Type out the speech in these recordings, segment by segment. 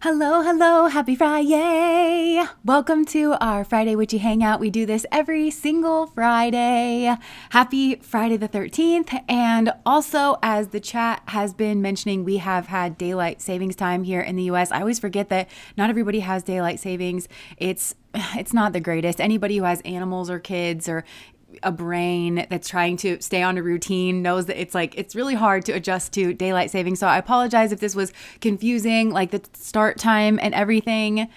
Hello, hello, happy Friday. Welcome to our Friday Witchy Hangout. We do this every single Friday. Happy Friday the 13th. And also, as the chat has been mentioning, we have had daylight savings time here in the US. I always forget that not everybody has daylight savings. It's not the greatest. Anybody who has animals or kids or a brain that's trying to stay on a routine knows that it's really hard to adjust to daylight saving. So I apologize if this was confusing, like the start time and everything.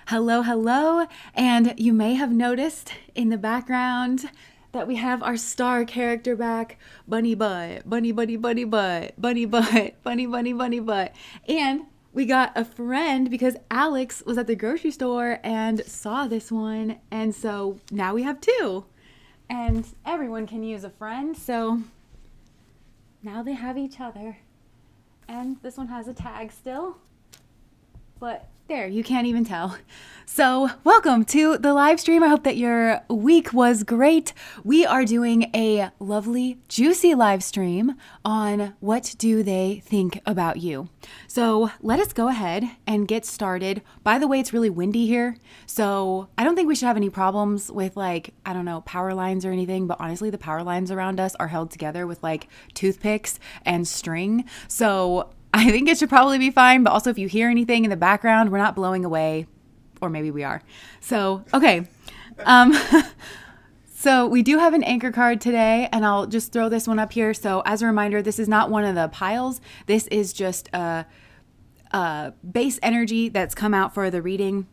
Hello, hello. And you may have noticed in the background that we have our star character back, Bunny Butt, Bunny Bunny Bunny Butt, Bunny Butt, Bunny Bunny Bunny Butt. And we got a friend because Alex was at the grocery store and saw this one. And so now we have two. And everyone can use a friend, so now they have each other. And this one has a tag still, but there, you can't even tell. So welcome to the live stream. I hope that your week was great. We are doing a lovely, juicy live stream on what do they think about you. So let us go ahead and get started. By the way, it's really windy here, so I don't think we should have any problems with power lines or anything, but honestly, the power lines around us are held together with toothpicks and string. So I think it should probably be fine, but also if you hear anything in the background, we're not blowing away, or maybe we are. So, okay. So we do have an anchor card today, and I'll just throw this one up here. So as a reminder, this is not one of the piles. This is just a base energy that's come out for the reading.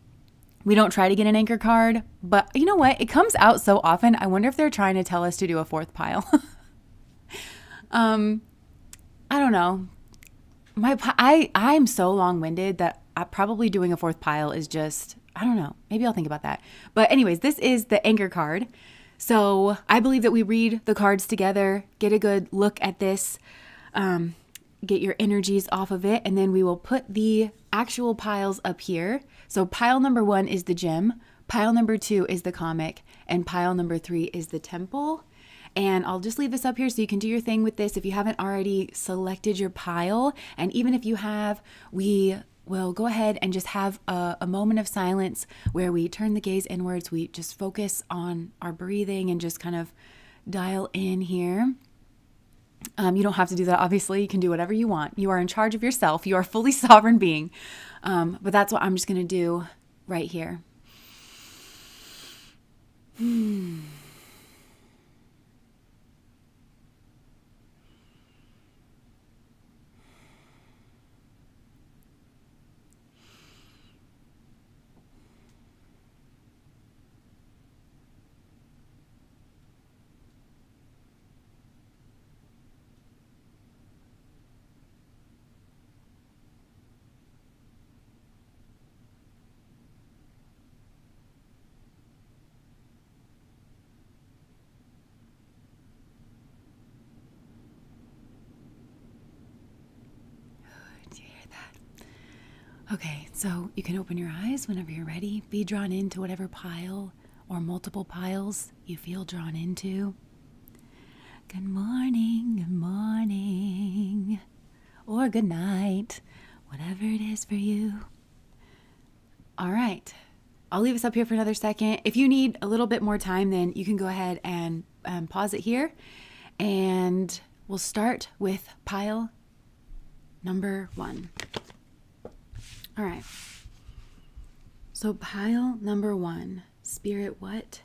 We don't try to get an anchor card, but you know what? It comes out so often. I wonder if they're trying to tell us to do a fourth pile. I don't know. I'm so long-winded that probably doing a fourth pile is just, I don't know. Maybe I'll think about that. But anyways, this is the anchor card. So I believe that we read the cards together, get a good look at this, get your energies off of it, and then we will put the actual piles up here. So pile number 1 is the gem, pile number 2 is the comic, and pile number 3 is the temple. And I'll just leave this up here so you can do your thing with this if you haven't already selected your pile. And even if you have, we will go ahead and just have a moment of silence where we turn the gaze inwards. We just focus on our breathing and just kind of dial in here. You don't have to do that, obviously. You can do whatever you want. You are in charge of yourself. You are a fully sovereign being. But that's what I'm just going to do right here. Okay, so you can open your eyes whenever you're ready. Be drawn into whatever pile or multiple piles you feel drawn into. Good morning, or good night, whatever it is for you. All right, I'll leave this up here for another second. If you need a little bit more time, then you can go ahead and pause it here. And we'll start with pile number 1. All right, so pile number 1, Spirit, what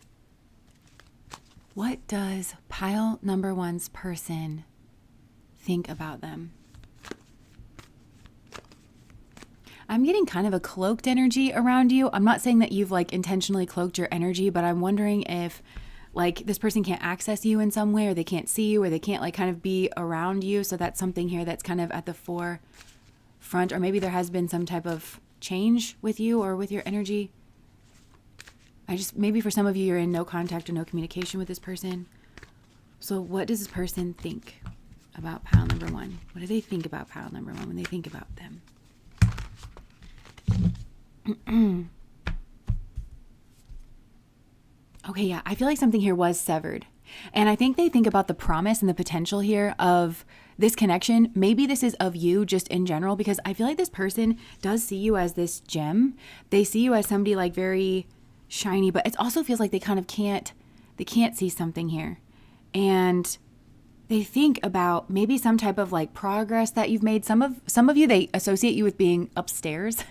does pile number 1's person think about them? I'm getting kind of a cloaked energy around you. I'm not saying that you've intentionally cloaked your energy, but I'm wondering if this person can't access you in some way, or they can't see you, or they can't kind of be around you. So that's something here that's kind of at the forefront, or maybe there has been some type of change with you or with your energy. Maybe for some of you, you're in no contact or no communication with this person. So what does this person think about pile number 1? What do they think about pile number 1 when they think about them? Okay, yeah, I feel like something here was severed. And I think they think about the promise and the potential here of this connection. Maybe this is of you just in general, because I feel like this person does see you as this gem. They see you as somebody like very shiny, but it also feels like they kind of can't see something here. And they think about maybe some type of like progress that you've made. Some of you, they associate you with being upstairs.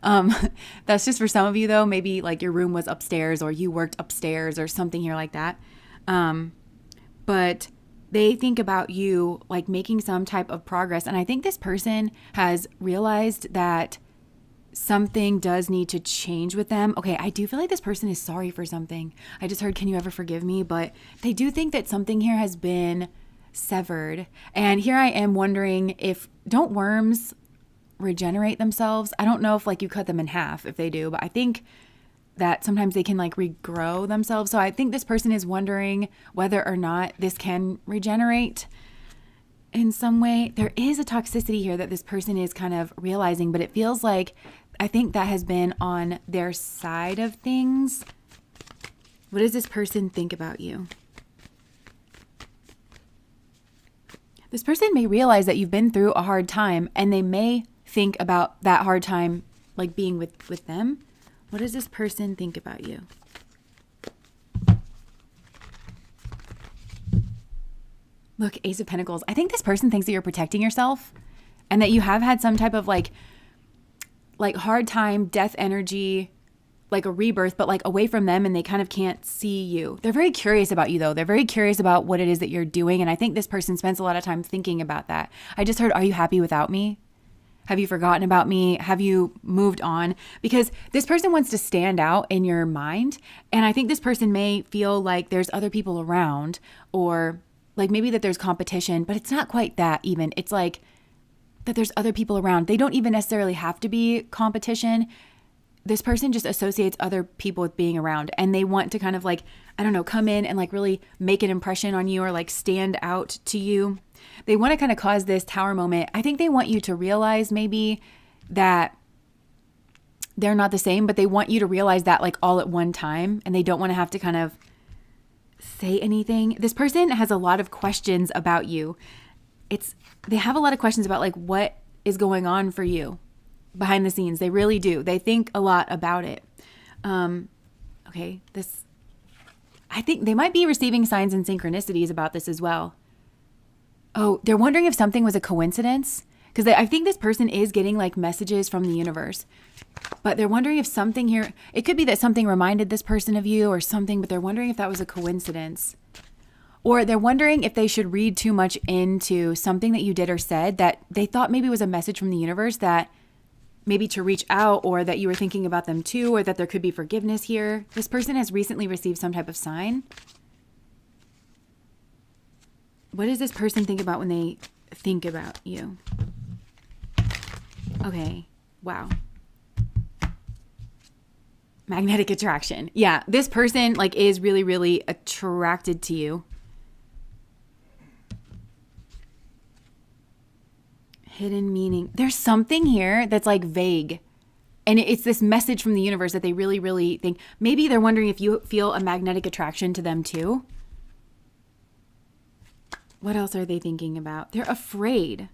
That's just for some of you though. Maybe like your room was upstairs or you worked upstairs or something here like that. But they think about you like making some type of progress. And I think this person has realized that something does need to change with them. Okay, I do feel like this person is sorry for something. I just heard, can you ever forgive me? But they do think that something here has been severed. And here I am wondering if, don't worms regenerate themselves? I don't know if like you cut them in half if they do, but I think that sometimes they can like regrow themselves. So I think this person is wondering whether or not this can regenerate in some way. There is a toxicity here that this person is kind of realizing, but it feels like I think that has been on their side of things. What does this person think about you? This person may realize that you've been through a hard time, and they may think about that hard time like being with them. What does this person think about you? Look, Ace of Pentacles. I think this person thinks that you're protecting yourself and that you have had some type of like hard time, death energy, like a rebirth, but like away from them, and they kind of can't see you. They're very curious about you though. They're very curious about what it is that you're doing. And I think this person spends a lot of time thinking about that. I just heard, are you happy without me? Have you forgotten about me? Have you moved on? Because this person wants to stand out in your mind. And I think this person may feel like there's other people around, or like maybe that there's competition, but it's not quite that even. It's like that there's other people around. They don't even necessarily have to be competition. This person just associates other people with being around, and they want to kind of like, I don't know, come in and like really make an impression on you or like stand out to you. They want to kind of cause this tower moment. I think they want you to realize maybe that they're not the same, but they want you to realize that like all at one time, and they don't want to have to kind of say anything. This person has a lot of questions about you. They have a lot of questions about like what is going on for you behind the scenes. They really do. They think a lot about it. Okay, I think they might be receiving signs and synchronicities about this as well. Oh, they're wondering if something was a coincidence, because I think this person is getting like messages from the universe, but they're wondering if something here, it could be that something reminded this person of you or something, but they're wondering if that was a coincidence. Or they're wondering if they should read too much into something that you did or said that they thought maybe was a message from the universe, that maybe to reach out, or that you were thinking about them too, or that there could be forgiveness here. This person has recently received some type of sign. What does this person think about when they think about you? Okay, wow. Magnetic attraction. Yeah, this person like is really, really attracted to you. Hidden meaning. There's something here that's like vague. And it's this message from the universe that they really, really think. Maybe they're wondering if you feel a magnetic attraction to them too. What else are they thinking about? They're afraid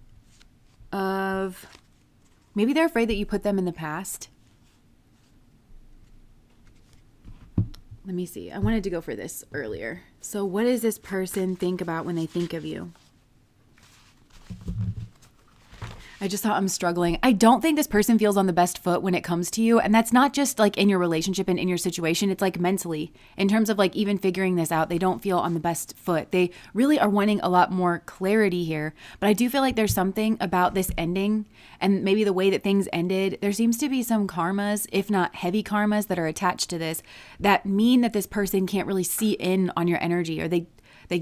of, maybe they're afraid that you put them in the past. Let me see. I wanted to go for this earlier. So what does this person think about when they think of you? I just thought I'm struggling. I don't think this person feels on the best foot when it comes to you. And that's not just like in your relationship and in your situation. It's like mentally, in terms of like even figuring this out, they don't feel on the best foot. They really are wanting a lot more clarity here. But I do feel like there's something about this ending and maybe the way that things ended. There seems to be some karmas, if not heavy karmas, that are attached to this that mean that this person can't really see in on your energy, or they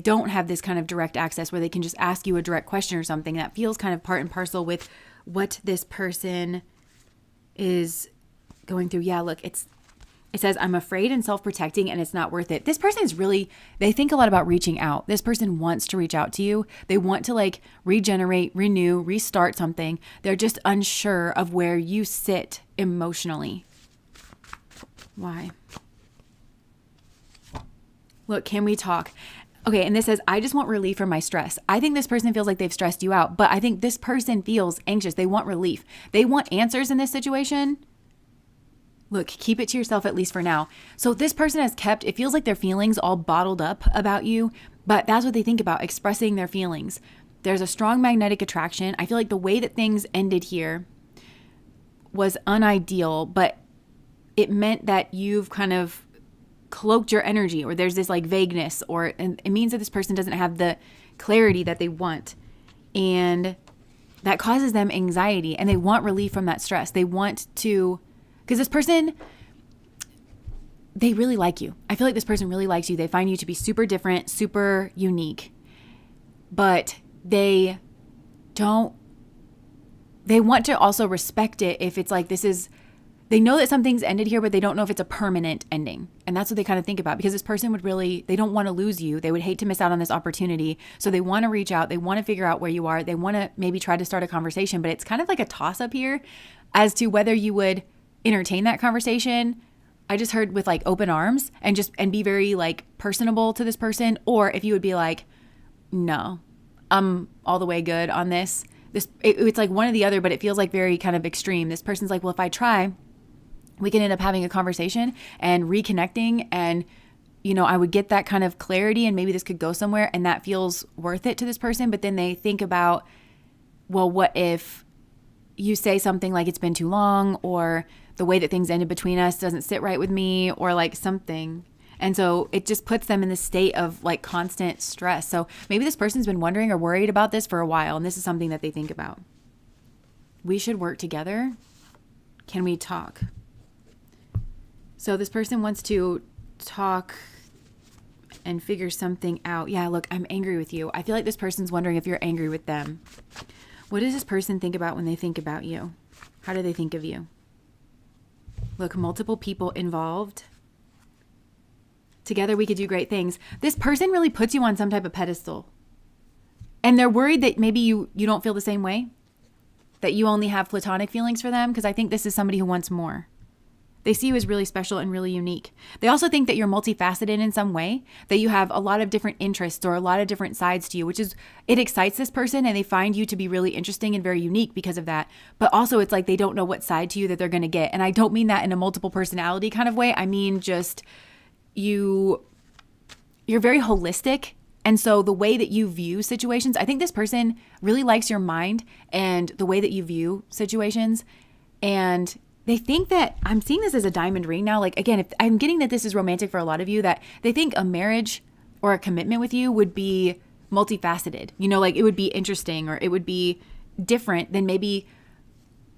don't have this kind of direct access where they can just ask you a direct question or something. That feels kind of part and parcel with what this person is going through. Yeah, look, it says, I'm afraid and self-protecting and it's not worth it. This person is really, they think a lot about reaching out. This person wants to reach out to you. They want to like regenerate, renew, restart something. They're just unsure of where you sit emotionally. Why? Look, can we talk? Okay, and this says, I just want relief from my stress. I think this person feels like they've stressed you out, but I think this person feels anxious. They want relief. They want answers in this situation. Look, keep it to yourself at least for now. So this person has kept, it feels like their feelings all bottled up about you, but that's what they think about, expressing their feelings. There's a strong magnetic attraction. I feel like the way that things ended here was unideal, but it meant that you've kind of cloaked your energy, or there's this like vagueness, or and it means that this person doesn't have the clarity that they want, and that causes them anxiety, and they want relief from that stress. They want to, because this person, they really like you. I feel like this person really likes you. They find you to be super different, super unique, but they want to also respect it if it's like, they know that something's ended here, but they don't know if it's a permanent ending. And that's what they kind of think about, because this person they don't want to lose you. They would hate to miss out on this opportunity. So they want to reach out. They want to figure out where you are. They want to maybe try to start a conversation, but it's kind of like a toss up here as to whether you would entertain that conversation. I just heard with like open arms and be very like personable to this person, or if you would be like, no, I'm all the way good on this. It's like one or the other, but it feels like very kind of extreme. This person's like, well, if I try, we can end up having a conversation and reconnecting, and I would get that kind of clarity, and maybe this could go somewhere, and that feels worth it to this person. But then they think about, well, what if you say something like it's been too long, or the way that things ended between us doesn't sit right with me, or like something. And so it just puts them in this state of like constant stress. So maybe this person's been wondering or worried about this for a while, and this is something that they think about. We should work together. Can we talk? So this person wants to talk and figure something out. Yeah, look, I'm angry with you. I feel like this person's wondering if you're angry with them. What does this person think about when they think about you? How do they think of you? Look, multiple people involved. Together we could do great things. This person really puts you on some type of pedestal. And they're worried that maybe you don't feel the same way, that you only have platonic feelings for them, because I think this is somebody who wants more. They see you as really special and really unique. They also think that you're multifaceted in some way, that you have a lot of different interests or a lot of different sides to you, it excites this person, and they find you to be really interesting and very unique because of that. But also it's like they don't know what side to you that they're going to get. And I don't mean that in a multiple personality kind of way. I mean just you're very holistic. And so the way that you view situations, I think this person really likes your mind and the way that you view situations. And they think that, I'm seeing this as a diamond ring now. Like, again, if I'm getting that this is romantic for a lot of you, that they think a marriage or a commitment with you would be multifaceted, like it would be interesting, or it would be different than maybe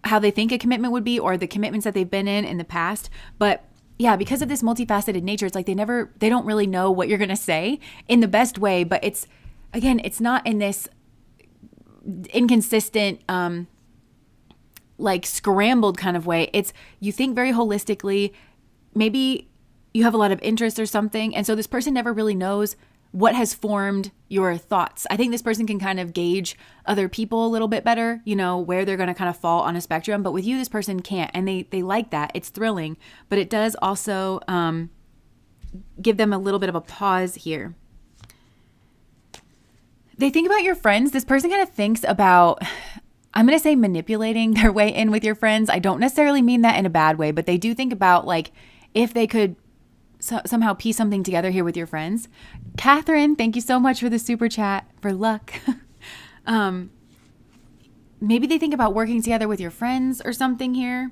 how they think a commitment would be, or the commitments that they've been in the past. But yeah, because of this multifaceted nature, it's like they don't really know what you're going to say in the best way. But it's not in this inconsistent, like scrambled kind of way. It's, you think very holistically, maybe you have a lot of interest or something. And so this person never really knows what has formed your thoughts. I think this person can kind of gauge other people a little bit better, where they're going to kind of fall on a spectrum. But with you, this person can't. And they like that. It's thrilling. But it does also give them a little bit of a pause here. They think about your friends. This person kind of thinks about, I'm going to say, manipulating their way in with your friends. I don't necessarily mean that in a bad way, but they do think about like if they could somehow piece something together here with your friends. Catherine, thank you so much for the super chat, for luck. Maybe they think about working together with your friends or something here.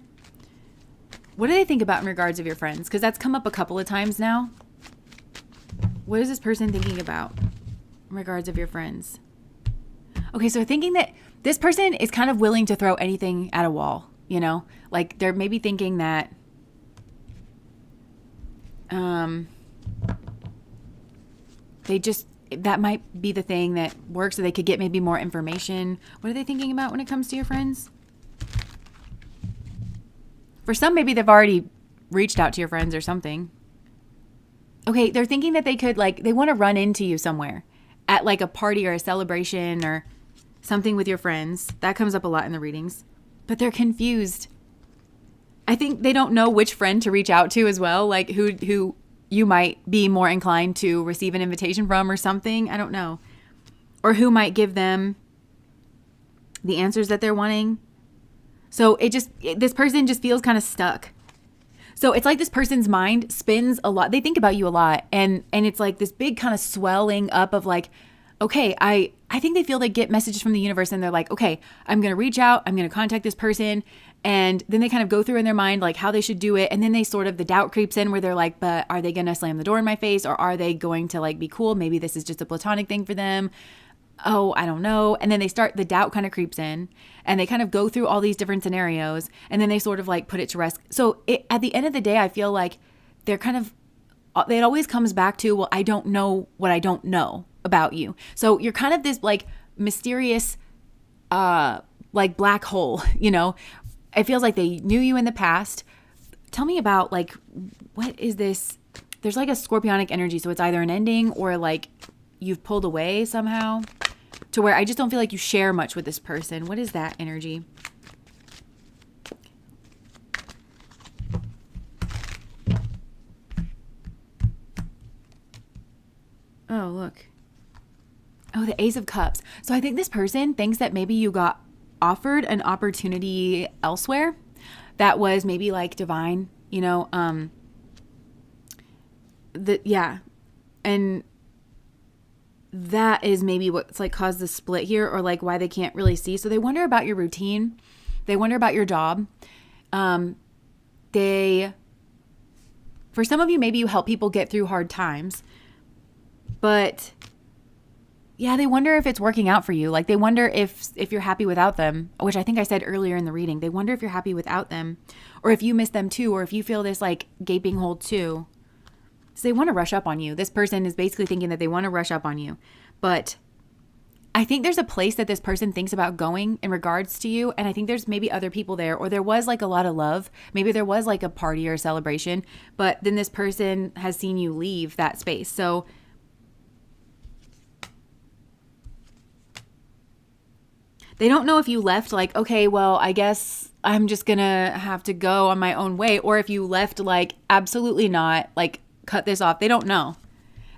What do they think about in regards of your friends? Because that's come up a couple of times now. What is this person thinking about in regards of your friends? Okay, so thinking that this person is kind of willing to throw anything at a wall, like they're maybe thinking that that might be the thing that works, so they could get maybe more information. What are they thinking about when it comes to your friends? For some, maybe they've already reached out to your friends or something. Okay, they're thinking that they could, they want to run into you somewhere at like a party or a celebration or something with your friends. That comes up a lot in the readings. But they're confused. I think they don't know which friend to reach out to as well, like who you might be more inclined to receive an invitation from or something. I don't know. Or who might give them the answers that they're wanting. So this person just feels kind of stuck. So it's like this person's mind spins a lot. They think about you a lot. And it's like this big kind of swelling up of like, okay, I think they feel they get messages from the universe and they're like, okay, I'm going to reach out. I'm going to contact this person. And then they kind of go through in their mind like how they should do it. And then the doubt creeps in where they're like, but are they going to slam the door in my face? Or are they going to like be cool? Maybe this is just a platonic thing for them. Oh, I don't know. And then the doubt kind of creeps in and they kind of go through all these different scenarios and then they sort of like put it to rest. So at the end of the day, I feel like it always comes back to, well, I don't know what I don't know about you. So you're kind of this like mysterious, like black hole, it feels like they knew you in the past. Tell me about like, what is this? There's like a scorpionic energy. So it's either an ending or like you've pulled away somehow to where I just don't feel like you share much with this person. What is that energy? Oh, look. Oh, the Ace of Cups. So I think this person thinks that maybe you got offered an opportunity elsewhere that was maybe like divine, and that is maybe what's like caused the split here, or like why they can't really see. So they wonder about your routine. They wonder about your job. For some of you, maybe you help people get through hard times, but yeah, they wonder if it's working out for you. Like they wonder if you're happy without them, which I think I said earlier in the reading. They wonder if you're happy without them, or if you miss them too, or if you feel this like gaping hole too. So they want to rush up on you. This person is basically thinking that they want to rush up on you. But I think there's a place that this person thinks about going in regards to you. And I think there's maybe other people there, or there was like a lot of love. Maybe there was like a party or a celebration, but then this person has seen you leave that space. So they don't know if you left like, okay, well, I guess I'm just going to have to go on my own way. Or if you left like, absolutely not, like cut this off. They don't know.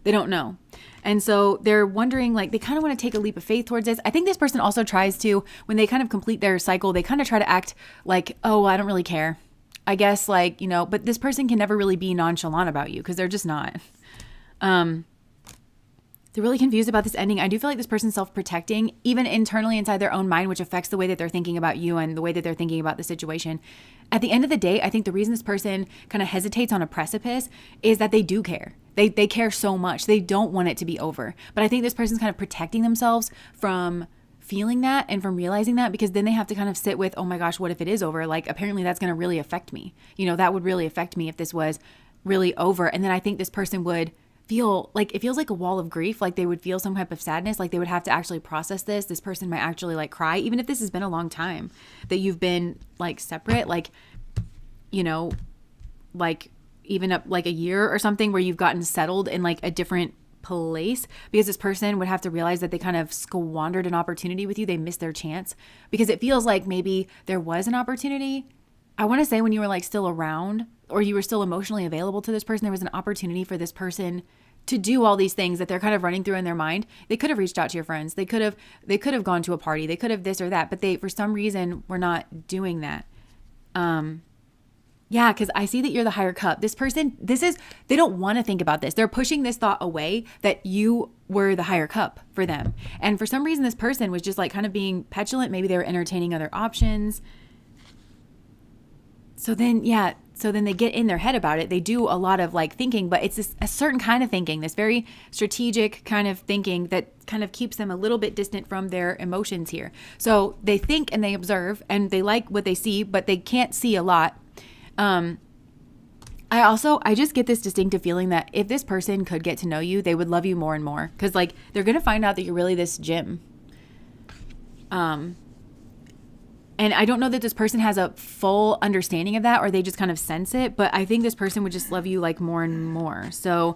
They don't know. And so they're wondering, like, they kind of want to take a leap of faith towards this. I think this person also tries to, when they kind of complete their cycle, they kind of try to act like, oh, I don't really care. I guess like, but this person can never really be nonchalant about you because they're just not. They're really confused about this ending. I do feel like this person's self-protecting, even internally inside their own mind, which affects the way that they're thinking about you and the way that they're thinking about the situation. At the end of the day, I think the reason this person kind of hesitates on a precipice is that they do care. They care so much. They don't want it to be over. But I think this person's kind of protecting themselves from feeling that and from realizing that, because then they have to kind of sit with, oh my gosh, what if it is over? Like, apparently that's going to really affect me. That would really affect me if this was really over. And then I think this person would feel like, it feels like a wall of grief. Like they would feel some type of sadness. Like they would have to actually process this. This person might actually like cry, even if this has been a long time that you've been like separate, like, like even up like a year or something where you've gotten settled in like a different place, because this person would have to realize that they kind of squandered an opportunity with you. They missed their chance, because it feels like maybe there was an opportunity. I want to say when you were like still around, or you were still emotionally available to this person, there was an opportunity for this person to do all these things that they're kind of running through in their mind. They could have reached out to your friends. They could have gone to a party. They could have this or that, but they, for some reason, were not doing that. Yeah, because I see that you're the higher cup. This person, they don't want to think about this. They're pushing this thought away that you were the higher cup for them. And for some reason, this person was just like kind of being petulant. Maybe they were entertaining other options. So then they get in their head about it. They do a lot of like thinking, but it's a certain kind of thinking, this very strategic kind of thinking that kind of keeps them a little bit distant from their emotions here. So they think and they observe and they like what they see, but they can't see a lot. I just get this distinctive feeling that if this person could get to know you, they would love you more and more, because like they're going to find out that you're really this gem. And I don't know that this person has a full understanding of that, or they just kind of sense it, but I think this person would just love you like more and more. So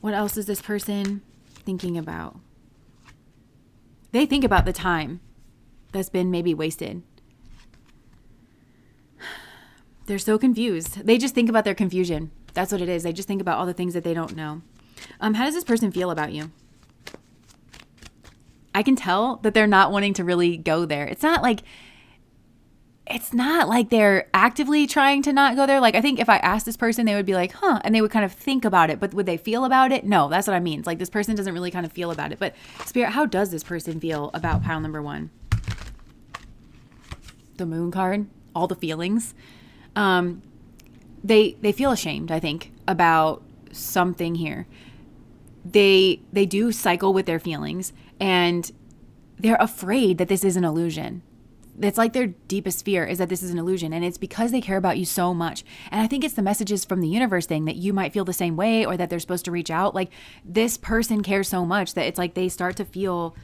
what else is this person thinking about? They think about the time that's been maybe wasted. They're so confused. They just think about their confusion. That's what it is. They just think about all the things that they don't know. How does this person feel about you? I can tell that they're not wanting to really go there. It's not like they're actively trying to not go there. Like, I think if I asked this person, they would be like, huh, and they would kind of think about it. But would they feel about it? No, that's what I mean. It's like this person doesn't really kind of feel about it. But Spirit, how does this person feel about pile number 1? The Moon card, all the feelings. They feel ashamed, I think, about something here. They do cycle with their feelings, and they're afraid that this is an illusion. It's like their deepest fear is that this is an illusion, and it's because they care about you so much. And I think it's the messages from the universe thing that you might feel the same way, or that they're supposed to reach out. Like, this person cares so much that it's like they start to feel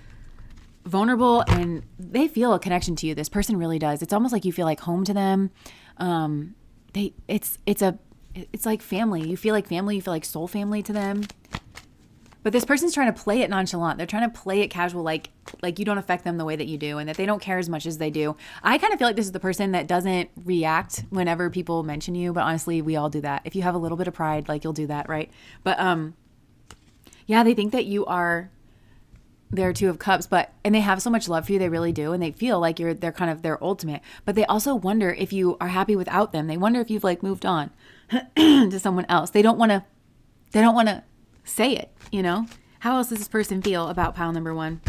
vulnerable, and they feel a connection to you. This person really does. It's almost like you feel like home to them. It's like family. You feel like family. You feel like soul family to them. But this person's trying to play it nonchalant. They're trying to play it casual, like you don't affect them the way that you do, and that they don't care as much as they do. I kind of feel like this is the person that doesn't react whenever people mention you, but honestly, we all do that. If you have a little bit of pride, like, you'll do that, right? But yeah, they think that you are their 2 of Cups, and they have so much love for you, they really do, and they feel like they're kind of their ultimate. But they also wonder if you are happy without them. They wonder if you've like moved on to someone else. They don't want to say it, you know? How else does this person feel about pile number 1?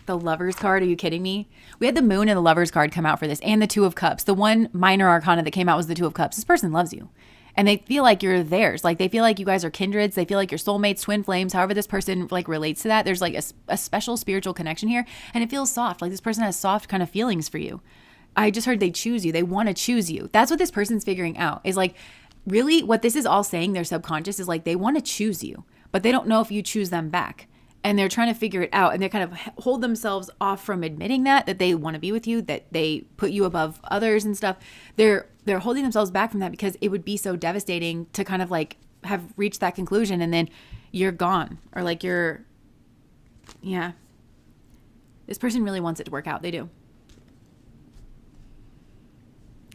The Lovers card. Are you kidding me? We had the Moon and the Lovers card come out for this, and the 2 of Cups. The one minor arcana that came out was the 2 of Cups. This person loves you, and they feel like you're theirs. Like, they feel like you guys are kindreds. They feel like you're soulmates, twin flames. However this person like relates to that, there's like a special spiritual connection here, and it feels soft. Like, this person has soft kind of feelings for you. I just heard they choose you. They want to choose you. That's what this person's figuring out, is like, really what this is all saying, their subconscious is like, they want to choose you, but they don't know if you choose them back. And they're trying to figure it out, and they kind of hold themselves off from admitting that they want to be with you, that they put you above others and stuff. They're holding themselves back from that because it would be so devastating to kind of like have reached that conclusion and then you're gone, or like yeah. This person really wants it to work out. They do.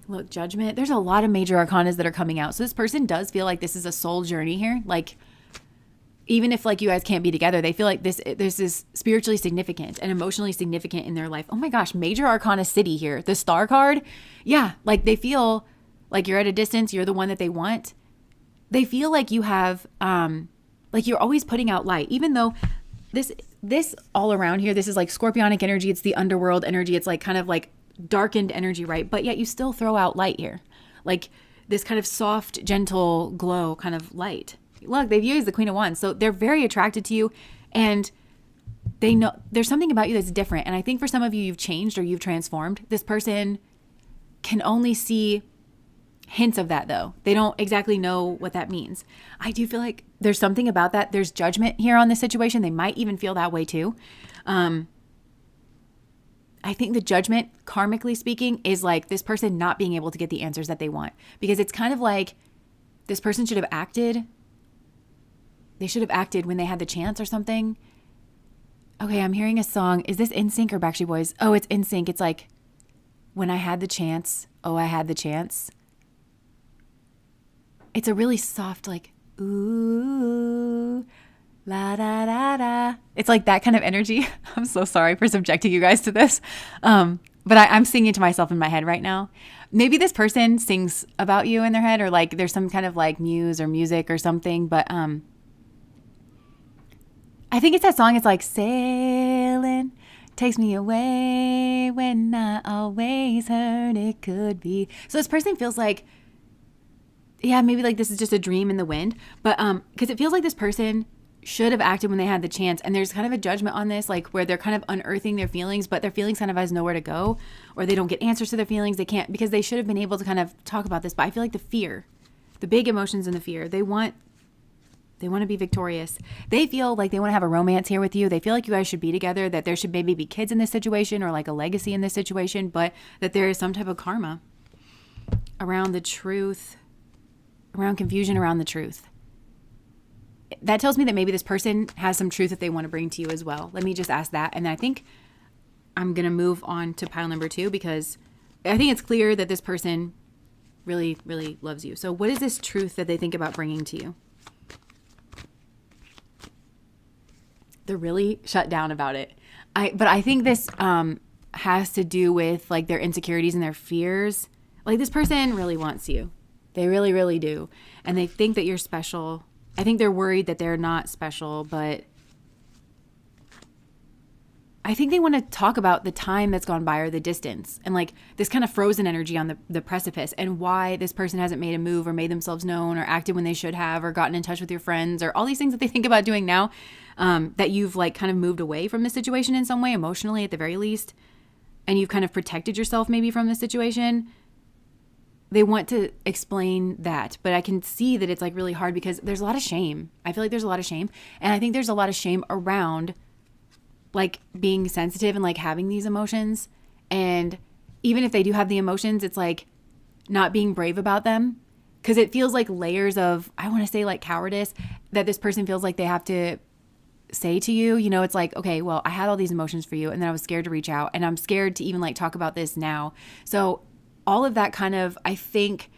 Look, Judgment. There's a lot of major arcanas that are coming out. So this person does feel like this is a soul journey here. Like, even if like you guys can't be together, they feel like this is spiritually significant and emotionally significant in their life. Oh my gosh, major arcana City here. The Star card. Yeah, like they feel like you're at a distance. You're the one that they want. They feel like you have, like you're always putting out light, even though this all around here, this is like scorpionic energy. It's the underworld energy. It's like kind of like darkened energy, right? But yet you still throw out light here. Like this kind of soft, gentle glow kind of light. Look, they've used the Queen of Wands. So they're very attracted to you, and they know there's something about you that's different. And I think for some of you, you've changed or you've transformed. This person can only see hints of that, though. They don't exactly know what that means. I do feel like there's something about that. There's judgment here on this situation. They might even feel that way too. I think the judgment, karmically speaking, is like this person not being able to get the answers that they want, because it's kind of like this person should have acted. They should have acted when they had the chance or something. Okay, I'm hearing a song. Is this NSYNC or Backstreet Boys? Oh, it's NSYNC. It's like, when I had the chance. Oh, I had the chance. It's a really soft, like, ooh, la da da da. It's like that kind of energy. I'm so sorry for subjecting you guys to this. But I'm singing to myself in my head right now. Maybe this person sings about you in their head, or like there's some kind of like muse or music or something. But I think it's that song. It's like, sailing takes me away when I always heard it could be. So this person feels like, yeah, maybe like this is just a dream in the wind. But because it feels like this person should have acted when they had the chance. And there's kind of a judgment on this, like where they're kind of unearthing their feelings, but their feelings kind of has nowhere to go, or they don't get answers to their feelings. They can't, because they should have been able to kind of talk about this. But I feel like the fear, the big emotions and the fear, they want to be victorious. They feel like they want to have a romance here with you. They feel like you guys should be together, that there should maybe be kids in this situation, or like a legacy in this situation, but that there is some type of karma around the truth, around confusion around the truth. That tells me that maybe this person has some truth that they want to bring to you as well. Let me just ask that. And I think I'm going to move on to pile number 2, because I think it's clear that this person really, really loves you. So what is this truth that they think about bringing to you? They're really shut down about it. But I think this has to do with like their insecurities and their fears. Like this person really wants you. They really, really do. And they think that you're special. I think they're worried that they're not special, but I think they want to talk about the time that's gone by or the distance and like this kind of frozen energy on the precipice and why this person hasn't made a move or made themselves known or acted when they should have or gotten in touch with your friends or all these things that they think about doing now, that you've like kind of moved away from the situation in some way, emotionally at the very least, and you've kind of protected yourself maybe from the situation. They want to explain that, but I can see that it's like really hard because there's a lot of shame. I feel like there's a lot of shame, and I think there's a lot of shame around like being sensitive and like having these emotions. And even if they do have the emotions, it's like not being brave about them because it feels like layers of, I want to say like cowardice that this person feels like they have to say to you. You know, it's like, okay, well, I had all these emotions for you and then I was scared to reach out and I'm scared to even like talk about this now. So all of that kind of, I think,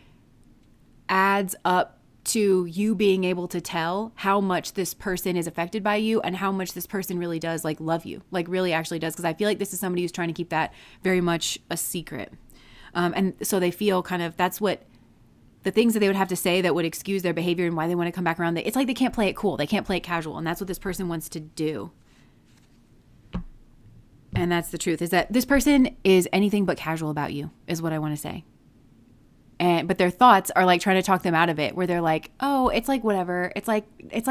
adds up to you being able to tell how much this person is affected by you and how much this person really does like love you, like really actually does. Because I feel like this is somebody who's trying to keep that very much a secret. And so they feel kind of, that's what the things that they would have to say that would excuse their behavior and why they want to come back around. It's like they can't play it cool. They can't play it casual. And that's what this person wants to do. And that's the truth, is that this person is anything but casual about you, is what I want to say. But their thoughts are like trying to talk them out of it, where they're like, oh, it's like whatever. It's like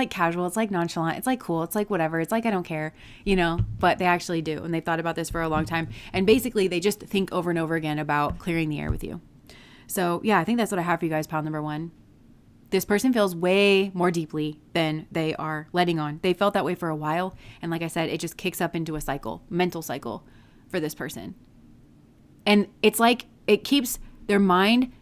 casual. It's like nonchalant. It's like cool. It's like whatever. It's like, I don't care, you know, but they actually do. And they've thought about this for a long time. And basically they just think over and over again about clearing the air with you. So yeah, I think that's what I have for you guys, pile number 1. This person feels way more deeply than they are letting on. They felt that way for a while. And like I said, it just kicks up into a cycle, mental cycle for this person. And it's like it keeps their mind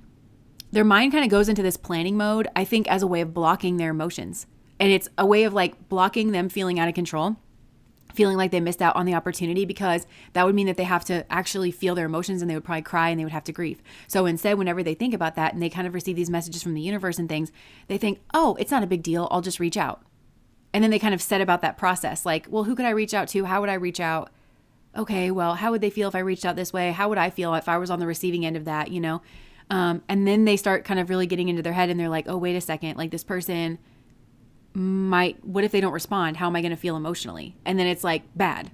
kind of goes into this planning mode, I think, as a way of blocking their emotions. And it's a way of like blocking them feeling out of control, feeling like they missed out on the opportunity, because that would mean that they have to actually feel their emotions and they would probably cry and they would have to grieve. So instead, whenever they think about that and they kind of receive these messages from the universe and things, they think, oh, it's not a big deal. I'll just reach out. And then they kind of set about that process. Like, well, who could I reach out to? How would I reach out? Okay, well, how would they feel if I reached out this way? How would I feel if I was on the receiving end of that, you know? And then they start kind of really getting into their head and they're like, oh, wait a second, like this person what if they don't respond? How am I going to feel emotionally? And then it's like bad.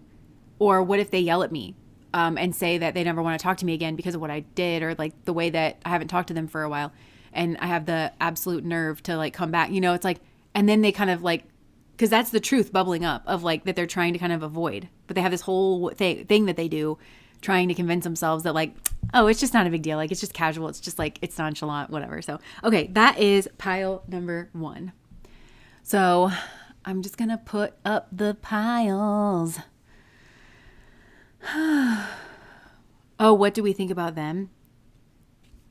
Or what if they yell at me and say that they never want to talk to me again because of what I did, or like the way that I haven't talked to them for a while and I have the absolute nerve to like come back, you know, it's like, and then they kind of like, because that's the truth bubbling up of like that they're trying to kind of avoid, but they have this whole thing that they do trying to convince themselves that like, oh, it's just not a big deal. Like, it's just casual. It's just like, it's nonchalant, whatever. So, okay, that is pile number 1. So I'm just going to put up the piles. Oh, what do we think about them?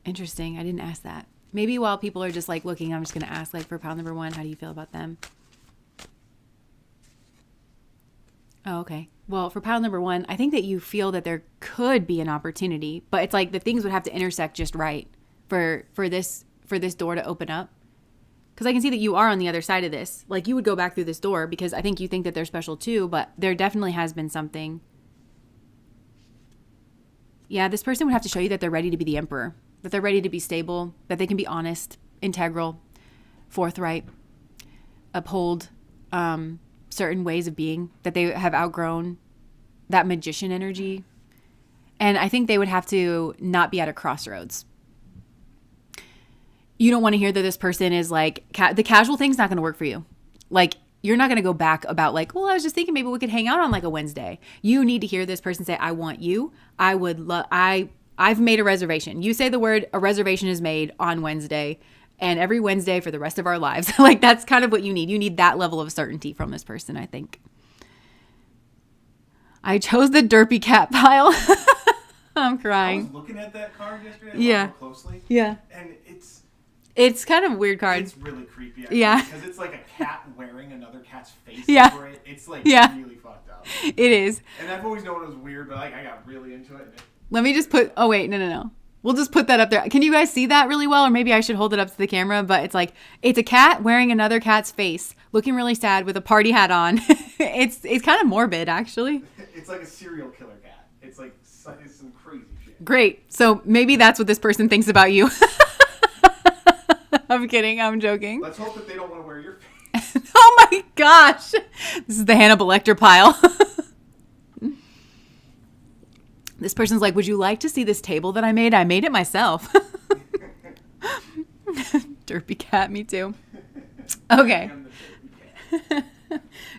Interesting. I didn't ask that. Maybe while people are just like looking, I'm just going to ask like for pile number 1, how do you feel about them? Oh, okay. Well, for pile number 1, I think that you feel that there could be an opportunity, but it's like the things would have to intersect just right for this door to open up. Because I can see that you are on the other side of this. Like you would go back through this door because I think you think that they're special too, but there definitely has been something. Yeah, this person would have to show you that they're ready to be the emperor, that they're ready to be stable, that they can be honest, integral, forthright, uphold certain ways of being, that they have outgrown that magician energy. And I think they would have to not be at a crossroads. You don't want to hear that this person is like, the casual thing's not going to work for you. Like, you're not going to go back about like, well, I was just thinking maybe we could hang out on like a Wednesday. You need to hear this person say, I want you. I've made a reservation. You say the word, a reservation is made on Wednesday, and every Wednesday for the rest of our lives. Like, that's kind of what you need. You need that level of certainty from this person, I think. I chose the derpy cat pile. I'm crying. I was looking at that card yesterday more closely. Yeah. And it's kind of a weird card. It's really creepy. Actually, yeah. Because it's like a cat wearing another cat's face yeah. over it. It's like really fucked up. It is. And I've always known it was weird, but like I got really into it. Let me just put, oh wait, no. We'll just put that up there. Can you guys see that really well? Or maybe I should hold it up to the camera, but it's like, it's a cat wearing another cat's face, looking really sad with a party hat on. It's kind of morbid, actually. It's like a serial killer cat. It's like it's some crazy shit. Great. So maybe that's what this person thinks about you. I'm kidding. I'm joking. Let's hope that they don't want to wear your face. Oh my gosh. This is the Hannibal Lecter pile. This person's like, would you like to see this table that I made? I made it myself. Derpy cat, me too. Okay.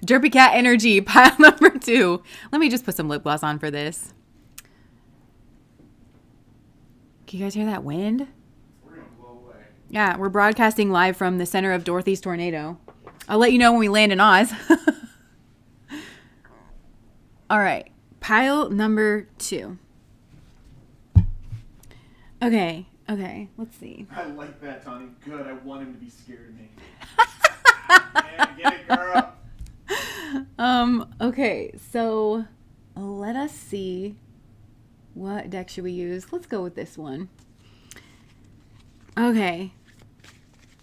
Derpy cat energy, pile number 2. Let me just put some lip gloss on for this. Can you guys hear that wind? We're going to blow away. Yeah, we're broadcasting live from the center of Dorothy's tornado. I'll let you know when we land in Oz. All right. Pile number 2. Okay, let's see. I like that, Tony. Good. I want him to be scared of me. Yeah, get it, girl. Okay, so let us see. What deck should we use? Let's go with this one. Okay.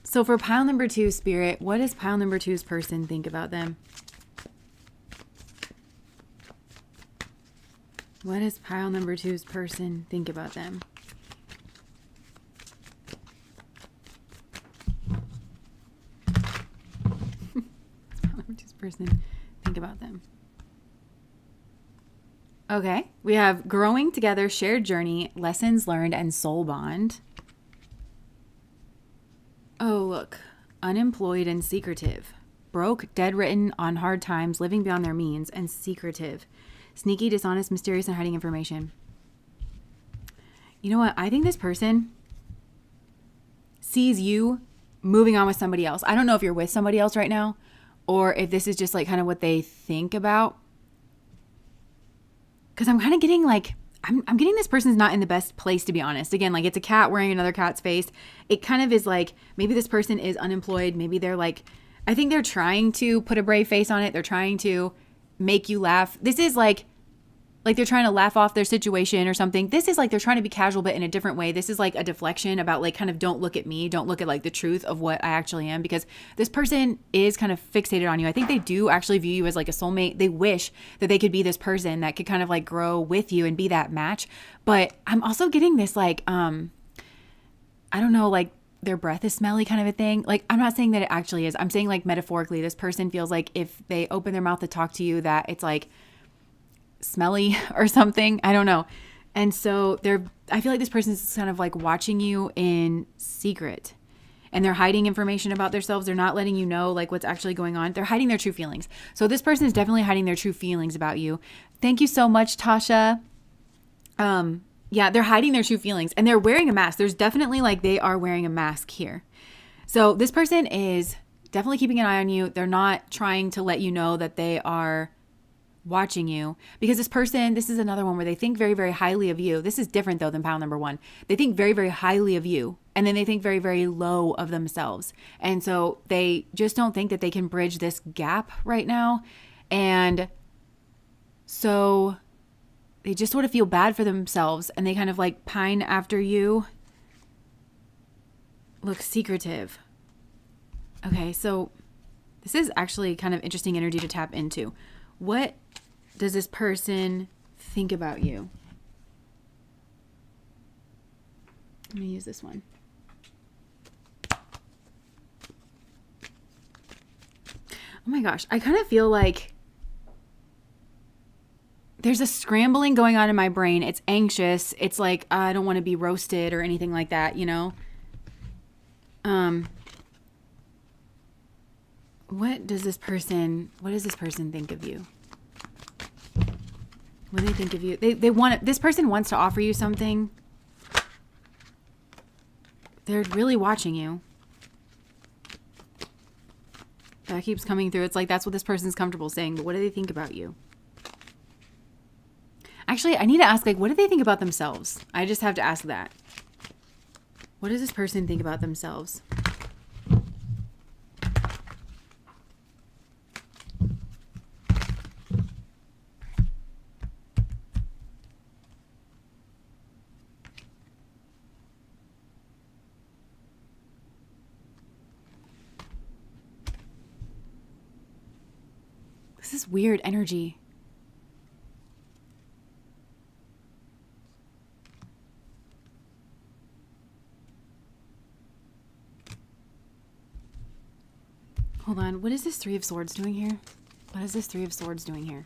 So for pile number 2, Spirit, what does pile number 2's person think about them? What does pile number 2's person think about them? Pile number 2's person think about them. Okay, we have growing together, shared journey, lessons learned, and soul bond. Oh, look. Unemployed and secretive. Broke, dead written on hard times, living beyond their means, and secretive. Sneaky, dishonest, mysterious, and hiding information. You know what? I think this person sees you moving on with somebody else. I don't know if you're with somebody else right now or if this is just like kind of what they think about. Because I'm kind of getting like, I'm getting this person's not in the best place, to be honest. Again, like it's a cat wearing another cat's face. It kind of is like, maybe this person is unemployed. Maybe they're like, I think they're trying to put a brave face on it. They're trying to make you laugh. This is like they're trying to laugh off their situation or something. This is like they're trying to be casual, but in a different way. This is like a deflection about like kind of don't look at me. Don't look at like the truth of what I actually am, because this person is kind of fixated on you. I think they do actually view you as like a soulmate. They wish that they could be this person that could kind of like grow with you and be that match. But I'm also getting this like, I don't know, like their breath is smelly kind of a thing. Like, I'm not saying that it actually is. I'm saying like metaphorically, this person feels like if they open their mouth to talk to you, that it's like smelly or something. I don't know. And so I feel like this person is kind of like watching you in secret, and they're hiding information about themselves. They're not letting you know like what's actually going on. They're hiding their true feelings. So this person is definitely hiding their true feelings about you. Thank you so much, Tasha. Yeah, they're hiding their true feelings and they're wearing a mask. There's definitely like they are wearing a mask here. So this person is definitely keeping an eye on you. They're not trying to let you know that they are watching you, because this person, this is another one where they think very, very highly of you. This is different though than pile number 1. They think very, very highly of you, and then they think very, very low of themselves. And so they just don't think that they can bridge this gap right now. And so they just sort of feel bad for themselves, and they kind of like pine after you. Look, secretive. Okay, so this is actually kind of interesting energy to tap into. What does this person think about you? I'm going to use this one. Oh my gosh. I kind of feel like there's a scrambling going on in my brain. It's anxious. It's like, I don't want to be roasted or anything like that, you know? What does this person think of you? What do they think of you? This person wants to offer you something. They're really watching you. That keeps coming through. It's like that's what this person's comfortable saying, but what do they think about you? Actually, I need to ask, like, what do they think about themselves? I just have to ask that. What does this person think about themselves? This is weird energy. Hold on. What is this Three of Swords doing here? What is this Three of Swords doing here?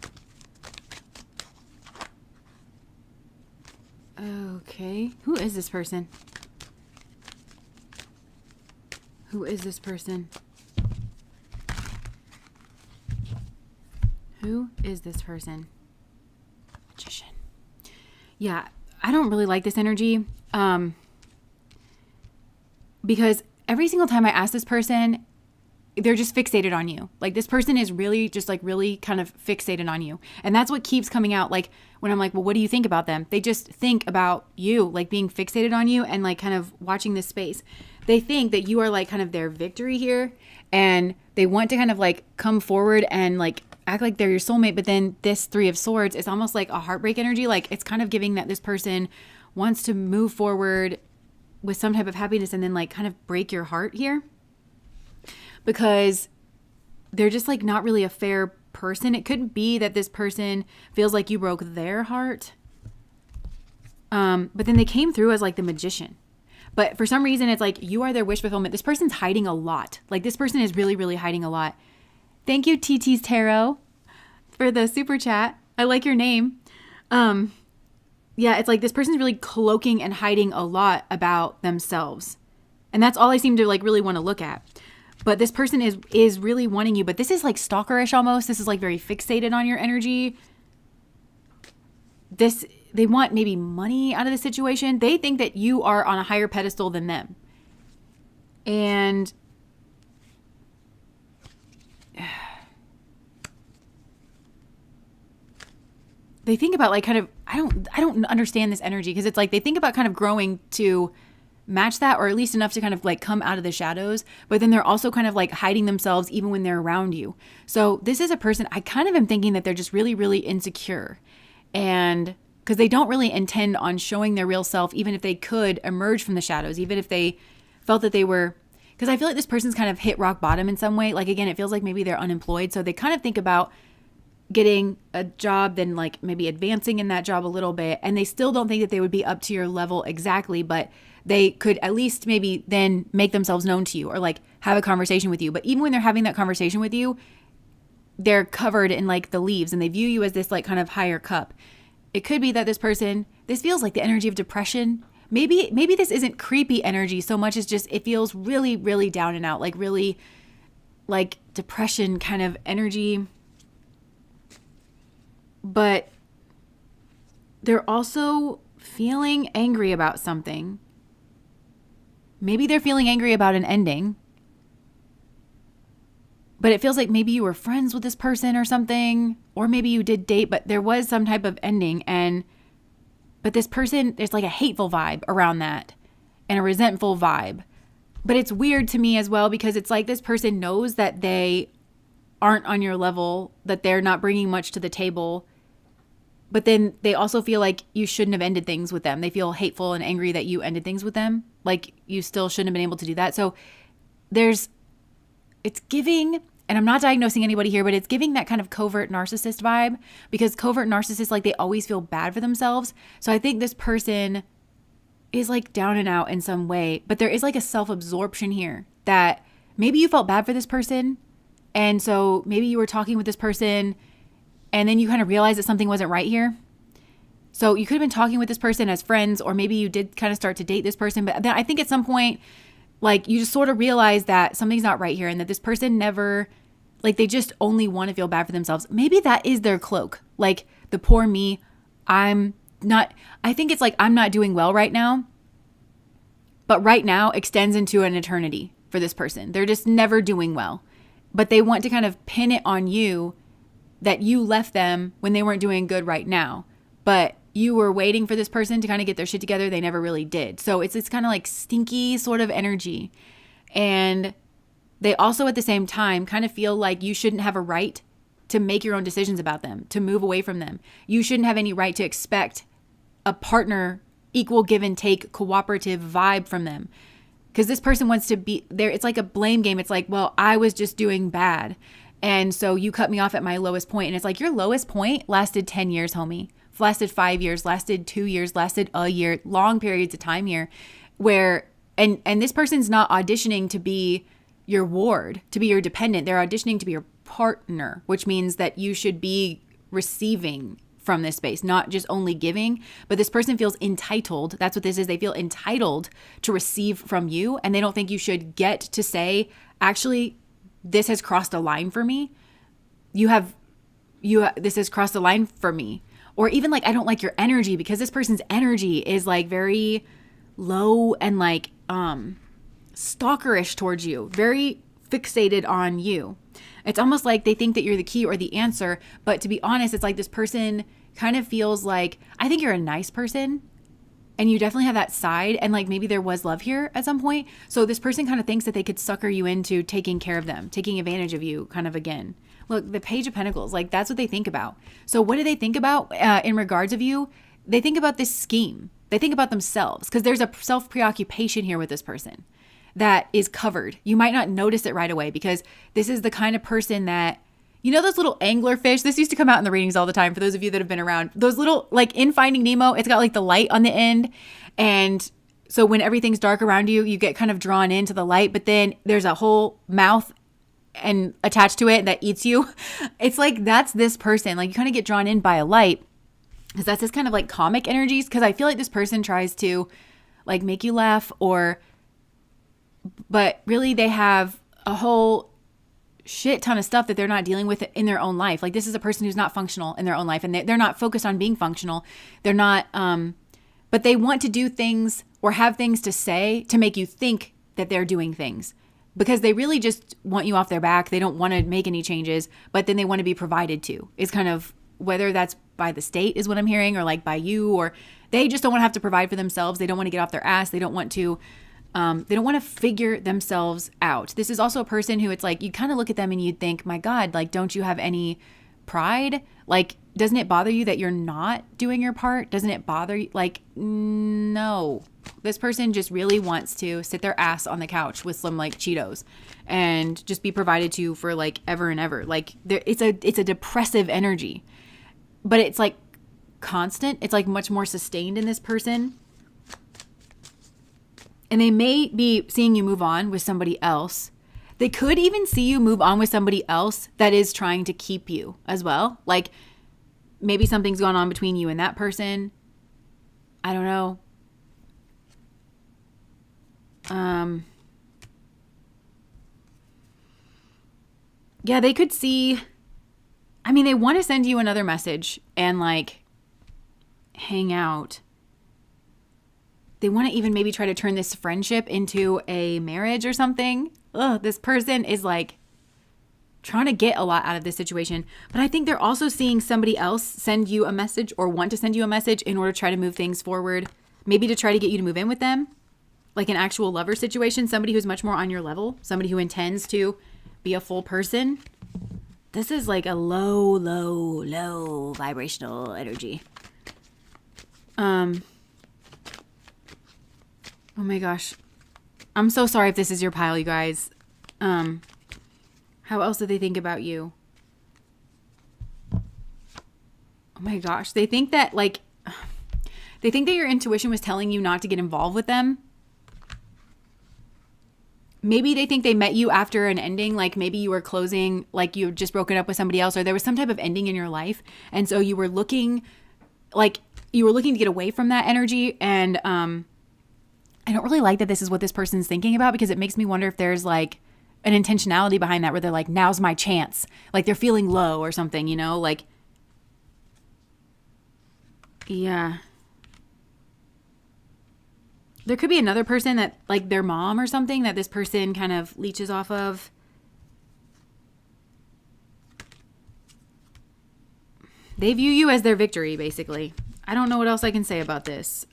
Okay. Who is this person? Who is this person? Who is this person? Magician. Yeah, I don't really like this energy. Because every single time I ask this person, they're just fixated on you. Like, this person is really just like really kind of fixated on you. And that's what keeps coming out. Like, when I'm like, well, what do you think about them? They just think about you, like being fixated on you and like kind of watching this space. They think that you are like kind of their victory here. And they want to kind of like come forward and like act like they're your soulmate. But then this Three of Swords is almost like a heartbreak energy. Like, it's kind of giving that this person wants to move forward with some type of happiness and then like kind of break your heart here. Because they're just like not really a fair person. It could be that this person feels like you broke their heart. But then they came through as like the Magician. But for some reason, it's like you are their wish fulfillment. This person's hiding a lot. Like, this person is really, really hiding a lot. Thank you, TT's Tarot, for the super chat. I like your name. Yeah, it's like this person's really cloaking and hiding a lot about themselves. And that's all I seem to like really want to look at. But this person is really wanting you. But this is like stalkerish almost. This is like very fixated on your energy. They want maybe money out of the situation. They think that you are on a higher pedestal than them. And they think about like kind of, I don't understand this energy, because it's like they think about kind of growing to match that, or at least enough to kind of like come out of the shadows, but then they're also kind of like hiding themselves even when they're around you. So this is a person, I kind of am thinking that they're just really, really insecure, and because they don't really intend on showing their real self, even if they could emerge from the shadows, even if they felt that they were, because I feel like this person's kind of hit rock bottom in some way. Like, again, it feels like maybe they're unemployed, so they kind of think about getting a job, then like maybe advancing in that job a little bit, and they still don't think that they would be up to your level exactly, but they could at least maybe then make themselves known to you, or like have a conversation with you. But even when they're having that conversation with you, they're covered in like the leaves, and they view you as this like kind of higher cup. It could be that this person, this feels like the energy of depression. Maybe this isn't creepy energy so much as just it feels really, really down and out, like really like depression kind of energy. But they're also feeling angry about something. Maybe they're feeling angry about an ending. But it feels like maybe you were friends with this person or something. Or maybe you did date, but there was some type of ending. But this person, there's like a hateful vibe around that. And a resentful vibe. But it's weird to me as well, because it's like this person knows that they aren't on your level, that they're not bringing much to the table. But then they also feel like you shouldn't have ended things with them. They feel hateful and angry that you ended things with them. Like you still shouldn't have been able to do that. So it's giving, and I'm not diagnosing anybody here, but it's giving that kind of covert narcissist vibe, because covert narcissists, like they always feel bad for themselves. So I think this person is like down and out in some way, but there is like a self-absorption here that maybe you felt bad for this person. And so maybe you were talking with this person and then you kind of realize that something wasn't right here. So you could have been talking with this person as friends, or maybe you did kind of start to date this person. But then I think at some point, like you just sort of realize that something's not right here, and that this person never, like they just only want to feel bad for themselves. Maybe that is their cloak. Like the poor me, I think it's like, I'm not doing well right now. But right now extends into an eternity for this person. They're just never doing well. But they want to kind of pin it on you that you left them when they weren't doing good right now. But you were waiting for this person to kind of get their shit together. They never really did. So it's this kind of like stinky sort of energy. And they also at the same time kind of feel like you shouldn't have a right to make your own decisions about them, to move away from them. You shouldn't have any right to expect a partner, equal give and take, cooperative vibe from them. Because this person wants to be there. It's like a blame game. It's like, well, I was just doing bad. And so you cut me off at my lowest point. And it's like, your lowest point lasted 10 years, homie. Lasted 5 years, lasted 2 years, lasted a year, long periods of time here where, and this person's not auditioning to be your ward, to be your dependent. They're auditioning to be your partner, which means that you should be receiving from this space, not just only giving, but this person feels entitled. That's what this is. They feel entitled to receive from you. And they don't think you should get to say, actually, this has crossed a line for me. This has crossed a line for me. Or even like, I don't like your energy, because this person's energy is like very low and like stalkerish towards you, very fixated on you. It's almost like they think that you're the key or the answer. But to be honest, it's like this person kind of feels like, I think you're a nice person and you definitely have that side. And like maybe there was love here at some point. So this person kind of thinks that they could sucker you into taking care of them, taking advantage of you kind of again. Look, the Page of Pentacles, like that's what they think about. So what do they think about in regards of you? They think about this scheme. They think about themselves, because there's a self-preoccupation here with this person that is covered. You might not notice it right away, because this is the kind of person that, you know, those little angler fish, this used to come out in the readings all the time for those of you that have been around, those little, like in Finding Nemo, it's got like the light on the end. And so when everything's dark around you, you get kind of drawn into the light, but then there's a whole mouth and attached to it that eats you. It's like, that's this person. Like you kind of get drawn in by a light, because that's this kind of like comic energies. Because I feel like this person tries to like make you laugh, but really they have a whole shit ton of stuff that they're not dealing with in their own life. Like this is a person who's not functional in their own life, and they're not focused on being functional. They're not, but they want to do things or have things to say to make you think that they're doing things, because they really just want you off their back. They don't want to make any changes, but then they want to be provided to. Is kind of, whether that's by the state is what I'm hearing, or like by you, or they just don't want to have to provide for themselves. They don't want to get off their ass. They don't want to figure themselves out. This is also a person who, it's like, you kind of look at them and you'd think, my God, like, don't you have any pride? Like, doesn't it bother you that you're not doing your part? Doesn't it bother you? Like, no. This person just really wants to sit their ass on the couch with some like Cheetos and just be provided to for like ever and ever. Like it's a depressive energy, but it's like constant. It's like much more sustained in this person. And they may be seeing you move on with somebody else. They could even see you move on with somebody else that is trying to keep you as well. Like maybe something's gone on between you and that person. I don't know. Yeah, they could see, I mean, they want to send you another message and like hang out. They want to even maybe try to turn this friendship into a marriage or something. Ugh, this person is like trying to get a lot out of this situation. But I think they're also seeing somebody else send you a message or want to send you a message in order to try to move things forward. Maybe to try to get you to move in with them. Like an actual lover situation. Somebody who's much more on your level. Somebody who intends to be a full person. This is like a low vibrational energy. Oh my gosh. I'm so sorry if this is your pile, you guys. How else do they think about you? Oh my gosh. They think that your intuition was telling you not to get involved with them. Maybe they think they met you after an ending. Like maybe you were closing, like you had just broken up with somebody else, or there was some type of ending in your life. And so you were looking to get away from that energy. And, I don't really like that this is what this person's thinking about, because it makes me wonder if there's like an intentionality behind that, where they're like, now's my chance. Like they're feeling low or something, you know, like, yeah. There could be another person that like their mom or something that this person kind of leeches off of. They view you as their victory, basically. I don't know what else I can say about this.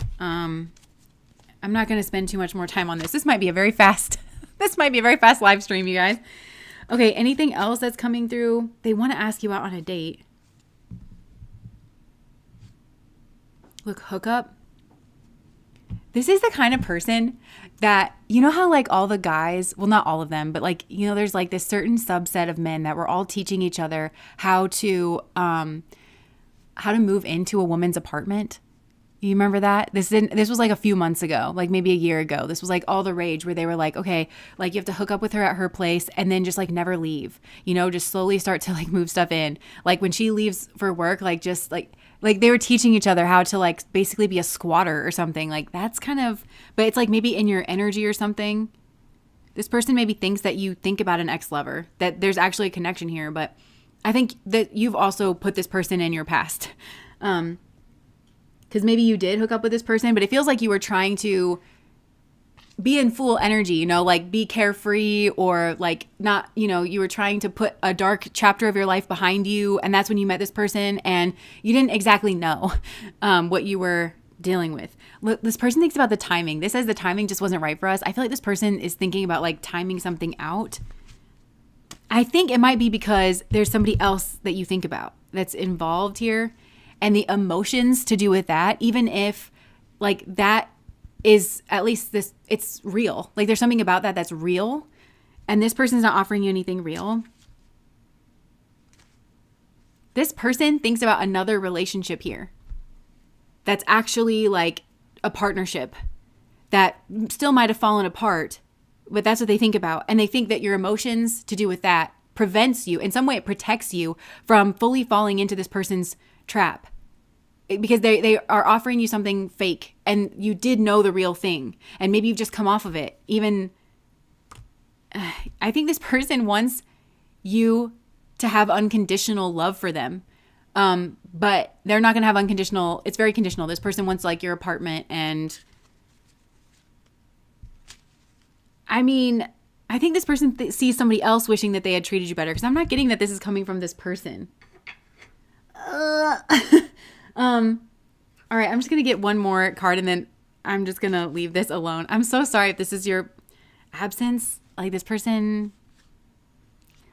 I'm not going to spend too much more time on this. This might be a very fast live stream, you guys. Okay, anything else that's coming through? They want to ask you out on a date. Look, hookup. This is the kind of person that, you know how like all the guys, well, not all of them, but like, you know, there's like this certain subset of men that we're all teaching each other how to move into a woman's apartment. You remember that? This was like a few months ago, like maybe a year ago. This was like all the rage where they were like, okay, like you have to hook up with her at her place and then just like never leave, you know, just slowly start to like move stuff in. Like when she leaves for work, like just like they were teaching each other how to like basically be a squatter or something. Like that's kind of, but it's like maybe in your energy or something. This person maybe thinks that you think about an ex-lover, that there's actually a connection here, but I think that you've also put this person in your past. Because maybe you did hook up with this person, but it feels like you were trying to be in full energy, you know, like be carefree or like not, you know, you were trying to put a dark chapter of your life behind you. And that's when you met this person and you didn't exactly know what you were dealing with. Look, this person thinks about the timing. This says the timing just wasn't right for us. I feel like this person is thinking about like timing something out. I think it might be because there's somebody else that you think about that's involved here. And the emotions to do with that, even if like that is at least this, it's real. Like there's something about that that's real. And this person's not offering you anything real. This person thinks about another relationship here. That's actually like a partnership that still might have fallen apart, but that's what they think about. And they think that your emotions to do with that prevents you, in some way it protects you from fully falling into this person's trap. Because they are offering you something fake and you did know the real thing. And maybe you've just come off of it. Even, I think this person wants you to have unconditional love for them. But they're not going to have unconditional. It's very conditional. This person wants like your apartment. And I mean, I think this person sees somebody else wishing that they had treated you better. Because I'm not getting that this is coming from this person. All right, I'm just going to get one more card and then I'm just going to leave this alone. I'm so sorry if this is your absence. Like this person.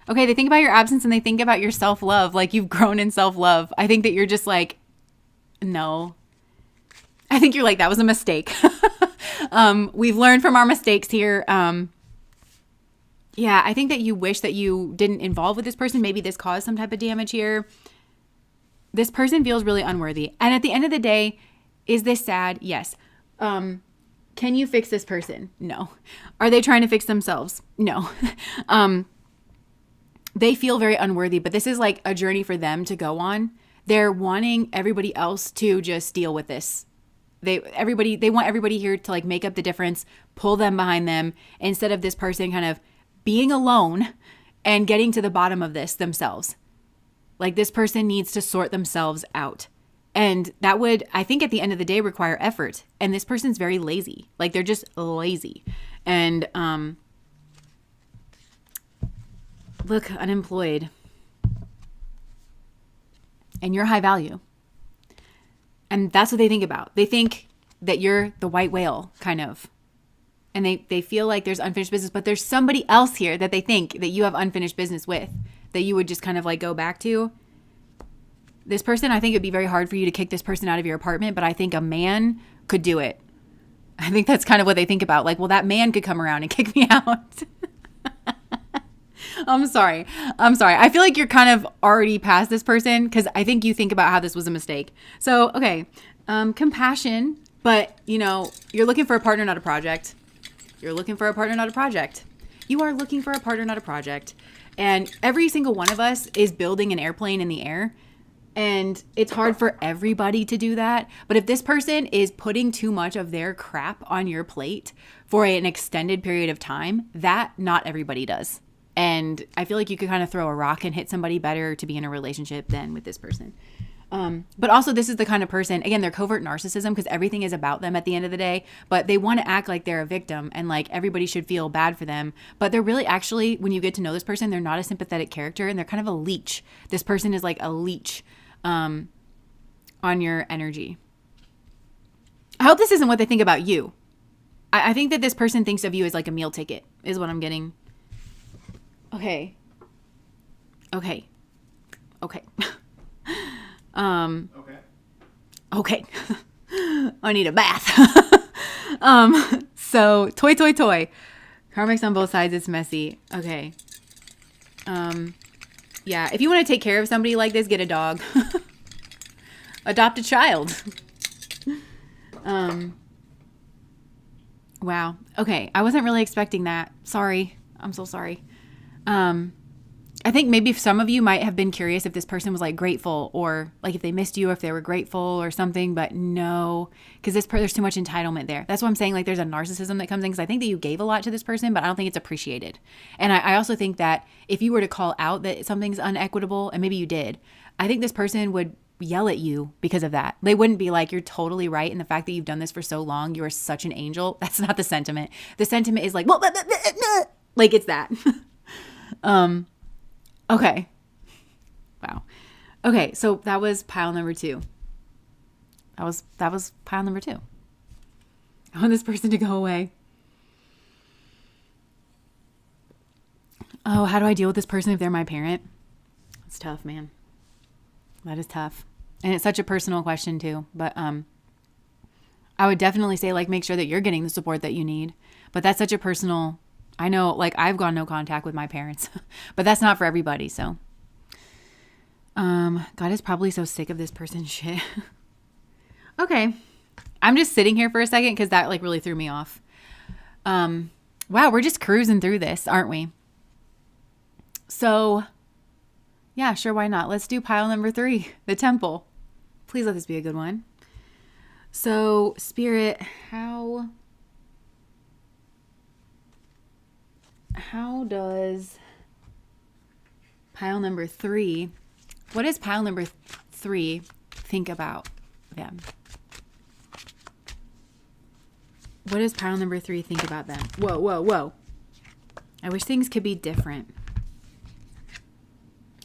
Okay, they think about your absence and they think about your self-love. Like you've grown in self-love. I think that you're just like, no. I think you're like, that was a mistake. We've learned from our mistakes here. Yeah, I think that you wish that you didn't involve with this person. Maybe this caused some type of damage here. This person feels really unworthy. And at the end of the day, is this sad? Yes. Can you fix this person? No. Are they trying to fix themselves? No. They feel very unworthy, but this is like a journey for them to go on. They're wanting everybody else to just deal with this. They want everybody here to like make up the difference, pull them behind them, instead of this person kind of being alone and getting to the bottom of this themselves. Like this person needs to sort themselves out. And that would, I think at the end of the day, require effort. And this person's very lazy. Like they're just lazy. And look, unemployed. And you're high value. And that's what they think about. They think that you're the white whale, kind of. And they feel like there's unfinished business, but there's somebody else here that they think that you have unfinished business with, that you would just kind of like go back to. This person, I think it'd be very hard for you to kick this person out of your apartment, but I think a man could do it. I think that's kind of what they think about. Like, well, that man could come around and kick me out. I'm sorry. I feel like you're kind of already past this person because I think you think about how this was a mistake. So, okay. Compassion, but you know, you're looking for a partner, not a project. You're looking for a partner, not a project. You are looking for a partner, not a project. And every single one of us is building an airplane in the air. And it's hard for everybody to do that. But if this person is putting too much of their crap on your plate for an extended period of time, that not everybody does. And I feel like you could kind of throw a rock and hit somebody better to be in a relationship than with this person. But also this is the kind of person, again, they're covert narcissism because everything is about them at the end of the day, but they want to act like they're a victim and like everybody should feel bad for them. But they're really actually, when you get to know this person, they're not a sympathetic character and they're kind of a leech. This person is like a leech on your energy. I hope this isn't what they think about you. I think that this person thinks of you as like a meal ticket is what I'm getting. Okay. Okay. Okay. I need a bath. So toy, toy, toy. Karmic's on both sides. It's messy. Okay. Yeah. If you want to take care of somebody like this, get a dog. Adopt a child. Wow. Okay. I wasn't really expecting that. Sorry. I'm so sorry. I think maybe some of you might have been curious if this person was like grateful or like if they missed you or if they were grateful or something, but no, because there's too much entitlement there. That's what I'm saying. Like there's a narcissism that comes in because I think that you gave a lot to this person, but I don't think it's appreciated. And I also think that if you were to call out that something's unequitable, and maybe you did, I think this person would yell at you because of that. They wouldn't be like, you're totally right. And the fact that you've done this for so long, you are such an angel. That's not the sentiment. The sentiment is like, well, like it's that. Okay. Wow. Okay. So that was pile number 2. That was pile number 2. I want this person to go away. Oh, how do I deal with this person if they're my parent? It's tough, man. That is tough. And it's such a personal question too. But I would definitely say like make sure that you're getting the support that you need. But that's such a personal, I know like I've gone no contact with my parents, but that's not for everybody. So God is probably so sick of this person's shit. Okay. I'm just sitting here for a second because that like really threw me off. Wow, we're just cruising through this, aren't we? So yeah, sure, why not? Let's do pile number 3, the temple. Please let this be a good one. So, Spirit, how does pile number 3, what does pile number 3 think about them? What does pile number 3 think about them? Whoa, whoa, whoa. I wish things could be different.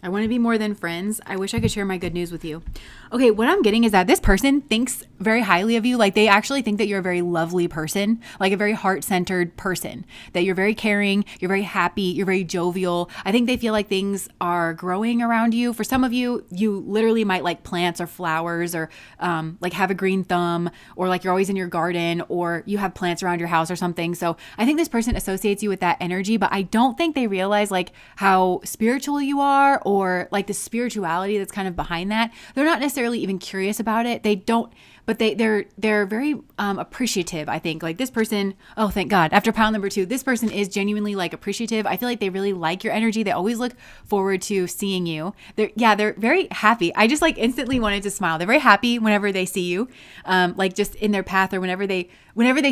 I want to be more than friends. I wish I could share my good news with you. Okay, what I'm getting is that this person thinks very highly of you. Like they actually think that you're a very lovely person, like a very heart-centered person, that you're very caring, you're very happy, you're very jovial. I think they feel like things are growing around you. For some of you, you literally might like plants or flowers or like have a green thumb or like you're always in your garden or you have plants around your house or something. So I think this person associates you with that energy, but I don't think they realize like how spiritual you are or like the spirituality that's kind of behind that. They're not necessarily even curious about it. They don't, but they're very appreciative. I think like this person, oh thank God, after pile number 2, this person is genuinely like appreciative. I feel like they really like your energy. They always look forward to seeing you. They're very happy. I just like instantly wanted to smile. They're very happy whenever they see you, like just in their path or whenever they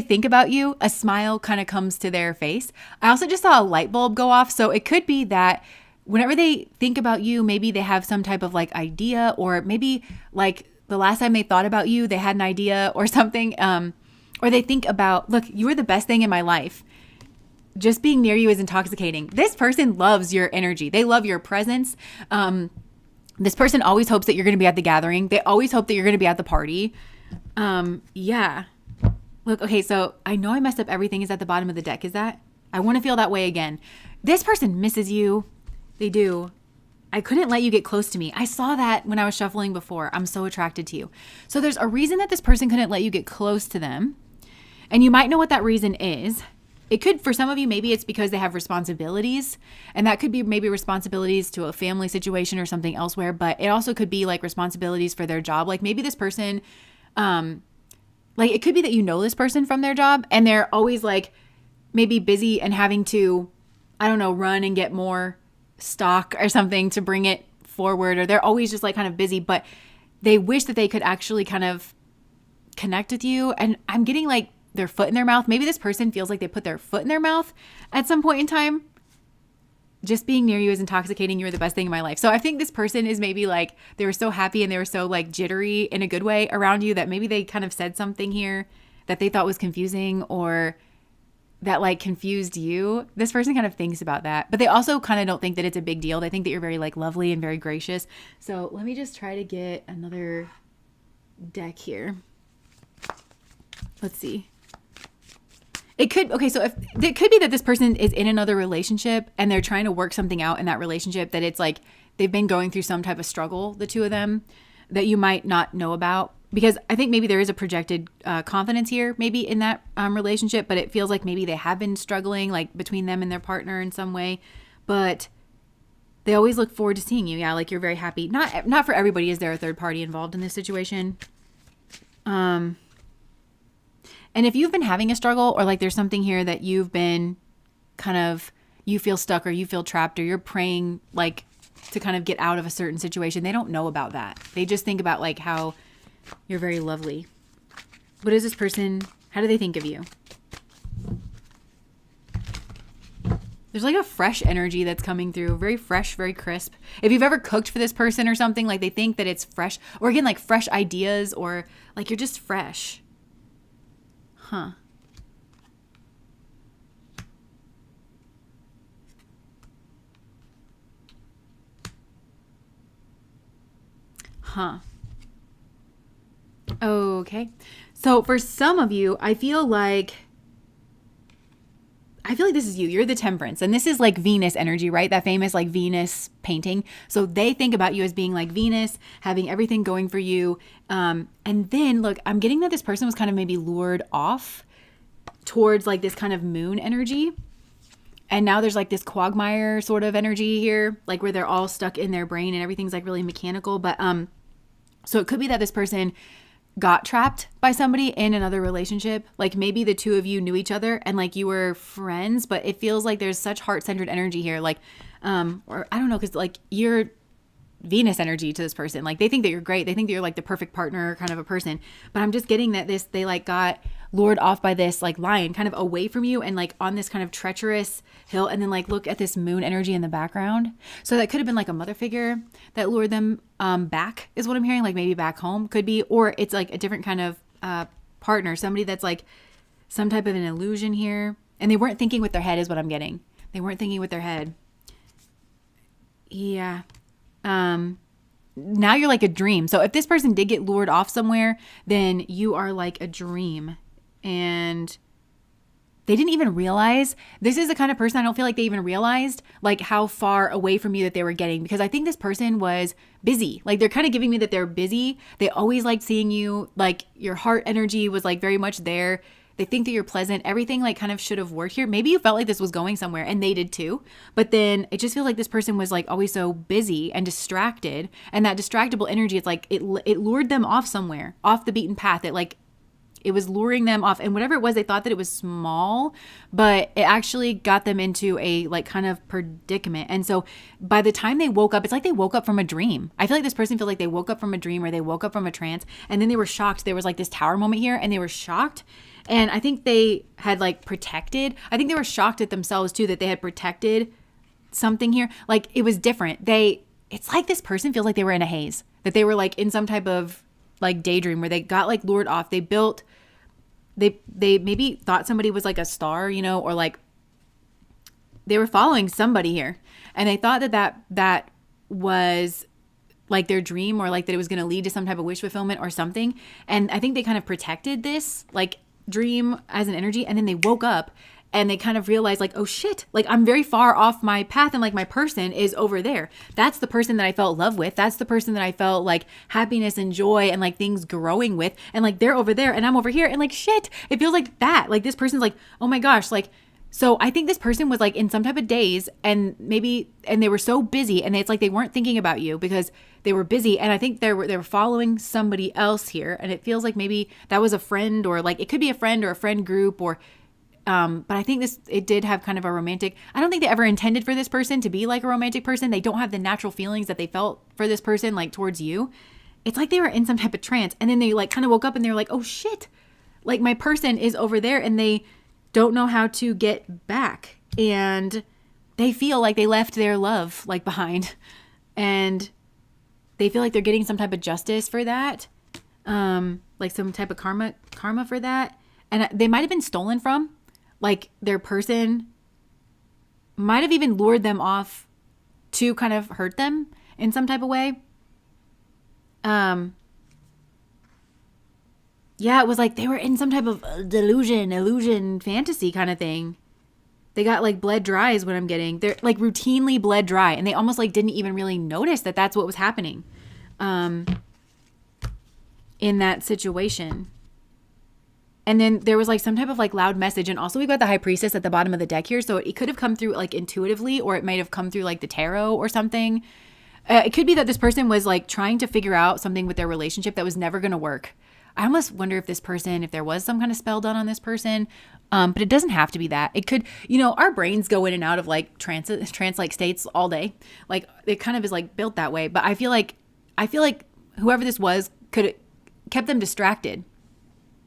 think about you, a smile kind of comes to their face. I also just saw a light bulb go off. So it could be that whenever they think about you, maybe they have some type of like idea, or maybe like the last time they thought about you, they had an idea or something. Or they think about, look, you were the best thing in my life. Just being near you is intoxicating. This person loves your energy. They love your presence. This person always hopes that you're going to be at the gathering. They always hope that you're going to be at the party. Yeah. Look, okay, so I know I messed up everything is at the bottom of the deck. Is that? I want to feel that way again. This person misses you. They do. I couldn't let you get close to me. I saw that when I was shuffling before. I'm so attracted to you. So there's a reason that this person couldn't let you get close to them. And you might know what that reason is. It could, for some of you, maybe it's because they have responsibilities. And that could be maybe responsibilities to a family situation or something elsewhere. But it also could be like responsibilities for their job. Like maybe this person, like it could be that you know this person from their job and they're always like maybe busy and having to, I don't know, run and get more stock or something to bring it forward, or they're always just like kind of busy, but they wish that they could actually kind of connect with you. And I'm getting like their foot in their mouth. Maybe this person feels like they put their foot in their mouth at some point in time. Just being near you is intoxicating. You were the best thing in my life. So I think this person is maybe like they were so happy and they were so like jittery in a good way around you that maybe they kind of said something here that they thought was confusing or that like confused you. This person kind of thinks about that, but they also kind of don't think that it's a big deal. They think that you're very like lovely and very gracious. So let me just try to get another deck here. Let's see. It could, okay, so if it could be that this person is in another relationship and they're trying to work something out in that relationship, that it's like they've been going through some type of struggle, the two of them, that you might not know about. because I think maybe there is a projected confidence here, maybe in that relationship, but it feels like maybe they have been struggling, like between them and their partner in some way. But they always look forward to seeing you. Yeah, like you're very happy. Not for everybody is there a third party involved in this situation. And if you've been having a struggle, or like there's something here that you've been kind of, you feel stuck or you feel trapped, or you're praying like to kind of get out of a certain situation, they don't know about that. They just think about like how you're very lovely. What is this person? How do they think of you? There's like a fresh energy that's coming through, very fresh, very crisp. If you've ever cooked for this person or something, like they think that it's fresh, or again, like fresh ideas, or like you're just fresh. Huh. Huh. Okay. So for some of you, I feel like this is you. You're the Temperance. And this is like Venus energy, right? That famous like Venus painting. So they think about you as being like Venus, having everything going for you. And then look, I'm getting that this person was kind of maybe lured off towards like this kind of moon energy. And now there's like this quagmire sort of energy here, like where they're all stuck in their brain and everything's like really mechanical. But so it could be that this person got trapped by somebody in another relationship. Like maybe the two of you knew each other and like you were friends, but it feels like there's such heart-centered energy here. Like, or I don't know, because like you're Venus energy to this person. Like they think that you're great. They think that you're like the perfect partner kind of a person. But I'm just getting that they like got lured off by this like lion kind of away from you and like on this kind of treacherous hill. And then like look at this moon energy in the background. So that could have been like a mother figure that lured them back is what I'm hearing. Like maybe back home could be, or it's like a different kind of partner, somebody that's like some type of an illusion here. And they weren't thinking with their head is what I'm getting. They weren't thinking with their head. Yeah. Now you're like a dream. So if this person did get lured off somewhere, then you are like a dream. And they didn't even realize. This is the kind of person I don't feel like they even realized like how far away from you that they were getting, because I think this person was busy. Like they're kind of giving me that they're busy. They always liked seeing you. Like your heart energy was like very much there. They think that you're pleasant. Everything like kind of should have worked here. Maybe you felt like this was going somewhere and they did too. But then it just feels like this person was like always so busy and distracted. And that distractible energy, it's like it lured them off somewhere, off the beaten path. It was luring them off. And whatever it was, they thought that it was small, but it actually got them into a like kind of predicament. And so by the time they woke up, it's like they woke up from a dream. I feel like this person feels like they woke up from a dream or they woke up from a trance. And then they were shocked. There was like this tower moment here and they were shocked. And I think they had like protected. I think they were shocked at themselves too, that they had protected something here. Like it was different. It's like this person feels like they were in a haze, that they were like in some type of like daydream where they got like lured off. They maybe thought somebody was like a star, you know, or like they were following somebody here. And they thought that was like their dream, or like that it was going to lead to some type of wish fulfillment or something. And I think they kind of protected this like dream as an energy. And then they woke up and they kind of realized like, oh shit, like I'm very far off my path and like my person is over there. That's the person that I felt love with. That's the person that I felt like happiness and joy and like things growing with. And like they're over there and I'm over here and like shit, it feels like that. Like this person's like, oh my gosh, like, so I think this person was like in some type of daze and they were so busy and it's like they weren't thinking about you because they were busy. And I think they were following somebody else here. And it feels like maybe that was a friend, or like it could be a friend or a friend group, or but I think it did have kind of a romantic, I don't think they ever intended for this person to be like a romantic person. They don't have the natural feelings that they felt for this person, like towards you. It's like they were in some type of trance and then they like kind of woke up and they were like, oh shit, like my person is over there and they don't know how to get back. And they feel like they left their love like behind and they feel like they're getting some type of justice for that. Like some type of karma for that. And they might've been stolen from. Like their person might have even lured them off to kind of hurt them in some type of way. Yeah, it was like they were in some type of illusion, fantasy kind of thing. They got like bled dry is what I'm getting. They're like routinely bled dry and they almost like didn't even really notice that that's what was happening. in that situation. And then there was like some type of like loud message. And also we got the high priestess at the bottom of the deck here. So it could have come through like intuitively, or it might have come through like the tarot or something. It could be that this person was like trying to figure out something with their relationship that was never going to work. I almost wonder if this person, if there was some kind of spell done on this person, but it doesn't have to be that. It could, our brains go in and out of like trance-like states all day. Like it kind of is like built that way. But I feel like whoever this was could kept them distracted.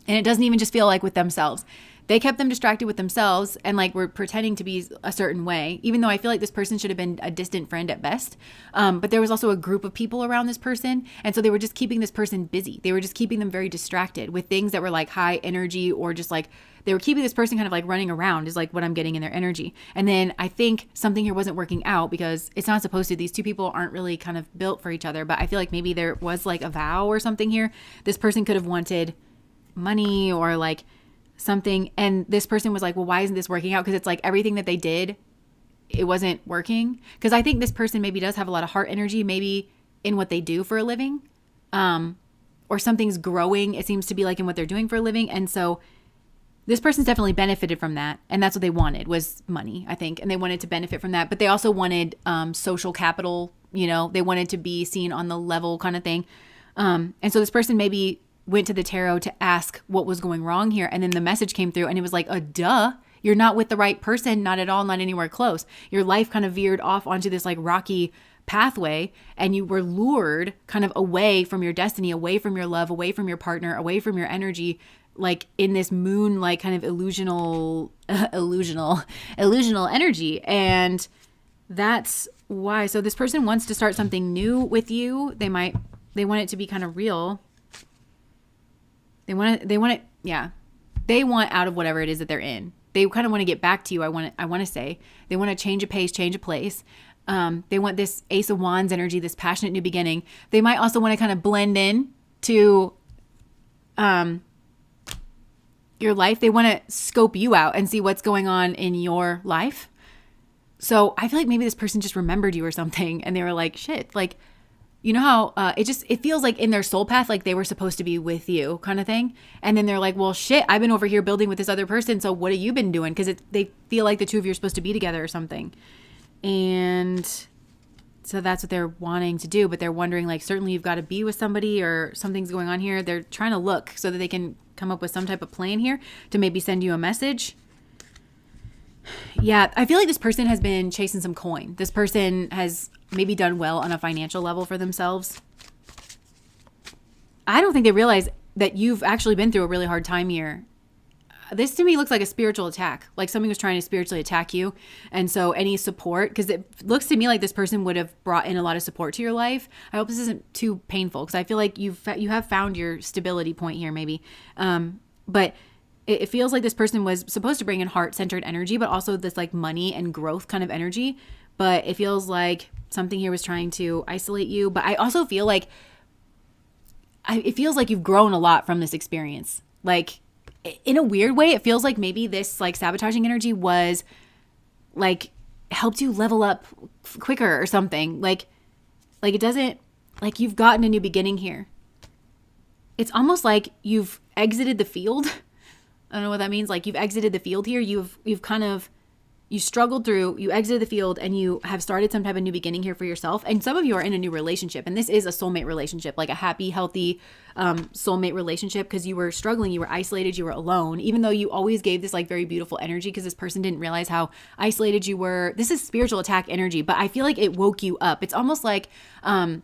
And it doesn't even just feel like with themselves. They kept them distracted with themselves and like were pretending to be a certain way, even though I feel like this person should have been a distant friend at best. But there was also a group of people around this person. And so they were just keeping this person busy. They were just keeping them very distracted with things that were like high energy, or just like they were keeping this person kind of like running around is like what I'm getting in their energy. And then I think something here wasn't working out because it's not supposed to. These two people aren't really kind of built for each other. But I feel like maybe there was like a vow or something here. This person could have wanted money or like something, and this person was like, well, why isn't this working out? Because it's like everything that they did, it wasn't working. Because I think this person maybe does have a lot of heart energy, maybe in what they do for a living, or something's growing, it seems to be like in what they're doing for a living. And so this person's definitely benefited from that, and that's what they wanted was money, I think, and they wanted to benefit from that. But they also wanted social capital, they wanted to be seen on the level kind of thing. And so this person maybe went to the tarot to ask what was going wrong here. And then the message came through and it was like, duh, you're not with the right person. Not at all. Not anywhere close. Your life kind of veered off onto this like rocky pathway, and you were lured kind of away from your destiny, away from your love, away from your partner, away from your energy, like in this moon, like kind of illusional energy. And that's why. So this person wants to start something new with you. They want it to be kind of real. They want out of whatever it is that they're in. They kind of want to get back to you. I want to say they want to change a pace, change a place. They want this Ace of Wands energy, this passionate new beginning. They might also want to kind of blend in to your life. They want to scope you out and see what's going on in your life. So I feel like maybe this person just remembered you or something, and they were like, shit, like, how it feels like in their soul path, like they were supposed to be with you kind of thing. And then they're like, well, shit, I've been over here building with this other person. So what have you been doing? Because they feel like the two of you are supposed to be together or something. And so that's what they're wanting to do. But they're wondering, like, certainly you've got to be with somebody or something's going on here. They're trying to look so that they can come up with some type of plan here to maybe send you a message. Yeah, I feel like this person has been chasing some coin. This person has maybe done well on a financial level for themselves. I don't think they realize that you've actually been through a really hard time here. This to me looks like a spiritual attack, like somebody was trying to spiritually attack you. And so any support, because it looks to me like this person would have brought in a lot of support to your life. I hope this isn't too painful, because I feel like you have found your stability point here maybe. But it feels like this person was supposed to bring in heart-centered energy, but also this like money and growth kind of energy. But it feels like something here was trying to isolate you. But I also feel like it feels like you've grown a lot from this experience. Like in a weird way, it feels like maybe this like sabotaging energy was like helped you level up quicker or something. Like it doesn't, like you've gotten a new beginning here. It's almost like you've exited the field. I don't know what that means. Like you've exited the field here. You've struggled through, you exited the field, and you have started some type of new beginning here for yourself. And some of you are in a new relationship, and this is a soulmate relationship, like a happy, healthy soulmate relationship, because you were struggling, you were isolated, you were alone, even though you always gave this like very beautiful energy, because this person didn't realize how isolated you were. This is spiritual attack energy, but I feel like it woke you up. It's almost like, I'm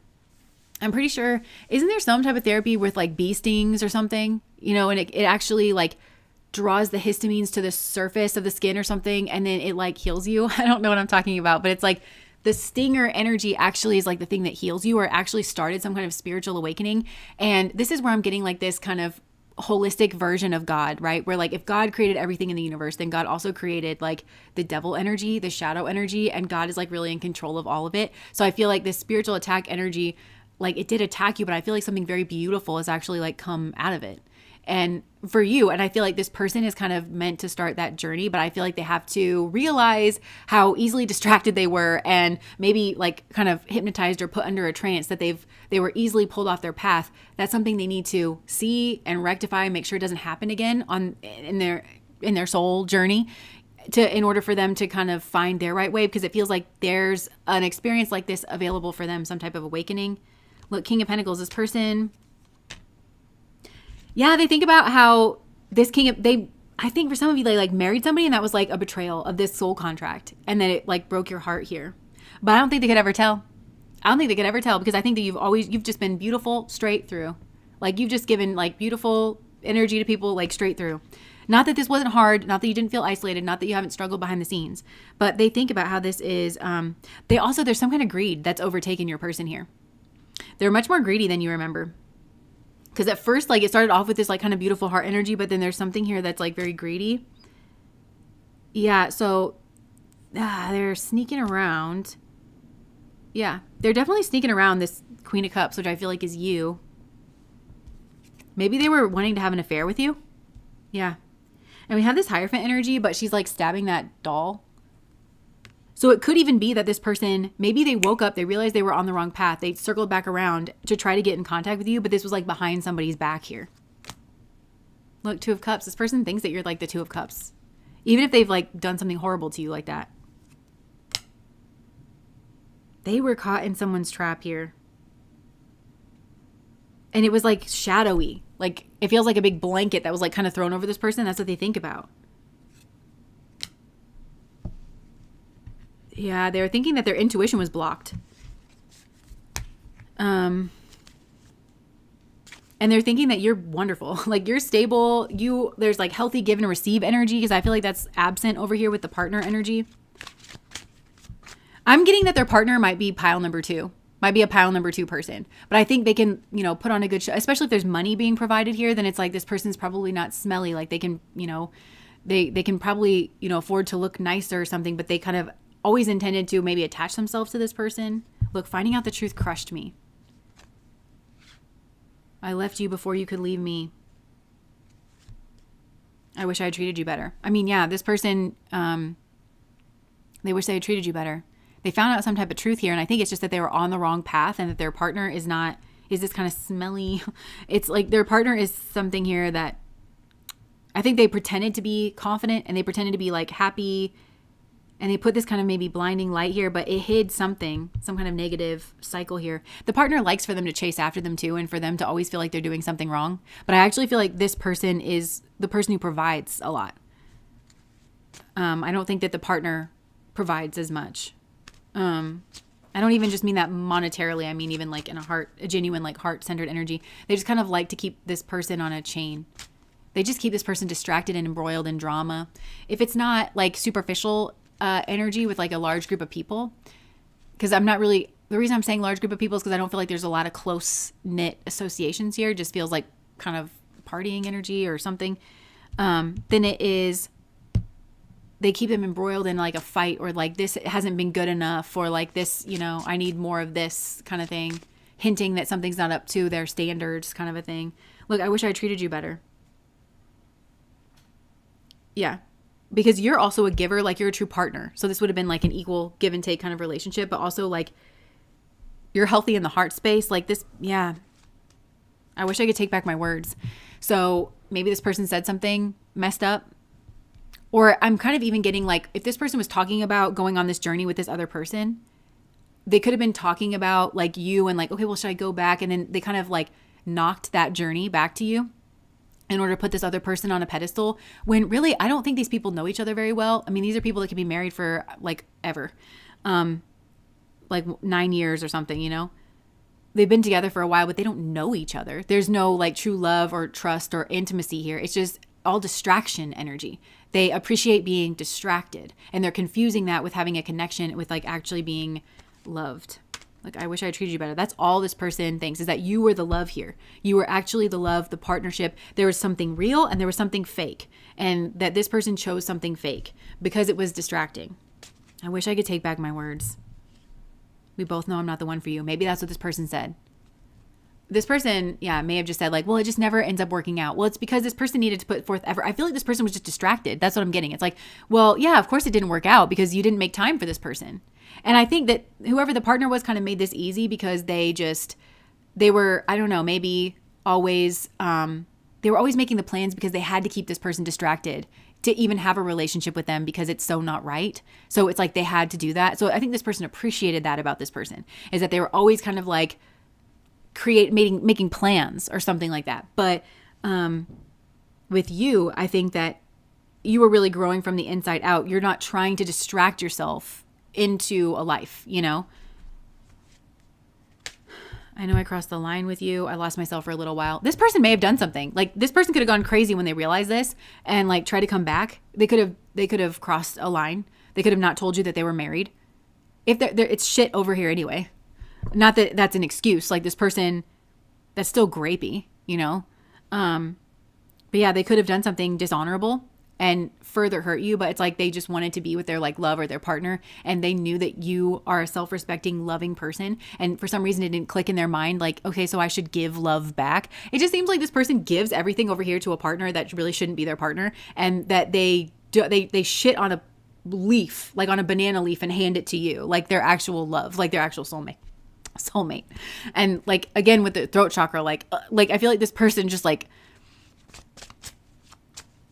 pretty sure, isn't there some type of therapy with like bee stings or something, and it actually like draws the histamines to the surface of the skin or something, and then it like heals you. I don't know what I'm talking about, but it's like the stinger energy actually is like the thing that heals you, or actually started some kind of spiritual awakening. And this is where I'm getting like this kind of holistic version of God, right? Where like if God created everything in the universe, then God also created like the devil energy, the shadow energy, and God is like really in control of all of it. So I feel like this spiritual attack energy, like it did attack you, but I feel like something very beautiful has actually like come out of it. and for you. And I feel like this person is kind of meant to start that journey, but I feel like they have to realize how easily distracted they were, and maybe like kind of hypnotized or put under a trance, that they were easily pulled off their path. That's something they need to see and rectify and make sure it doesn't happen again in their soul journey, in order for them to kind of find their right way, because it feels like there's an experience like this available for them, some type of awakening. Look, King of Pentacles, this person, yeah, they think about how this I think for some of you, they like married somebody and that was like a betrayal of this soul contract, and then it like broke your heart here. But I don't think they could ever tell. I don't think they could ever tell, because I think that you've just been beautiful straight through. Like you've just given like beautiful energy to people like straight through. Not that this wasn't hard, not that you didn't feel isolated, not that you haven't struggled behind the scenes, but they think about how this is, there's some kind of greed that's overtaken your person here. They're much more greedy than you remember. Because at first, like, it started off with this like kind of beautiful heart energy, but then there's something here that's like very greedy. Yeah, so they're sneaking around. Yeah, they're definitely sneaking around this Queen of Cups, which I feel like is you. Maybe they were wanting to have an affair with you. Yeah. And we have this Hierophant energy, but she's like stabbing that doll. So it could even be that this person, maybe they woke up, they realized they were on the wrong path. They circled back around to try to get in contact with you, but this was like behind somebody's back here. Look, Two of Cups. This person thinks that you're like the Two of Cups, even if they've like done something horrible to you like that. They were caught in someone's trap here. And it was like shadowy. Like it feels like a big blanket that was like kind of thrown over this person. That's what they think about. Yeah, they were thinking that their intuition was blocked. And they're thinking that you're wonderful. Like you're stable. There's like healthy give and receive energy, because I feel like that's absent over here with the partner energy. I'm getting that their partner might be pile number 2. Might be a pile number 2 person. But I think they can, put on a good show. Especially if there's money being provided here, then it's like this person's probably not smelly. Like they can, they can probably, afford to look nicer or something, but they kind of always intended to maybe attach themselves to this person. Look, finding out the truth crushed me. I left you before you could leave me. I wish I had treated you better. I mean, yeah, this person, they wish they had treated you better. They found out some type of truth here, and I think it's just that they were on the wrong path, and that their partner is this kind of smelly. It's like their partner is something here that I think they pretended to be confident, and they pretended to be like happy, and they put this kind of maybe blinding light here, but it hid something, some kind of negative cycle here. The partner likes for them to chase after them too, and for them to always feel like they're doing something wrong. But I actually feel like this person is the person who provides a lot. I don't think that the partner provides as much. I don't even just mean that monetarily. I mean, even like in a genuine, like heart-centered energy. They just kind of like to keep this person on a chain. They just keep this person distracted and embroiled in drama. If it's not like superficial energy with like a large group of people, because the reason I'm saying large group of people is because I don't feel like there's a lot of close-knit associations here. It just feels like kind of partying energy or something. Then it is, they keep them embroiled in like a fight, or like this hasn't been good enough, or like this, I need more of this kind of thing, hinting that something's not up to their standards kind of a thing. Look, I wish I treated you better. Yeah. Because you're also a giver, like you're a true partner. So this would have been like an equal give and take kind of relationship, but also like you're healthy in the heart space. Like this, yeah. I wish I could take back my words. So maybe this person said something messed up. Or I'm kind of even getting like, if this person was talking about going on this journey with this other person, they could have been talking about like you and like, okay, well, should I go back? And then they kind of like knocked that journey back to you in order to put this other person on a pedestal, when really, I don't think these people know each other very well. I mean, these are people that can be married for like ever, like 9 years or something, They've been together for a while, but they don't know each other. There's no like true love or trust or intimacy here. It's just all distraction energy. They appreciate being distracted, and they're confusing that with having a connection, with like actually being loved. Like, I wish I treated you better. That's all this person thinks, is that you were the love here. You were actually the love, the partnership. There was something real and there was something fake. And that this person chose something fake because it was distracting. I wish I could take back my words. We both know I'm not the one for you. Maybe that's what this person said. this person, may have just said like, well, it just never ends up working out. Well, it's because this person needed to put forth effort. I feel like this person was just distracted. That's what I'm getting. It's like, well, yeah, of course it didn't work out because you didn't make time for this person. And I think that whoever the partner was kind of made this easy because they were, I don't know, maybe always, they were always making the plans because they had to keep this person distracted to even have a relationship with them because it's so not right. So it's like they had to do that. So I think this person appreciated that about this person, is that they were always kind of like making plans or something like that. But with you, I think that you were really growing from the inside out. You're not trying to distract yourself into a life, you know? I know I crossed the line with you. I lost myself for a little while. This person may have done something. Like this person could have gone crazy when they realized this and like tried to come back. They could have crossed a line. They could have not told you that they were married. If it's shit over here anyway. Not that that's an excuse. Like this person, that's still grapey, you know? But yeah, they could have done something dishonorable and further hurt you, but it's like they just wanted to be with their like love or their partner, and they knew that you are a self-respecting, loving person, and for some reason it didn't click in their mind like, okay, so I should give love back. It just seems like this person gives everything over here to a partner that really shouldn't be their partner, and that they shit on a leaf, like on a banana leaf, and hand it to you like their actual love, like their actual soulmate. And like again with the throat chakra, like I feel like this person just like,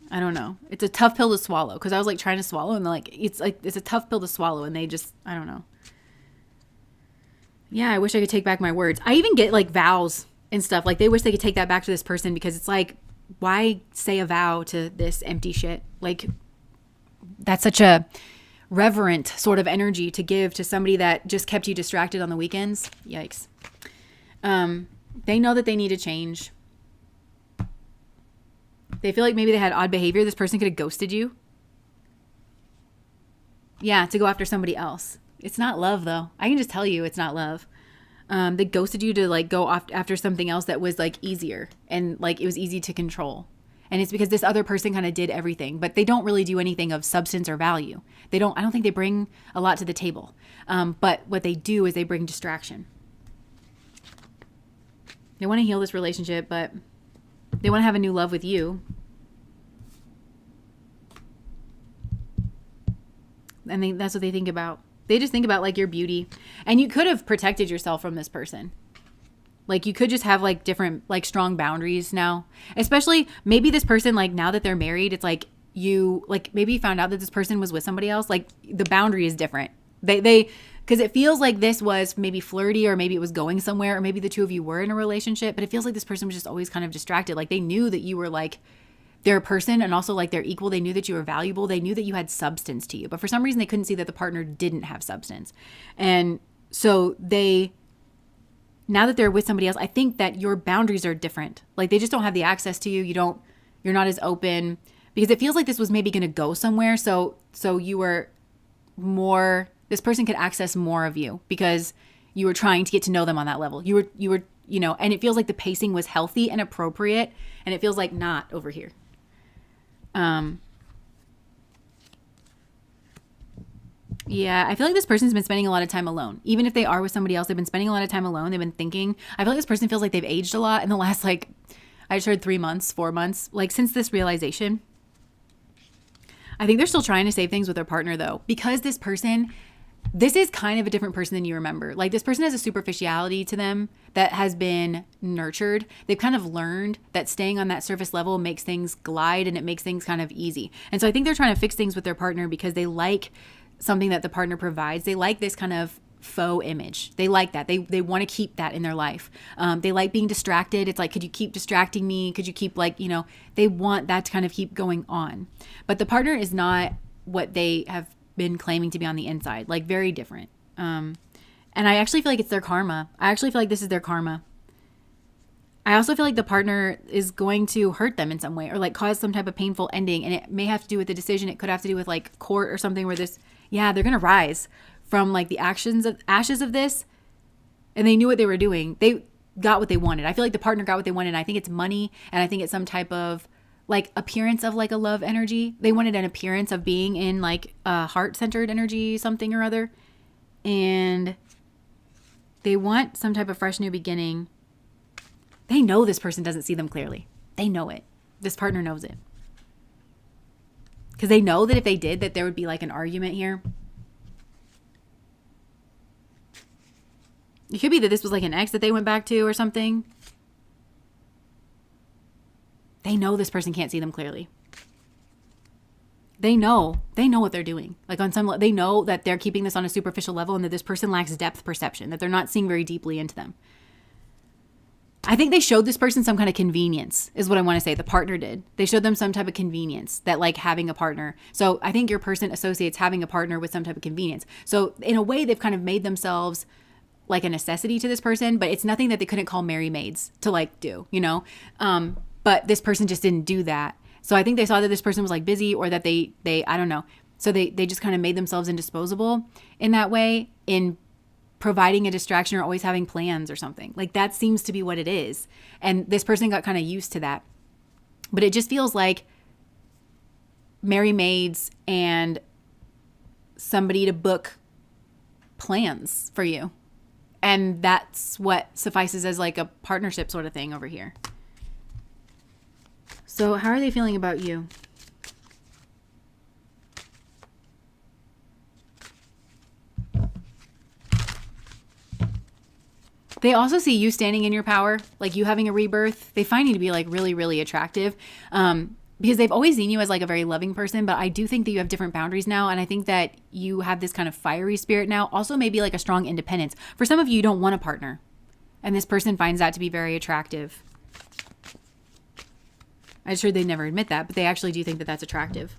I don't know. It's a tough pill to swallow because I was like trying to swallow and it's a tough pill to swallow, and they just, I don't know. Yeah, I wish I could take back my words. I even get like vows and stuff. Like they wish they could take that back to this person because it's like, why say a vow to this empty shit? Like that's such a reverent sort of energy to give to somebody that just kept you distracted on the weekends. Yikes. They know that they need to change. They feel like maybe they had odd behavior. This person could have ghosted you. Yeah, to go after somebody else. It's not love, though. I can just tell you it's not love. They ghosted you to like go off after something else that was like easier and like it was easy to control. And it's because this other person kind of did everything, but they don't really do anything of substance or value. I don't think they bring a lot to the table. But what they do is they bring distraction. They want to heal this relationship, but they want to have a new love with you. And that's what they think about. They just think about like your beauty. And you could have protected yourself from this person. Like you could just have like different, like strong boundaries now. Especially maybe this person, like now that they're married, it's like you, like maybe you found out that this person was with somebody else. Like the boundary is different. Because it feels like this was maybe flirty, or maybe it was going somewhere, or maybe the two of you were in a relationship, but it feels like this person was just always kind of distracted. Like they knew that you were like their person and also like their equal. They knew that you were valuable. They knew that you had substance to you, but for some reason they couldn't see that the partner didn't have substance. And so now that they're with somebody else, I think that your boundaries are different. Like they just don't have the access to you. You're not as open because it feels like this was maybe going to go somewhere. So you were more, this person could access more of you because you were trying to get to know them on that level. You were, and it feels like the pacing was healthy and appropriate, and it feels like not over here. Yeah, I feel like this person's been spending a lot of time alone. Even if they are with somebody else, they've been spending a lot of time alone. They've been thinking. I feel like this person feels like they've aged a lot in the last, like, I just heard 3 months, 4 months, like since this realization. I think they're still trying to save things with their partner though, because this is kind of a different person than you remember. Like this person has a superficiality to them that has been nurtured. They've kind of learned that staying on that surface level makes things glide and it makes things kind of easy. And so I think they're trying to fix things with their partner because they like something that the partner provides. They like this kind of faux image. They like that. They want to keep that in their life. They like being distracted. It's like, could you keep distracting me? Could you keep they want that to kind of keep going on. But the partner is not what they have been claiming to be on the inside, like very different. And I actually feel like it's their karma. I actually feel like this is their karma. I also feel like the partner is going to hurt them in some way or like cause some type of painful ending. And it may have to do with the decision. It could have to do with like court or something where they're going to rise from like the ashes of this. And they knew what they were doing. They got what they wanted. I feel like the partner got what they wanted. I think it's money. And I think it's some type of like appearance of like a love energy. They wanted an appearance of being in like a heart-centered energy, something or other. And they want some type of fresh new beginning. They know this person doesn't see them clearly. They know it. This partner knows it. Because they know that if they did, that there would be like an argument here. It could be that this was like an ex that they went back to or something. They know this person can't see them clearly. They know what they're doing. Like on some, they know that they're keeping this on a superficial level and that this person lacks depth perception, that they're not seeing very deeply into them. I think they showed this person some kind of convenience is what I want to say. The partner did. They showed them some type of convenience that like having a partner. So I think your person associates having a partner with some type of convenience. So in a way, they've kind of made themselves like a necessity to this person, but it's nothing that they couldn't call merry maids to like do, you know? But this person just didn't do that. So I think they saw that this person was like busy or that they I don't know. So they just kind of made themselves indisposable in that way, in providing a distraction or always having plans or something. Like that seems to be what it is. And this person got kind of used to that. But it just feels like merry maids and somebody to book plans for you. And that's what suffices as like a partnership sort of thing over here. So how are they feeling about you? They also see you standing in your power, like you having a rebirth. They find you to be like really, really attractive because they've always seen you as like a very loving person. But I do think that you have different boundaries now. And I think that you have this kind of fiery spirit now. Also maybe like a strong independence. For some of you, you don't want a partner. And this person finds that to be very attractive. I'm sure they never admit that, but they actually do think that that's attractive.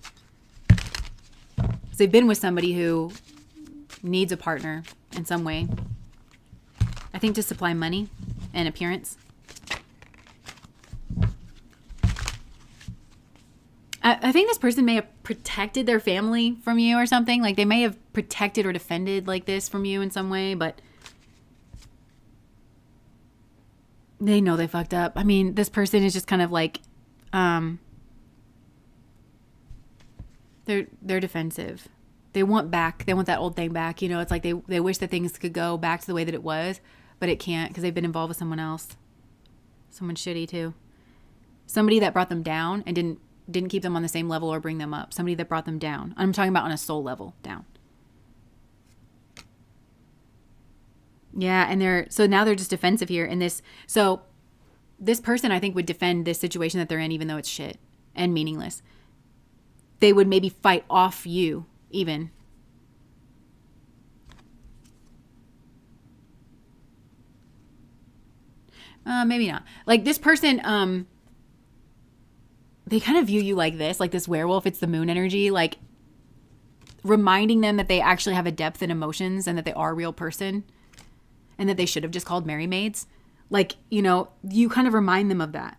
So they've been with somebody who needs a partner in some way. I think to supply money and appearance. I think this person may have protected their family from you or something. Like they may have protected or defended like this from you in some way, but they know they fucked up. I mean, this person is just kind of like, they're defensive. They want that old thing back. You know, it's like they wish that things could go back to the way that it was, but it can't because they've been involved with someone else. Someone shitty too. Somebody that brought them down and didn't keep them on the same level or bring them up. Somebody that brought them down. I'm talking about on a soul level down. Yeah, and so now they're just defensive here in this. So this person I think would defend this situation that they're in even though it's shit and meaningless. They would maybe fight off you even. Maybe not. Like this person, they kind of view you like this werewolf. It's the moon energy, like reminding them that they actually have a depth in emotions and that they are a real person and that they should have just called merry maids. Like, you know, you kind of remind them of that.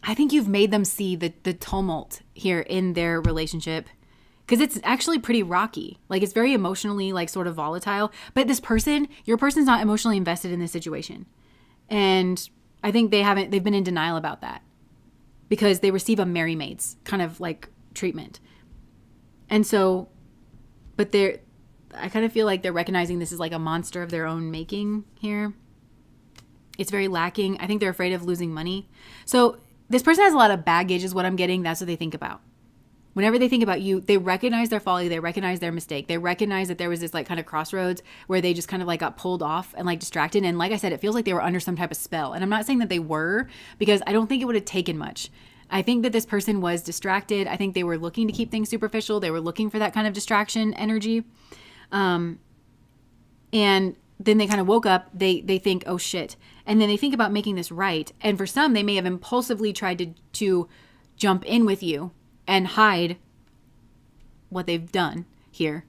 I think you've made them see the tumult here in their relationship because it's actually pretty rocky. Like it's very emotionally like sort of volatile, but your person's not emotionally invested in this situation. And I think they've been in denial about that because they receive a merry maids kind of like treatment. And so, but I kind of feel like they're recognizing this is like a monster of their own making here. It's very lacking. I think they're afraid of losing money. So this person has a lot of baggage is what I'm getting. That's what they think about. Whenever they think about you, they recognize their folly. They recognize their mistake. They recognize that there was this like kind of crossroads where they just kind of like got pulled off and like distracted. And like I said, it feels like they were under some type of spell. And I'm not saying that they were because I don't think it would have taken much. I think that this person was distracted. I think they were looking to keep things superficial. They were looking for that kind of distraction energy. And then they kind of woke up. They think, oh shit. And then they think about making this right. And for some, they may have impulsively tried to jump in with you and hide what they've done here,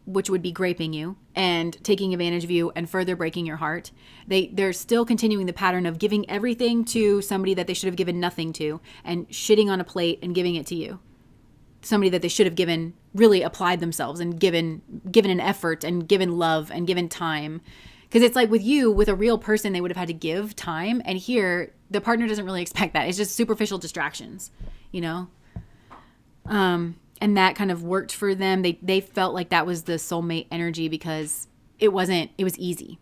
which would be graping you and taking advantage of you and further breaking your heart. They're still continuing the pattern of giving everything to somebody that they should have given nothing to and shitting on a plate and giving it to you. Somebody that they should have given, really applied themselves and given an effort and given love and given time. Because it's like with you, with a real person, they would have had to give time. And here, the partner doesn't really expect that. It's just superficial distractions, you know? And that kind of worked for them. They felt like that was the soulmate energy because it was easy.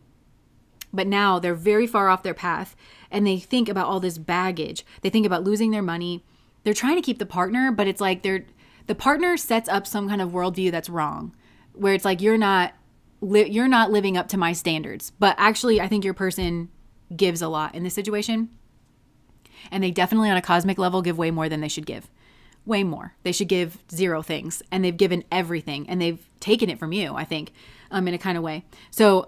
But now they're very far off their path and they think about all this baggage. They think about losing their money. They're trying to keep the partner, but it's like the partner sets up some kind of worldview that's wrong, where it's like you're not living up to my standards. But actually, I think your person gives a lot in this situation. And they definitely on a cosmic level give way more than they should give. Way more. They should give 0 things. And they've given everything. And they've taken it from you, I think, in a kind of way. So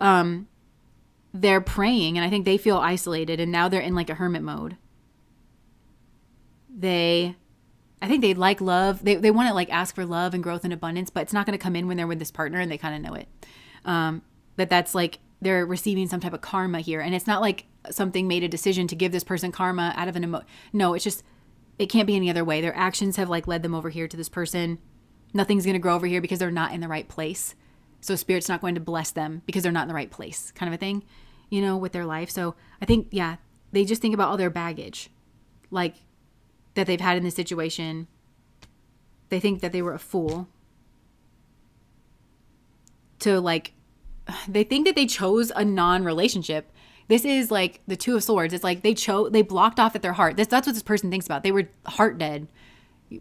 they're praying, and I think they feel isolated. And now they're in like a hermit mode. I think they like love. They want to like ask for love and growth and abundance, but it's not going to come in when they're with this partner, and they kind of know it. But that's like they're receiving some type of karma here. And it's not like something made a decision to give this person karma out of no, it's just, it can't be any other way. Their actions have like led them over here to this person. Nothing's going to grow over here because they're not in the right place. So Spirit's not going to bless them because they're not in the right place, kind of a thing, with their life. So I think, yeah, they just think about all their baggage, like that they've had in this situation. They think that they were a fool to like, they think that they chose a non-relationship. This is like the Two of Swords. It's like they blocked off at their heart. That's what this person thinks about. They were heart dead.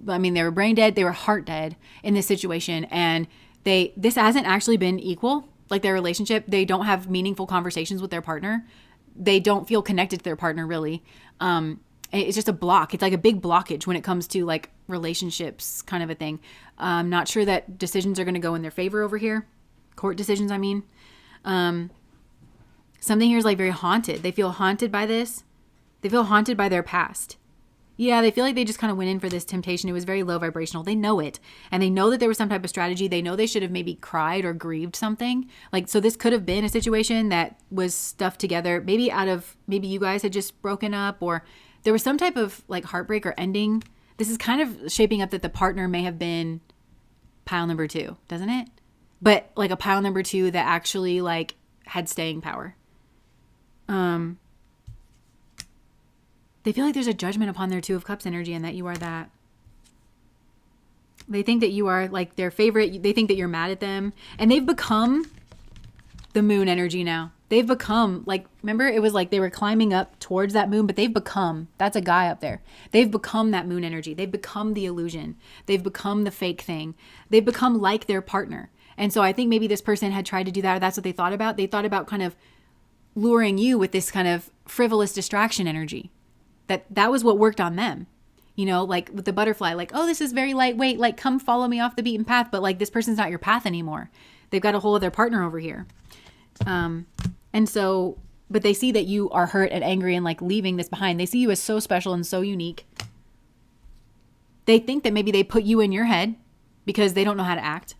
I mean, they were brain dead. They were heart dead in this situation. And this hasn't actually been equal. Like their relationship, they don't have meaningful conversations with their partner. They don't feel connected to their partner really. It's just a block. It's like a big blockage when it comes to like relationships, kind of a thing. I'm not sure that decisions are going to go in their favor over here. Court decisions, I mean. Something here is like very haunted. They feel haunted by this. They feel haunted by their past. Yeah, they feel like they just kind of went in for this temptation. It was very low vibrational. They know it. And they know that there was some type of strategy. They know they should have maybe cried or grieved something. Like, so this could have been a situation that was stuffed together. Maybe you guys had just broken up, or there was some type of like heartbreak or ending. This is kind of shaping up that the partner may have been pile number 2, doesn't it? But like a pile number 2 that actually like had staying power. They feel like there's a judgment upon their Two of Cups energy and that you are that. They think that you are like their favorite. They think that you're mad at them. And they've become the moon energy now. They've become like, remember it was like they were climbing up towards that moon, but they've become, that's a guy up there. They've become that moon energy. They've become the illusion. They've become the fake thing. They've become like their partner. And so I think maybe this person had tried to do that, or that's what they thought about. They thought about kind of luring you with this kind of frivolous distraction energy. That was what worked on them. Like with the butterfly, like, oh, this is very lightweight, like come follow me off the beaten path. But like this person's not your path anymore. They've got a whole other partner over here. And so, but they see that you are hurt and angry and like leaving this behind. They see you as so special and so unique. They think that maybe they put you in your head because they don't know how to act.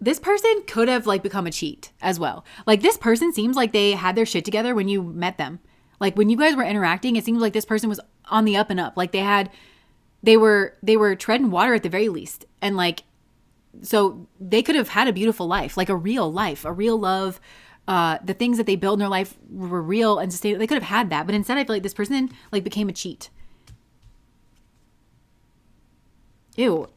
This person could have like become a cheat as well. Like this person seems like they had their shit together when you met them. Like when you guys were interacting, it seems like this person was on the up and up. Like they were treading water at the very least. And like, so they could have had a beautiful life, like a real life, a real love. The things that they built in their life were real and sustainable. They could have had that. But instead I feel like this person like became a cheat. Ew.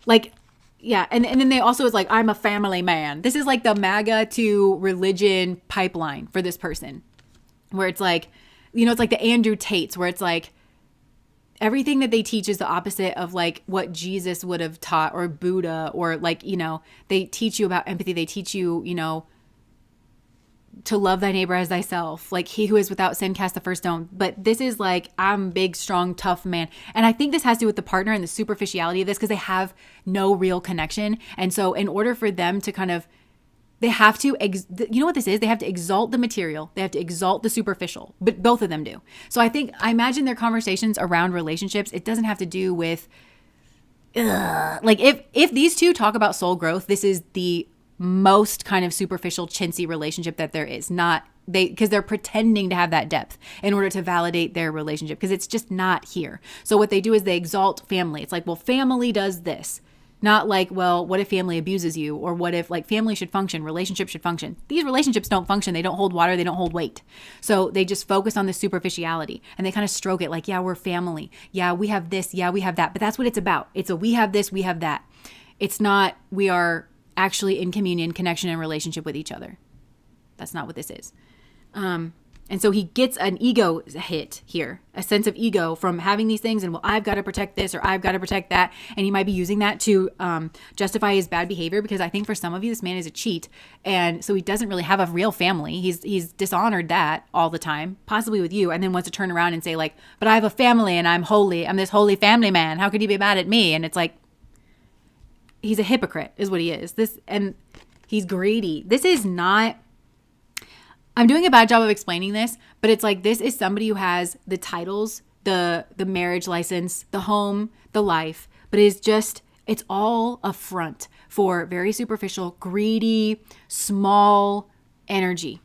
Like, yeah, and then they also is like, I'm a family man. This is like the MAGA to religion pipeline for this person. Where it's like, it's like the Andrew Tates, where it's like everything that they teach is the opposite of like what Jesus would have taught, or Buddha, or like, they teach you about empathy. They teach you, to love thy neighbor as thyself. Like he who is without sin cast the first stone. But this is like, I'm big, strong, tough man. And I think this has to do with the partner and the superficiality of this, because they have no real connection. And so in order for them to kind of, they have to, you know what this is? They have to exalt the material. They have to exalt the superficial, but both of them do. So I imagine their conversations around relationships, it doesn't have to do with, like if these two talk about soul growth, this is the most kind of superficial chintzy relationship that there is. Because they're pretending to have that depth in order to validate their relationship, because it's just not here. So what they do is they exalt family. It's like, well, family does this. Not like, well, what if family abuses you? Or what if like family should function, relationships should function? These relationships don't function. They don't hold water. They don't hold weight. So they just focus on the superficiality and they kind of stroke it like, yeah, we're family. Yeah, we have this. Yeah, we have that. But that's what it's about. It's a we have this, we have that. It's not we are actually in communion, connection, and relationship with each other. That's not what this is. And so he gets an ego hit here, a sense of ego from having these things. And well, I've got to protect this or I've got to protect that. And he might be using that to justify his bad behavior, because I think for some of you, this man is a cheat. And so he doesn't really have a real family. He's dishonored that all the time, possibly with you. And then wants to turn around and say like, but I have a family and I'm holy. I'm this holy family man. How could you be mad at me? And it's like, he's a hypocrite is what he is. And he's greedy. This is not, I'm doing a bad job of explaining this, but it's like, this is somebody who has the titles, the marriage license, the home, the life, but it's all a front for very superficial, greedy, small energy.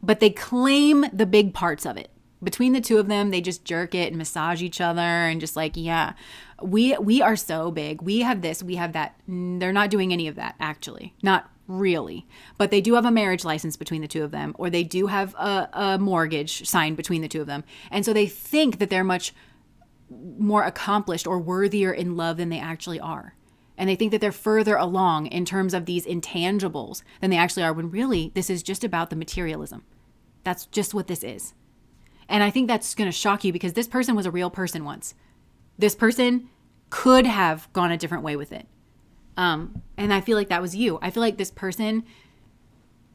But they claim the big parts of it. Between the two of them, they just jerk it and massage each other and just like, yeah, we are so big. We have this, we have that. They're not doing any of that, actually. Not really. But they do have a marriage license between the two of them, or they do have a mortgage signed between the two of them. And so they think that they're much more accomplished or worthier in love than they actually are. And they think that they're further along in terms of these intangibles than they actually are, when really this is just about the materialism. That's just what this is. And I think that's going to shock you, because this person was a real person once. This person could have gone a different way with it. And I feel like that was you. I feel like this person,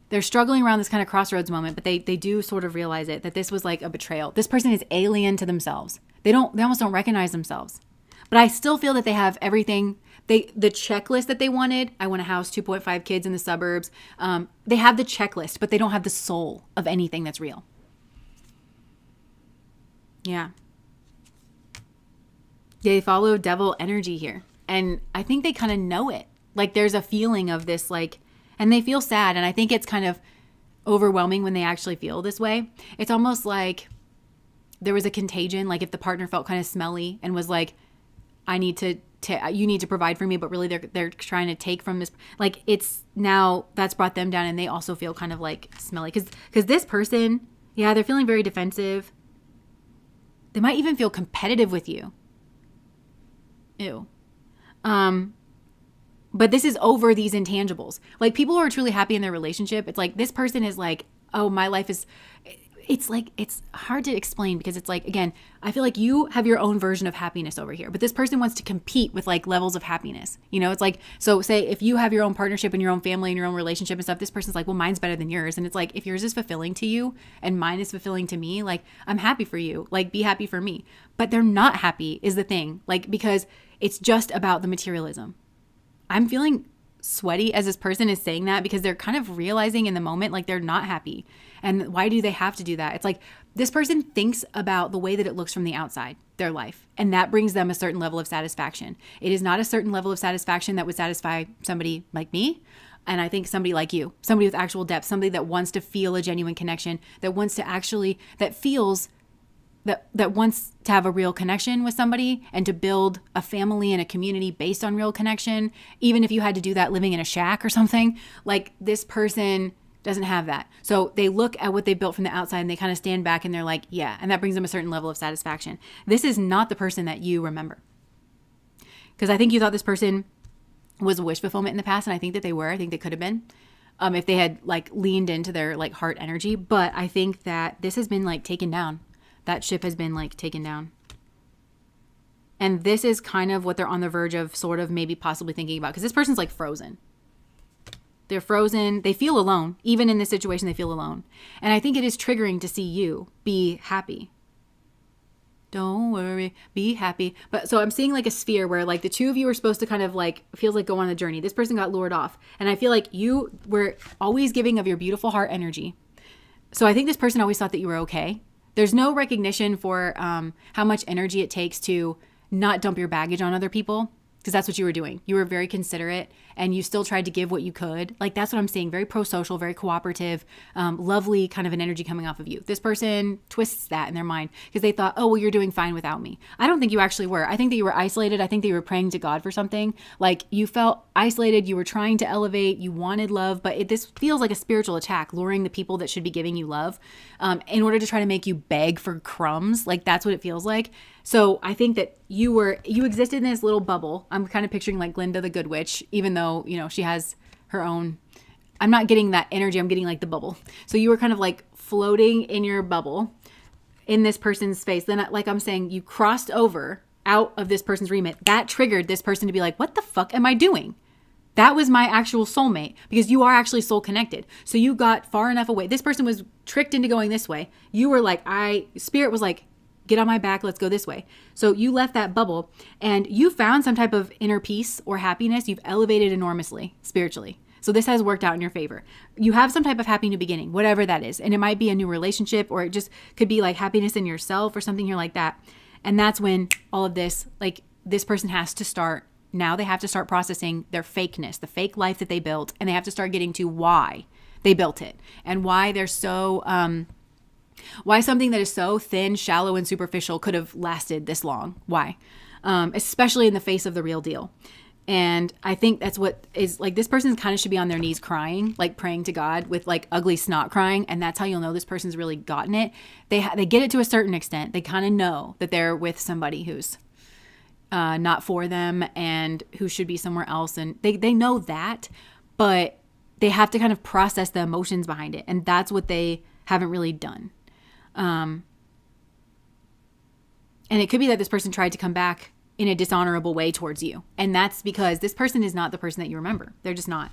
they're struggling around this kind of crossroads moment, but they do sort of realize it, that this was like a betrayal. This person is alien to themselves. They almost don't recognize themselves. But I still feel that they have everything. The checklist that they wanted. I want a house, 2.5 kids in the suburbs. They have the checklist, but they don't have the soul of anything that's real. Yeah. They follow devil energy here. And I think they kind of know it. Like there's a feeling of this, like, and they feel sad. And I think it's kind of overwhelming when they actually feel this way. It's almost like there was a contagion. Like if the partner felt kind of smelly and was like, you need to provide for me, but really they're trying to take from this. Like it's now that's brought them down, and they also feel kind of like smelly. Because this person, yeah, they're feeling very defensive. They might even feel competitive with you. Ew. But this is over these intangibles. Like people who are truly happy in their relationship, it's like this person is like, oh, my life is, it's like, it's hard to explain, because it's like, again, I feel like you have your own version of happiness over here, but this person wants to compete with like levels of happiness. You know, it's like, so say if you have your own partnership and your own family and your own relationship and stuff, this person's like, well, mine's better than yours. And it's like, if yours is fulfilling to you and mine is fulfilling to me, like I'm happy for you, like be happy for me. But they're not happy is the thing, like, because it's just about the materialism. I'm feeling sweaty as this person is saying that, because they're kind of realizing in the moment, like they're not happy. And why do they have to do that? It's like this person thinks about the way that it looks from the outside, their life. And that brings them a certain level of satisfaction. It is not a certain level of satisfaction that would satisfy somebody like me. And I think somebody like you, somebody with actual depth, somebody that wants to feel a genuine connection, that wants to actually, that feels that wants to have a real connection with somebody and to build a family and a community based on real connection, even if you had to do that living in a shack or something. Like this person doesn't have that. So they look at what they built from the outside and they kind of stand back and they're like, yeah, and that brings them a certain level of satisfaction. This is not the person that you remember. Because I think you thought this person was wish fulfillment in the past, and I think that they were. I think they could have been. If they had like leaned into their like heart energy. But I think that this has been like taken down. That ship has been like taken down. And this is kind of what they're on the verge of sort of maybe possibly thinking about. Because this person's like frozen. They're frozen. They feel alone. Even in this situation, they feel alone. And I think it is triggering to see you be happy. Don't worry, be happy. But so I'm seeing like a sphere where like the two of you are supposed to kind of like, feels like go on a journey. This person got lured off. And I feel like you were always giving of your beautiful heart energy. So I think this person always thought that you were okay. There's no recognition for how much energy it takes to not dump your baggage on other people. because that's what you were doing. You were very considerate and you still tried to give what you could. Like, that's what I'm seeing. Very pro-social, very cooperative, lovely kind of an energy coming off of you. This person twists that in their mind because they thought, oh, well, you're doing fine without me. I don't think you actually were. I think that you were isolated. I think that you were praying to God for something. Like, you felt isolated. You were trying to elevate. You wanted love, but this feels like a spiritual attack, luring the people that should be giving you love in order to try to make you beg for crumbs. Like, that's what it feels like. So I think that you existed in this little bubble. I'm kind of picturing like Glinda the Good Witch, even though, she has her own, I'm not getting that energy. I'm getting like the bubble. So you were kind of like floating in your bubble in this person's space. Then, like I'm saying, you crossed over out of this person's remit. That triggered this person to be like, what the fuck am I doing? That was my actual soulmate, because you are actually soul connected. So you got far enough away. This person was tricked into going this way. You were like, Spirit was like, get on my back, let's go this way. So you left that bubble and you found some type of inner peace or happiness. You've elevated enormously spiritually. So this has worked out in your favor. You have some type of happy new beginning, whatever that is. And it might be a new relationship, or it just could be like happiness in yourself or something here like that. And that's when all of this, like, this person has to start. Now they have to start processing their fakeness, the fake life that they built. And they have to start getting to why they built it and why they're so, why something that is so thin, shallow, and superficial could have lasted this long. Why? Especially in the face of the real deal. And I think that's what is like, this person kind of should be on their knees crying, like praying to God with like ugly snot crying. And that's how you'll know this person's really gotten it. They get it to a certain extent. They kind of know that they're with somebody who's not for them and who should be somewhere else. And they know that, but they have to kind of process the emotions behind it. And that's what they haven't really done. And it could be that this person tried to come back in a dishonorable way towards you. And that's because this person is not the person that you remember. They're just not.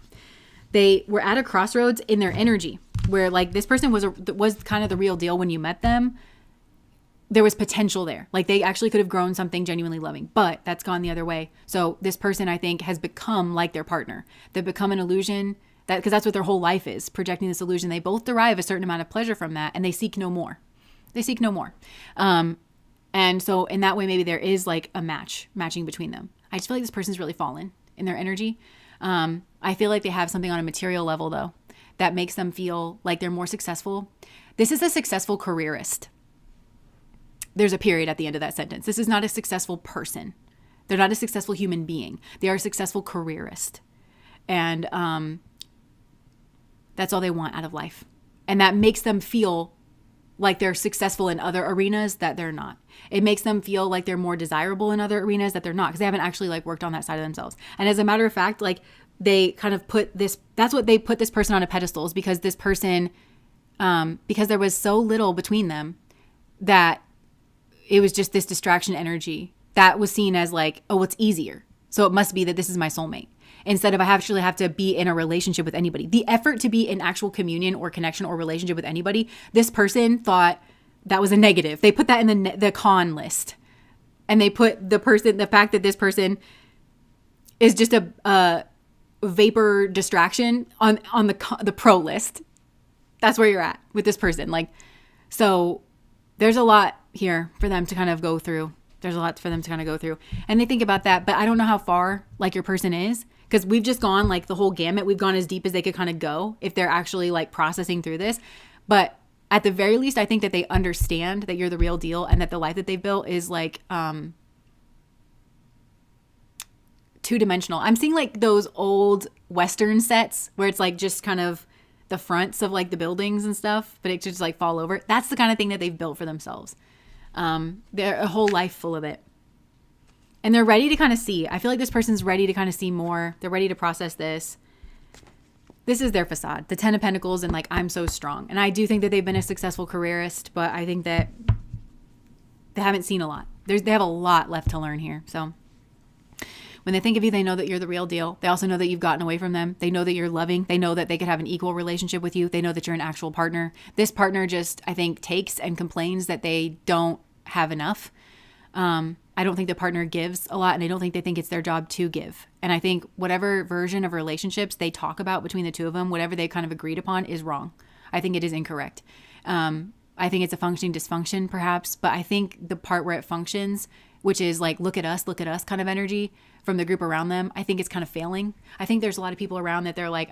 They were at a crossroads in their energy where like this person was kind of the real deal when you met them. There was potential there. Like they actually could have grown something genuinely loving, but that's gone the other way. So this person, I think, has become like their partner. They've become an illusion, because that's what their whole life is, projecting this illusion. They both derive a certain amount of pleasure from that, and they seek no more. They seek no more. And so in that way, maybe there is like a matching between them. I just feel like this person's really fallen in their energy. I feel like they have something on a material level, though, that makes them feel like they're more successful. This is a successful careerist. There's a period at the end of that sentence. This is not a successful person. They're not a successful human being. They are a successful careerist. And that's all they want out of life. And that makes them feel like they're successful in other arenas that they're not. It makes them feel like they're more desirable in other arenas that they're not, because they haven't actually like worked on that side of themselves. And as a matter of fact, like they kind of put this, that's what they put this person on a pedestal, is because this person, because there was so little between them that it was just this distraction energy that was seen as like, oh, it's easier. So it must be that this is my soulmate. Instead of I actually have to be in a relationship with anybody. The effort to be in actual communion or connection or relationship with anybody, this person thought that was a negative. They put that in the con list. And they put the fact that this person is just a vapor distraction on the pro list. That's where you're at with this person. Like, so there's a lot here for them to kind of go through. And they think about that, but I don't know how far like your person is, because we've just gone like the whole gamut. We've gone as deep as they could kind of go if they're actually like processing through this. But at the very least, I think that they understand that you're the real deal and that the life that they've built is like two-dimensional. I'm seeing like those old Western sets where it's like just kind of the fronts of like the buildings and stuff, but it just like fall over. That's the kind of thing that they've built for themselves. They're a whole life full of it. And they're ready to kind of see. I feel like this person's ready to kind of see more. They're ready to process this. This is their facade. The 10 of Pentacles and like, I'm so strong. And I do think that they've been a successful careerist, but I think that they haven't seen a lot. They have a lot left to learn here. So when they think of you, they know that you're the real deal. They also know that you've gotten away from them. They know that you're loving. They know that they could have an equal relationship with you. They know that you're an actual partner. This partner just, I think, takes and complains that they don't have enough. I don't think the partner gives a lot, and I don't think they think it's their job to give. And I think whatever version of relationships they talk about between the two of them, whatever they kind of agreed upon, is wrong. I think it is incorrect. I think it's a functioning dysfunction, perhaps, but I think the part where it functions, which is like, look at us kind of energy, from the group around them, I think it's kind of failing. I think there's a lot of people around that they're like,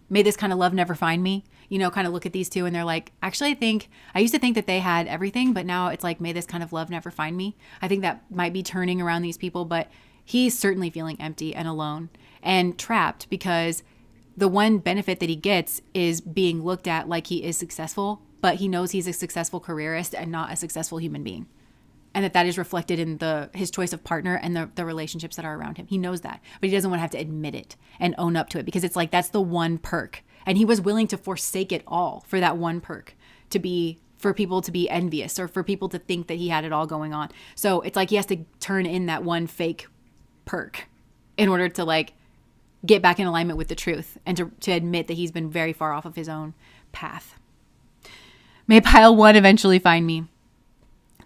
may this kind of love never find me, kind of look at these two and they're like, actually, I used to think that they had everything, but now it's like, may this kind of love never find me. I think that might be turning around these people, but he's certainly feeling empty and alone and trapped because the one benefit that he gets is being looked at like he is successful, but he knows he's a successful careerist and not a successful human being. And that is reflected in his choice of partner and the relationships that are around him. He knows that, but he doesn't want to have to admit it and own up to it because it's like, that's the one perk. And he was willing to forsake it all for that one perk for people to be envious or for people to think that he had it all going on. So it's like he has to turn in that one fake perk in order to like get back in alignment with the truth and to admit that he's been very far off of his own path. May pile 1 eventually find me.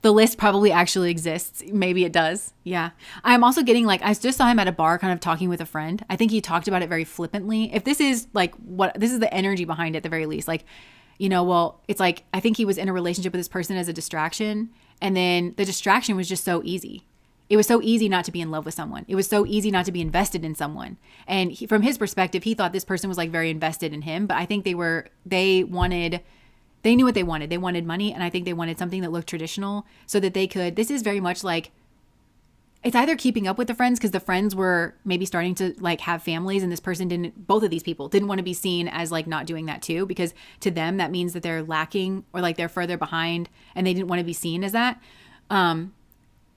The list probably actually exists. Maybe it does. Yeah. I'm also getting I just saw him at a bar kind of talking with a friend. I think he talked about it very flippantly. If this is this is the energy behind it at the very least. It's like, I think he was in a relationship with this person as a distraction. And then the distraction was just so easy. It was so easy not to be in love with someone. It was so easy not to be invested in someone. And from his perspective, he thought this person was very invested in him. But I think they knew what they wanted. They wanted money, and I think they wanted something that looked traditional so that they could. This is very much it's either keeping up with the friends because the friends were maybe starting to have families, and this person both of these people didn't want to be seen as not doing that too, because to them that means that they're lacking or they're further behind, and they didn't want to be seen as that.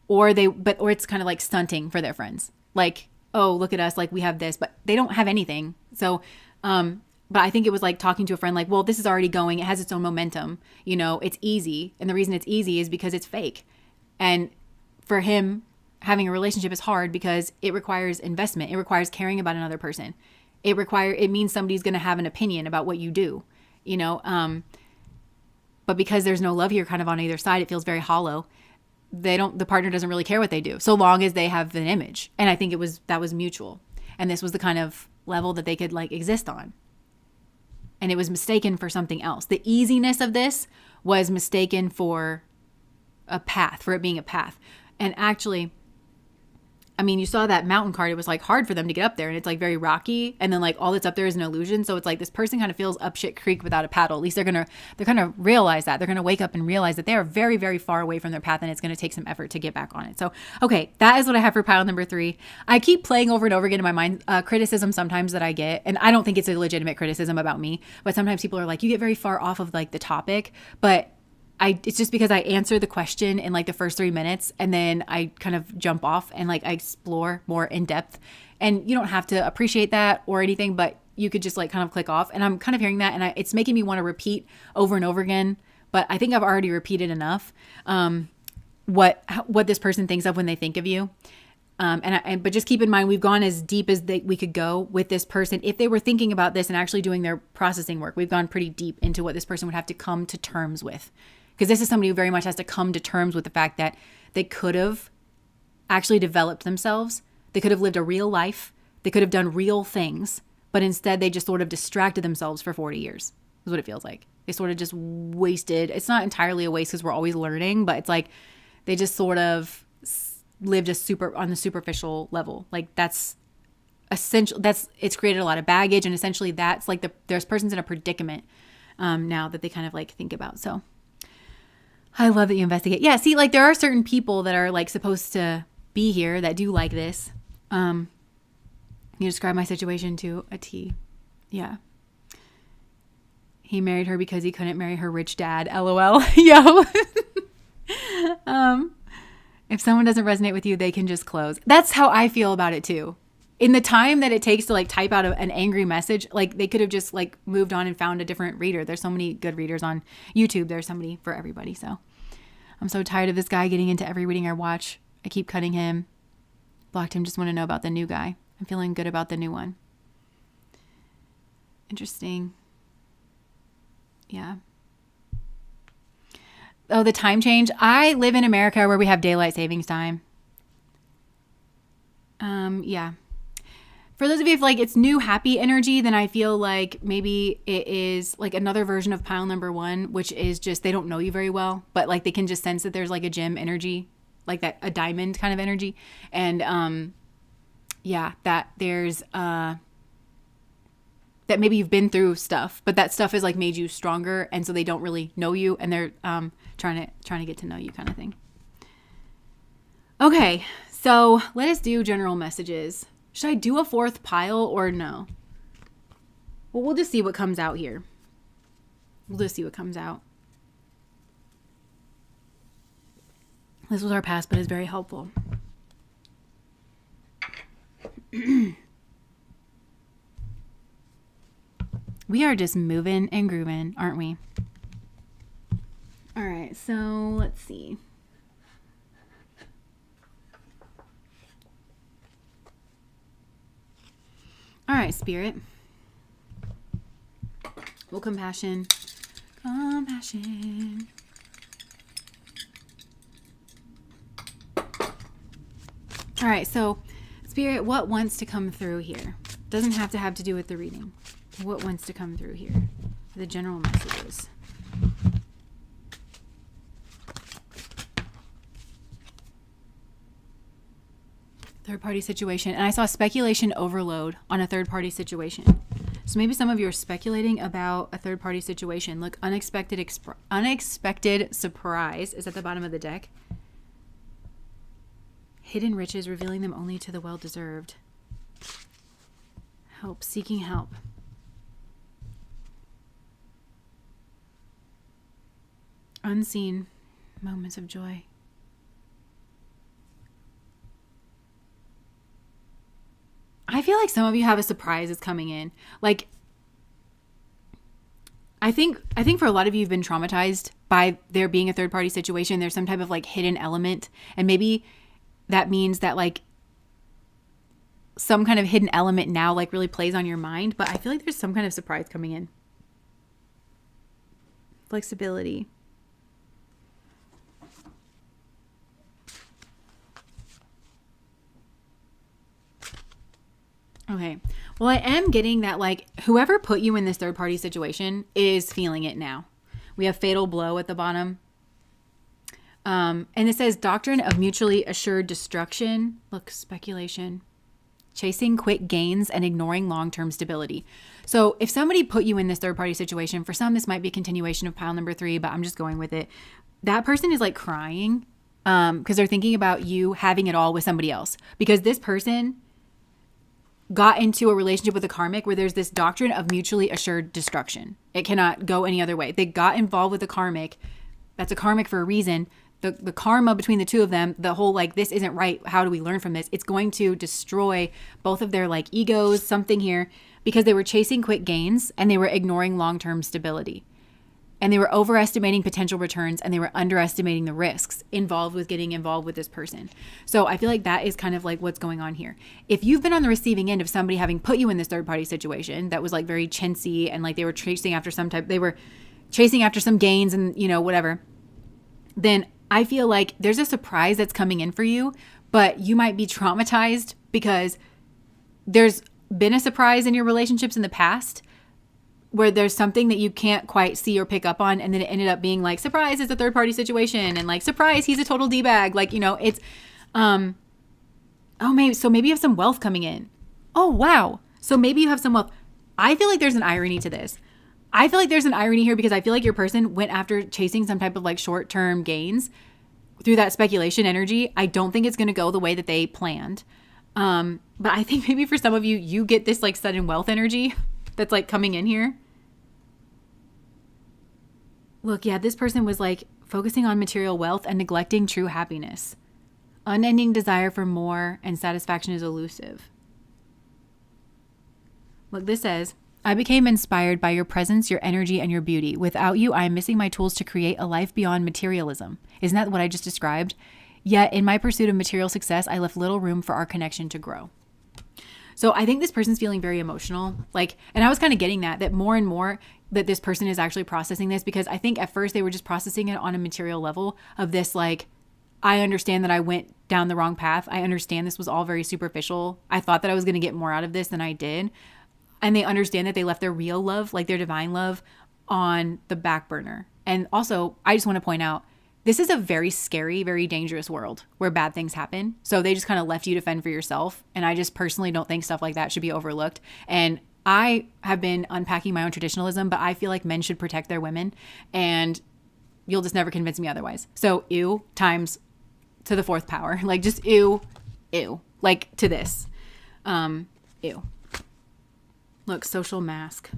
Or it's kind of stunting for their friends. Oh, look at us, we have this, but they don't have anything. So, but I think it was talking to a friend, well, this is already going. It has its own momentum. It's easy. And the reason it's easy is because it's fake. And for him, having a relationship is hard because it requires investment. It requires caring about another person. It means somebody's going to have an opinion about what you do, but because there's no love here kind of on either side, it feels very hollow. The partner doesn't really care what they do so long as they have an image. And I think that was mutual. And this was the kind of level that they could exist on. And it was mistaken for something else. The easiness of this was mistaken for it being a path. And actually, you saw that mountain card. It was hard for them to get up there, and it's very rocky. And then all that's up there is an illusion. So it's this person kind of feels up shit creek without a paddle. At least they're going to realize that. They're going to wake up and realize that they are very, very far away from their path, and it's going to take some effort to get back on it. So, okay, that is what I have for pile number 3. I keep playing over and over again in my mind criticism sometimes that I get, and I don't think it's a legitimate criticism about me, but sometimes people are you get very far off of the topic, but it's just because I answer the question in the first 3 minutes, and then I kind of jump off and I explore more in depth. And you don't have to appreciate that or anything, but you could just kind of click off. And I'm kind of hearing that, and it's making me want to repeat over and over again. But I think I've already repeated enough what this person thinks of when they think of you. But just keep in mind, we've gone as deep as we could go with this person. If they were thinking about this and actually doing their processing work, we've gone pretty deep into what this person would have to come to terms with. Because this is somebody who very much has to come to terms with the fact that they could have actually developed themselves. They could have lived a real life. They could have done real things. But instead, they just sort of distracted themselves for 40 years. Is what it feels like. They sort of just wasted. It's not entirely a waste because we're always learning. But it's they just sort of lived on the superficial level. That's essential. It's created a lot of baggage. And essentially, that's there's persons in a predicament now that they kind of think about. So I love that you investigate. Yeah, see, there are certain people that are supposed to be here that do this. You describe my situation to a T. Yeah. He married her because he couldn't marry her rich dad. LOL. Yo. If someone doesn't resonate with you, they can just close. That's how I feel about it too. In the time that it takes to type out an angry message, they could have just moved on and found a different reader. There's so many good readers on YouTube. There's somebody for everybody. So I'm so tired of this guy getting into every reading I watch. I keep cutting him. Blocked him. Just want to know about the new guy. I'm feeling good about the new one. Interesting. Yeah. Oh, the time change. I live in America where we have daylight savings time. Yeah. For those of you, if it's new happy energy, then I feel maybe it is another version of pile number 1, which is just they don't know you very well, but they can just sense that there's a gem energy, that a diamond kind of energy. And that there's that maybe you've been through stuff, but that stuff has like made you stronger, and so they don't really know you, and they're trying to get to know you, kind of thing. Okay, so let us do general messages. Should I do a fourth pile or no? Well, we'll just see what comes out here. We'll just see what comes out. This was our past, but it's very helpful. We are just moving and grooving, aren't we? All right, so let's see. All right, Spirit. Well, compassion. Compassion. All right, so Spirit, what wants to come through here? Doesn't have to do with the reading. What wants to come through here? The general messages. Third party situation. And I saw speculation overload on a third party situation. So maybe some of you are speculating about a third party situation. Look, unexpected surprise is at the bottom of the deck. Hidden riches, revealing them only to the well-deserved. Help, seeking help. Unseen moments of joy. I feel like some of you have a surprise that's coming in. Like, I think for a lot of you, you've been traumatized by there being a third party situation. There's some type of like hidden element, and maybe that means that like some kind of hidden element now like really plays on your mind. But I feel like there's some kind of surprise coming in. Flexibility. Okay. Well, I am getting that like whoever put you in this third party situation is feeling it now. We have fatal blow at the bottom. And it says doctrine of mutually assured destruction. Look, speculation. Chasing quick gains and ignoring long-term stability. So if somebody put you in this third party situation, for some, this might be a continuation of pile number 3, but I'm just going with it. That person is like crying because they're thinking about you having it all with somebody else. Because this person got into a relationship with a karmic where there's this doctrine of mutually assured destruction. It cannot go any other way. They got involved with a karmic. That's a karmic for a reason. The karma between the two of them, the whole like, this isn't right. How do we learn from this? It's going to destroy both of their like egos, something here, because they were chasing quick gains and they were ignoring long-term stability. And they were overestimating potential returns and they were underestimating the risks involved with getting involved with this person. So I feel like that is kind of like what's going on here. If you've been on the receiving end of somebody having put you in this third party situation that was like very chintzy and like they were chasing after some gains and, you know, whatever, then I feel like there's a surprise that's coming in for you, but you might be traumatized because there's been a surprise in your relationships in the past where there's something that you can't quite see or pick up on. And then it ended up being like, surprise, it's a third party situation. And like, surprise, he's a total D-bag. Like, you know, it's, maybe you have some wealth coming in. Oh, wow. So maybe you have some wealth. I feel like there's an irony to this. I feel like there's an irony here because I feel like your person went after chasing some type of like short-term gains through that speculation energy. I don't think it's going to go the way that they planned. But I think maybe for some of you, you get this like sudden wealth energy that's like coming in here. Look, yeah, this person was like focusing on material wealth and neglecting true happiness. Unending desire for more and satisfaction is elusive. Look, this says, I became inspired by your presence, your energy, and your beauty. Without you, I am missing my tools to create a life beyond materialism. Isn't that what I just described? Yet, in my pursuit of material success, I left little room for our connection to grow. So I think this person's feeling very emotional. Like, and I was kind of getting that more and more that this person is actually processing this, because I think at first they were just processing it on a material level of this, like, I understand that I went down the wrong path. I understand this was all very superficial. I thought that I was going to get more out of this than I did. And they understand that they left their real love, like their divine love, on the back burner. And also, I just want to point out, this is a very scary, very dangerous world where bad things happen. So they just kind of left you to fend for yourself. And I just personally don't think stuff like that should be overlooked. And I have been unpacking my own traditionalism, but I feel like men should protect their women. And you'll just never convince me otherwise. So ew times to the fourth power. Like just ew, like to this. Ew. Look, social mask.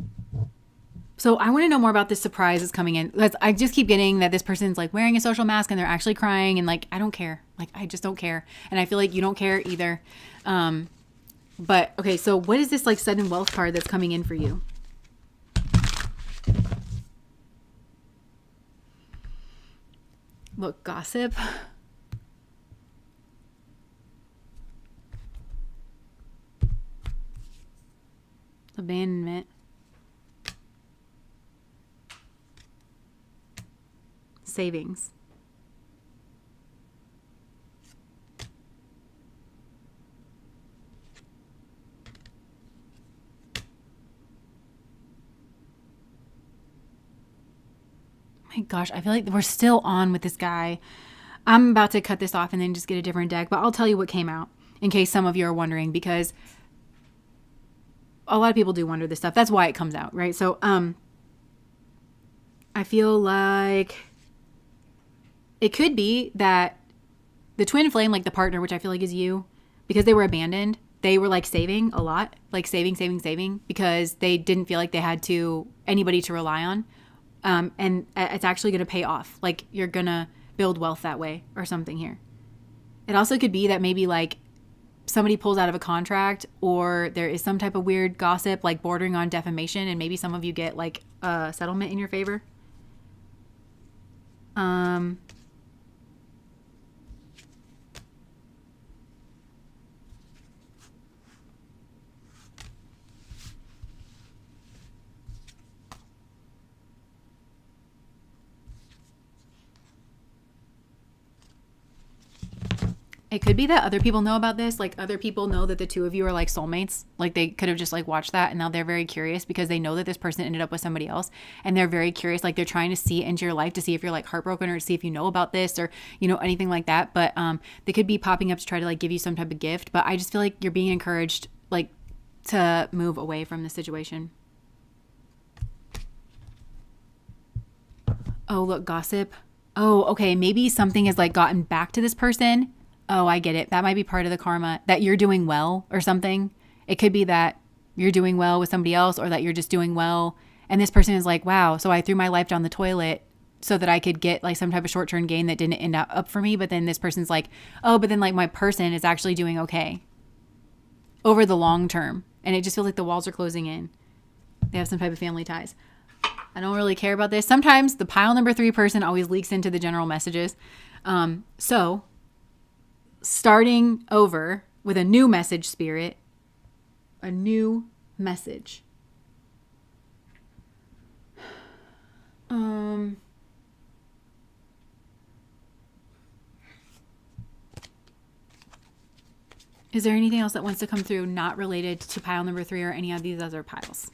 So I want to know more about this surprise that's coming in. I just keep getting that this person's like wearing a social mask and they're actually crying, and like, I don't care. Like, I just don't care. And I feel like you don't care either. But okay, so what is this like sudden wealth card that's coming in for you? Look, gossip. Abandonment. Savings. My gosh, I feel like we're still on with this guy. I'm about to cut this off and then just get a different deck, but I'll tell you what came out in case some of you are wondering, because a lot of people do wonder this stuff. That's why it comes out, right? So, I feel like it could be that the twin flame, like the partner, which I feel like is you, because they were abandoned, they were like saving a lot, like saving, because they didn't feel like they had anybody to rely on. And it's actually going to pay off. Like you're going to build wealth that way or something here. It also could be that maybe like somebody pulls out of a contract, or there is some type of weird gossip, like bordering on defamation. And maybe some of you get like a settlement in your favor. It could be that other people know about this. Like other people know that the two of you are like soulmates. Like they could have just like watched that, and now they're very curious because they know that this person ended up with somebody else, and they're very curious. Like they're trying to see into your life to see if you're like heartbroken, or to see if you know about this, or you know, anything like that. But they could be popping up to try to like give you some type of gift. But I just feel like you're being encouraged like to move away from the situation. Oh, look, gossip. Oh, okay. Maybe something has like gotten back to this person. Oh, I get it. That might be part of the karma, that you're doing well or something. It could be that you're doing well with somebody else, or that you're just doing well. And this person is like, wow, so I threw my life down the toilet so that I could get like some type of short-term gain that didn't end up for me. But then this person's like, oh, but then like my person is actually doing okay over the long term. And it just feels like the walls are closing in. They have some type of family ties. I don't really care about this. Sometimes the pile number 3 person always leaks into the general messages. So starting over with a new message, Spirit, a new message. Is there anything else that wants to come through not related to pile number 3 or any of these other piles?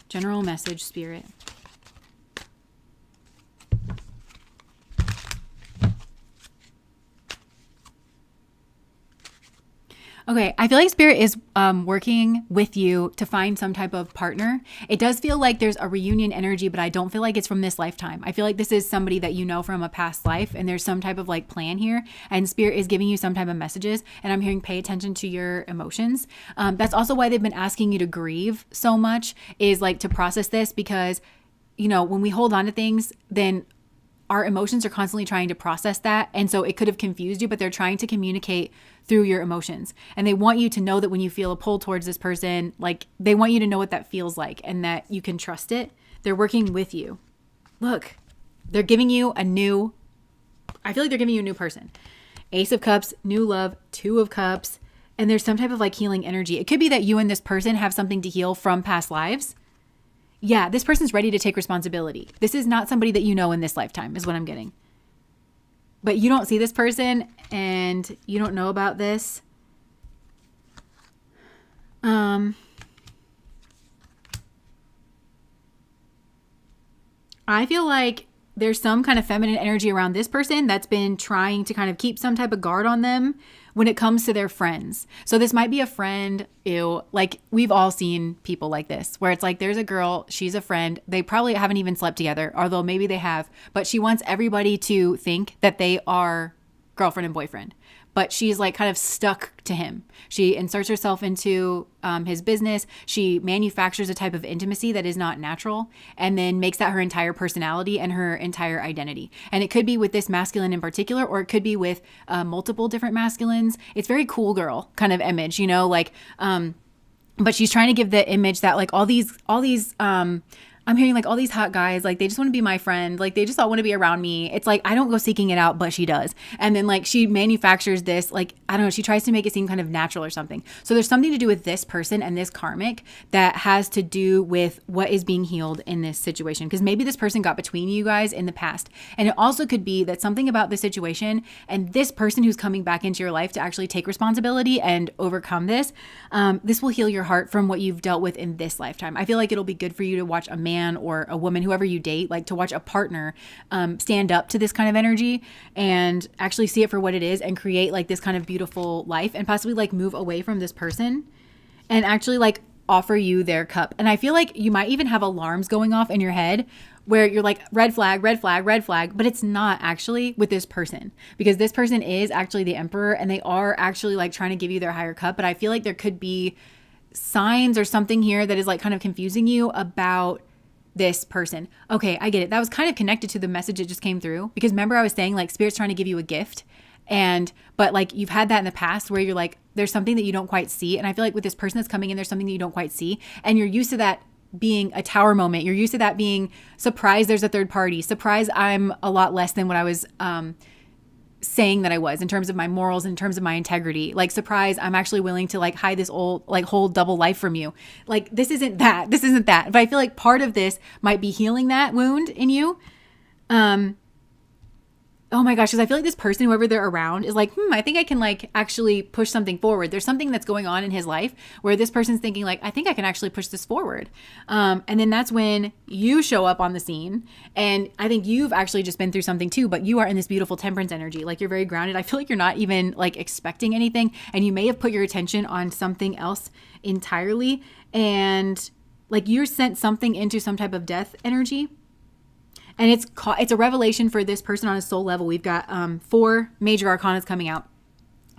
General message, Spirit. Okay, I feel like Spirit is working with you to find some type of partner. It does feel like there's a reunion energy, but I don't feel like it's from this lifetime. I feel like this is somebody that you know from a past life, and there's some type of like plan here, and Spirit is giving you some type of messages, and I'm hearing pay attention to your emotions. That's also why they've been asking you to grieve so much, is like to process this, because, you know, when we hold on to things, then our emotions are constantly trying to process that. And so it could have confused you, but they're trying to communicate through your emotions. And they want you to know that when you feel a pull towards this person, like they want you to know what that feels like and that you can trust it. They're working with you. Look, they're giving you I feel like they're giving you a new person. Ace of Cups, new love, 2 of Cups. And there's some type of like healing energy. It could be that you and this person have something to heal from past lives. Yeah, this person's ready to take responsibility. This is not somebody that you know in this lifetime, is what I'm getting. But you don't see this person and you don't know about this. I feel like there's some kind of feminine energy around this person that's been trying to kind of keep some type of guard on them when it comes to their friends. So this might be a friend, like we've all seen people like this, where it's like there's a girl, she's a friend, they probably haven't even slept together, although maybe they have, but she wants everybody to think that they are girlfriend and boyfriend. But she's like kind of stuck to him. She inserts herself into his business. She manufactures a type of intimacy that is not natural and then makes that her entire personality and her entire identity. And it could be with this masculine in particular, or it could be with multiple different masculines. It's very cool girl kind of image, like, but she's trying to give the image that like all these I'm hearing like all these hot guys, like they just want to be my friend. Like they just all want to be around me. It's like, I don't go seeking it out, but she does. And then like she manufactures this, like, I don't know, she tries to make it seem kind of natural or something. So there's something to do with this person and this karmic that has to do with what is being healed in this situation. Because maybe this person got between you guys in the past. And it also could be that something about the situation and this person who's coming back into your life to actually take responsibility and overcome this, this will heal your heart from what you've dealt with in this lifetime. I feel like it'll be good for you to watch a man or a woman, whoever you date, like to watch a partner stand up to this kind of energy and actually see it for what it is and create like this kind of beautiful life and possibly like move away from this person and actually like offer you their cup. And I feel like you might even have alarms going off in your head where you're like, red flag, red flag, red flag, but it's not actually with this person, because this person is actually the emperor and they are actually like trying to give you their higher cup. But I feel like there could be signs or something here that is like kind of confusing you about this person. Okay, I get it. That was kind of connected to the message that just came through, because remember I was saying like Spirit's trying to give you a gift, but like you've had that in the past where you're like, there's something that you don't quite see. And I feel like with this person that's coming in, there's something that you don't quite see. And you're used to that being a tower moment. You're used to that being surprised there's a third party, surprised I'm a lot less than what I was saying that I was in terms of my morals, in terms of my integrity. Like, surprise, I'm actually willing to like hide this old like whole double life from you. Like, this isn't that. But I feel like part of this might be healing that wound in you. Oh my gosh, because I feel like this person, whoever they're around, is like, I think I can like actually push something forward. There's something that's going on in his life where this person's thinking like, I think I can actually push this forward. And then that's when you show up on the scene. And I think you've actually just been through something too, but you are in this beautiful temperance energy. Like, you're very grounded. I feel like you're not even like expecting anything. And you may have put your attention on something else entirely. And like you're sent something into some type of death energy. And it's a revelation for this person on a soul level. We've got 4 major arcanas coming out.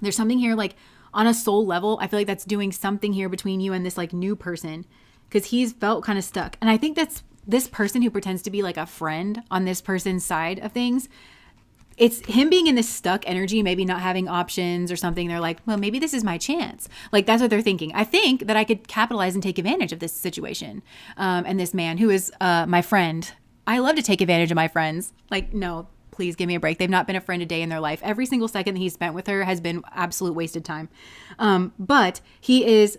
There's something here like on a soul level. I feel like that's doing something here between you and this like new person, because he's felt kind of stuck. And I think that's this person who pretends to be like a friend on this person's side of things. It's him being in this stuck energy, maybe not having options or something. They're like, well, maybe this is my chance. Like, that's what they're thinking. I think that I could capitalize and take advantage of this situation. And this man who is my friend. I love to take advantage of my friends. Like, no, please give me a break. They've not been a friend a day in their life. Every single second that he's spent with her has been absolute wasted time. But he is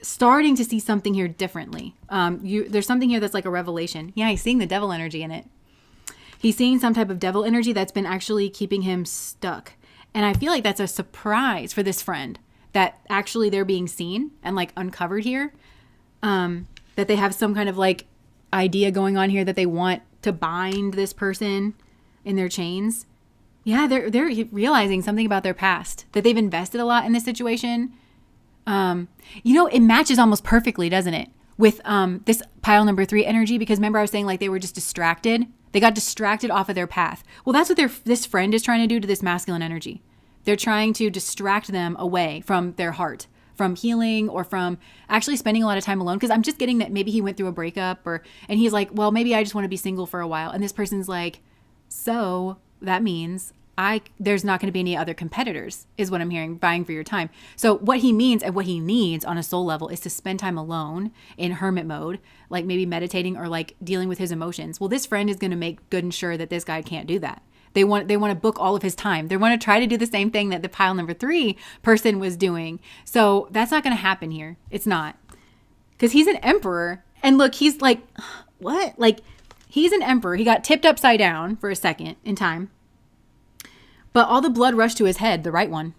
starting to see something here differently. There's something here that's like a revelation. Yeah, he's seeing the devil energy in it. He's seeing some type of devil energy that's been actually keeping him stuck. And I feel like that's a surprise for this friend, that actually they're being seen and like uncovered here. That they have some kind of like idea going on here that they want to bind this person in their chains. Yeah, they're realizing something about their past, that they've invested a lot in this situation. It matches almost perfectly, doesn't it, with this pile number 3 energy? Because remember I was saying like they were just distracted. They got distracted off of their path. Well, that's what this friend is trying to do to this masculine energy. They're trying to distract them away from their heart, from healing, or from actually spending a lot of time alone. Because I'm just getting that maybe he went through a breakup, and he's like, well, maybe I just want to be single for a while. And this person's like, so that means there's not going to be any other competitors, is what I'm hearing, vying for your time. So what he means and what he needs on a soul level is to spend time alone in hermit mode, like maybe meditating or like dealing with his emotions. Well, this friend is going to make good and sure that this guy can't do that. They want to book all of his time. They want to try to do the same thing that the pile number 3 person was doing. So that's not going to happen here. It's not. Because he's an emperor. And look, he's like, what? Like, he's an emperor. He got tipped upside down for a second in time. But all the blood rushed to his head, the right one.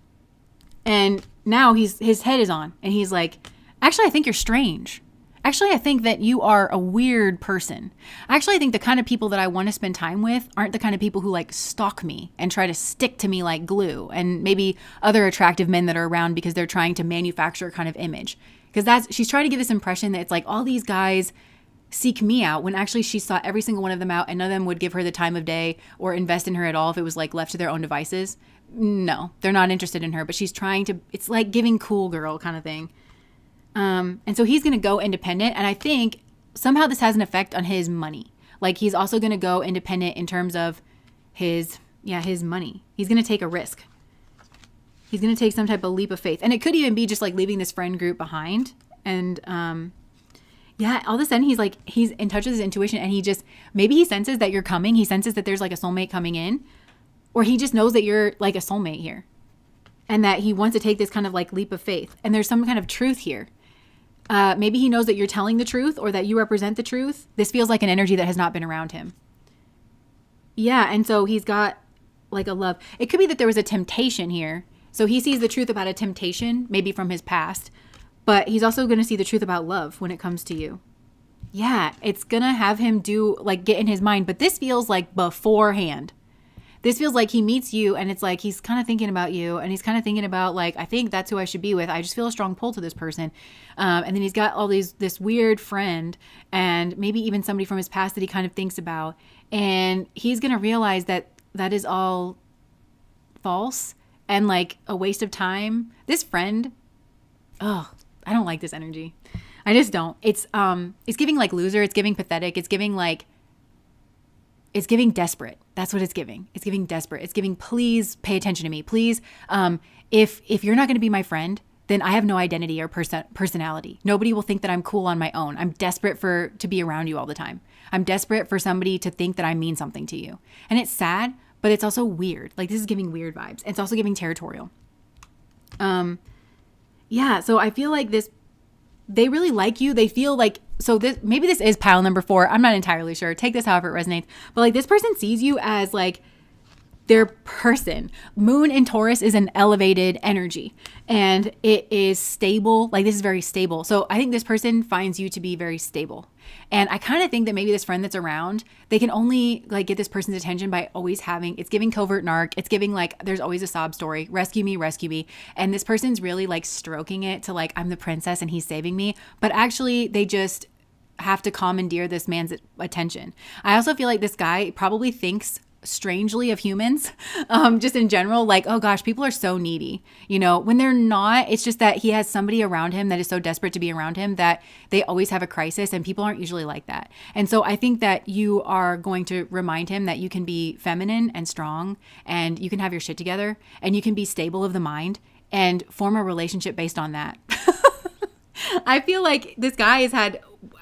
And now his head is on. And he's like, actually, I think you're strange. Actually, I think that you are a weird person. Actually, I think the kind of people that I want to spend time with aren't the kind of people who like stalk me and try to stick to me like glue, and maybe other attractive men that are around because they're trying to manufacture a kind of image. Because she's trying to give this impression that it's like all these guys seek me out, when actually she sought every single one of them out, and none of them would give her the time of day or invest in her at all if it was like left to their own devices. No, they're not interested in her, but she's trying to, it's like giving cool girl kind of thing. And so he's going to go independent. And I think somehow this has an effect on his money. Like he's also going to go independent in terms of his money. He's going to take a risk. He's going to take some type of leap of faith. And it could even be just like leaving this friend group behind. And, all of a sudden he's in touch with his intuition, and maybe he senses that you're coming. He senses that there's like a soulmate coming in, or he just knows that you're like a soulmate here, and that he wants to take this kind of like leap of faith. And there's some kind of truth here. Maybe he knows that you're telling the truth, or that you represent the truth. This feels like an energy that has not been around him. Yeah. And so he's got like a love. It could be that there was a temptation here. So he sees the truth about a temptation, maybe from his past, but he's also going to see the truth about love when it comes to you. Yeah. It's going to have him get in his mind, but this feels like beforehand. This feels like he meets you, and it's like he's kind of thinking about you, and he's kind of thinking about like, I think that's who I should be with. I just feel a strong pull to this person. And then he's got this weird friend, and maybe even somebody from his past that he kind of thinks about. And he's going to realize that that is all false and like a waste of time. This friend, I don't like this energy. I just don't. It's giving like loser. It's giving pathetic. It's giving desperate. That's what it's giving. It's giving desperate. It's giving, please pay attention to me. Please, if you're not going to be my friend, then I have no identity or personality. Nobody will think that I'm cool on my own. I'm desperate to be around you all the time. I'm desperate for somebody to think that I mean something to you. And it's sad, but it's also weird. Like this is giving weird vibes. It's also giving territorial. So I feel like they really like you. They feel like, maybe this is pile number 4. I'm not entirely sure. Take this however it resonates. But like this person sees you as like their person. Moon in Taurus is an elevated energy, and it is stable. Like this is very stable. So I think this person finds you to be very stable. And I kind of think that maybe this friend that's around, they can only like get this person's attention by always it's giving covert narc. It's giving like, there's always a sob story. Rescue me, rescue me. And this person's really like stroking it to like, I'm the princess and he's saving me. But actually they just have to commandeer this man's attention. I also feel like this guy probably thinks strangely of humans, just in general, like, oh gosh, people are so needy, when they're not. It's just that he has somebody around him that is so desperate to be around him that they always have a crisis, and people aren't usually like that. And so I think that you are going to remind him that you can be feminine and strong, and you can have your shit together, and you can be stable of the mind and form a relationship based on that. I feel like this guy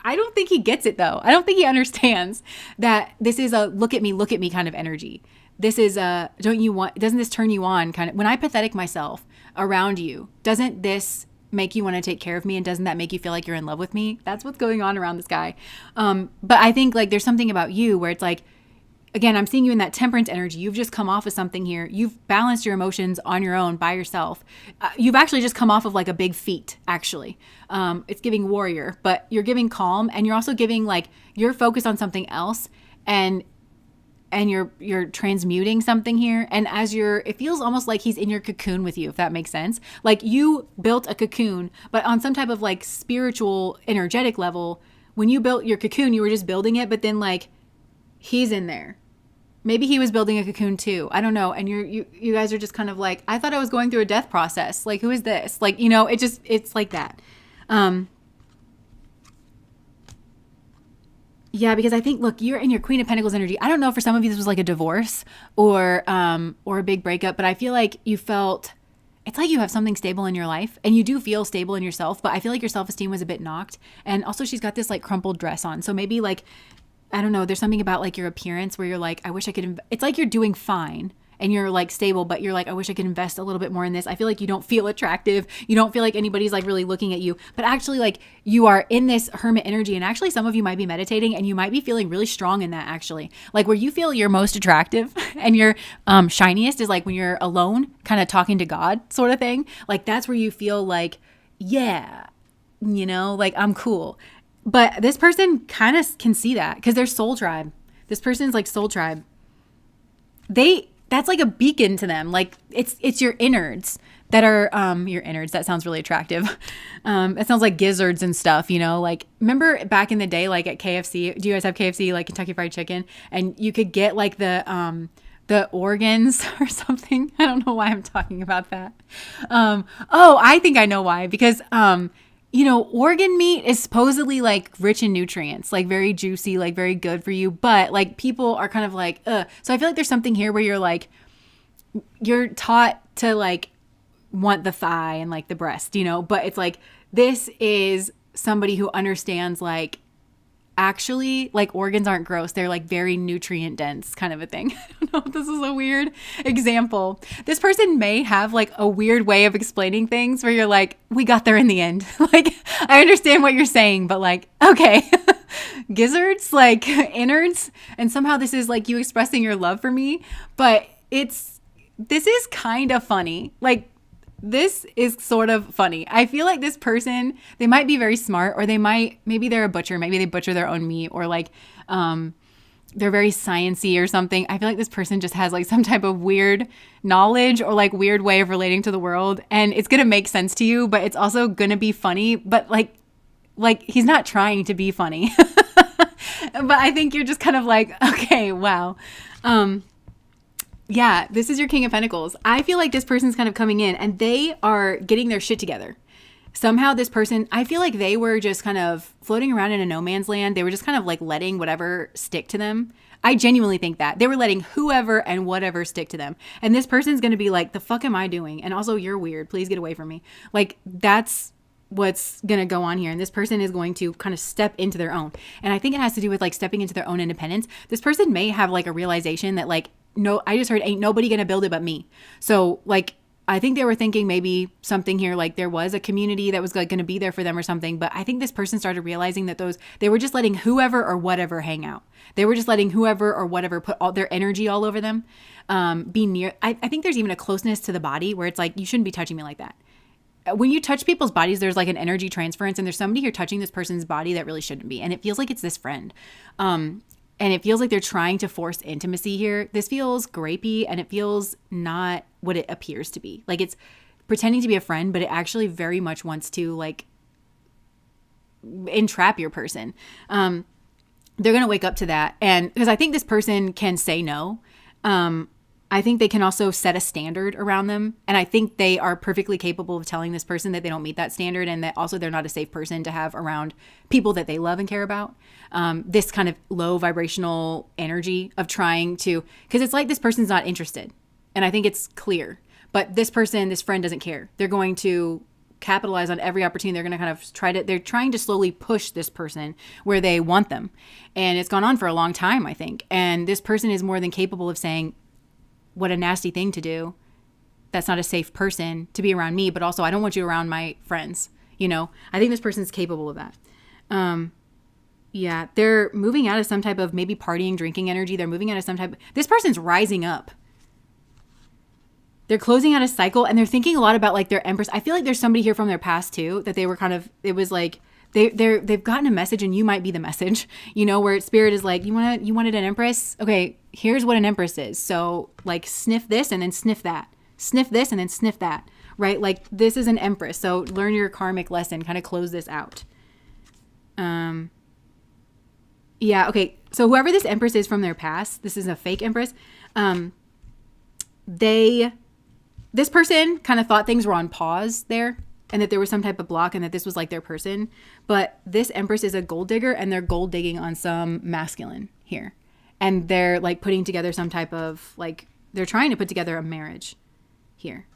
I don't think he gets it though. I don't think he understands that this is a look at me kind of energy. This is doesn't this turn you on kind of, when I pathetic myself around you, doesn't this make you want to take care of me? And doesn't that make you feel like you're in love with me? That's what's going on around this guy. But I think like there's something about you where it's like, again, I'm seeing you in that temperance energy. You've just come off of something here. You've balanced your emotions on your own by yourself. You've actually just come off of like a big feat, actually. It's giving warrior, but you're giving calm, and you're also giving like you're focused on something else, and you're transmuting something here. And it feels almost like he's in your cocoon with you, if that makes sense. Like you built a cocoon, but on some type of like spiritual, energetic level, when you built your cocoon, you were just building it, but then like he's in there. Maybe he was building a cocoon too. I don't know. And you guys are just kind of like, I thought I was going through a death process. Like, who is this? Like, it's like that. Because I think, look, you're in your Queen of Pentacles energy. I don't know if for some of you this was like a divorce or a big breakup, but I feel like it's like you have something stable in your life, and you do feel stable in yourself, but I feel like your self-esteem was a bit knocked. And also she's got this like crumpled dress on. So maybe like, I don't know, there's something about like your appearance where you're like, I wish I could, it's like you're doing fine and you're like stable, but you're like, I wish I could invest a little bit more in this. I feel like you don't feel attractive. You don't feel like anybody's like really looking at you, but actually like you are in this hermit energy. And actually some of you might be meditating, and you might be feeling really strong in that actually. Like where you feel you're most attractive and your shiniest is like when you're alone, kind of talking to God sort of thing. Like that's where you feel like, yeah, like I'm cool. But this person kind of can see that because they're soul tribe. This person's like soul tribe. That's like a beacon to them. Like it's your innards that are your innards. That sounds really attractive. It sounds like gizzards and stuff, you know, like remember back in the day, like at KFC, do you guys have KFC, like Kentucky Fried Chicken? And you could get like the organs or something. I don't know why I'm talking about that. I think I know why, because, you know, organ meat is supposedly like rich in nutrients, like very juicy, like very good for you. But like people are kind of like, ugh. So I feel like there's something here where you're like, you're taught to like want the thigh and like the breast, you know, but it's like, this is somebody who understands like, actually like organs aren't gross. They're like very nutrient dense kind of a thing. I don't know if this is a weird example. This person may have like a weird way of explaining things where you're like, we got there in the end. Like, I understand what you're saying, but like, okay, gizzards, like innards. And somehow this is like you expressing your love for me, but this is kind of funny. Like, this is sort of funny. I feel like this person, they might be very smart, or maybe they're a butcher. Maybe they butcher their own meat, or like, they're very sciencey or something. I feel like this person just has like some type of weird knowledge or like weird way of relating to the world. And it's going to make sense to you, but it's also going to be funny. But like he's not trying to be funny. But I think you're just kind of like, okay, wow. Yeah, this is your King of Pentacles. I feel like this person's kind of coming in and they are getting their shit together. Somehow this person, I feel like they were just kind of floating around in a no man's land. They were just kind of like letting whatever stick to them. I genuinely think that. They were letting whoever and whatever stick to them. And this person's going to be like, the fuck am I doing? And also, you're weird. Please get away from me. Like, that's what's going to go on here. And this person is going to kind of step into their own. And I think it has to do with like stepping into their own independence. This person may have like a realization that like, no, I just heard ain't nobody going to build it but me. So like, I think they were thinking maybe something here, like there was a community that was like going to be there for them or something. But I think this person started realizing that they were just letting whoever or whatever hang out. They were just letting whoever or whatever put all their energy all over them, be near. I think there's even a closeness to the body where it's like, you shouldn't be touching me like that. When you touch people's bodies, there's like an energy transference, and there's somebody here touching this person's body that really shouldn't be. And it feels like it's this friend. And it feels like they're trying to force intimacy here. This feels grapey, and it feels not what it appears to be. Like, it's pretending to be a friend, but it actually very much wants to like entrap your person. They're going to wake up to that. And because I think this person can say no. I think they can also set a standard around them. And I think they are perfectly capable of telling this person that they don't meet that standard, and that also they're not a safe person to have around people that they love and care about. This kind of low vibrational energy of trying to, because it's like this person's not interested. And I think it's clear. But this person, this friend doesn't care. They're going to capitalize on every opportunity. They're going to kind of they're trying to slowly push this person where they want them. And it's gone on for a long time, I think. And this person is more than capable of saying, what a nasty thing to do. That's not a safe person to be around me, but also I don't want you around my friends. You know, I think this person's capable of that. Yeah, they're moving out of some type of maybe partying, drinking energy. They're moving out of some type. This person's rising up. They're closing out a cycle, and they're thinking a lot about like their empress. I feel like there's somebody here from their past too, that they were kind of, it was like, they've gotten a message, and you might be the message, you know, where spirit is like, you wanted an empress? Okay, here's what an empress is. So like sniff this and then sniff that. Sniff this and then sniff that, right? Like this is an empress. So learn your karmic lesson, kind of close this out. Yeah, okay. So whoever this empress is from their past, this is a fake empress. This person kind of thought things were on pause there, and that there was some type of block, and that this was like their person. But this empress is a gold digger, and they're gold digging on some masculine here. And they're like putting together some type of like, they're trying to put together a marriage here.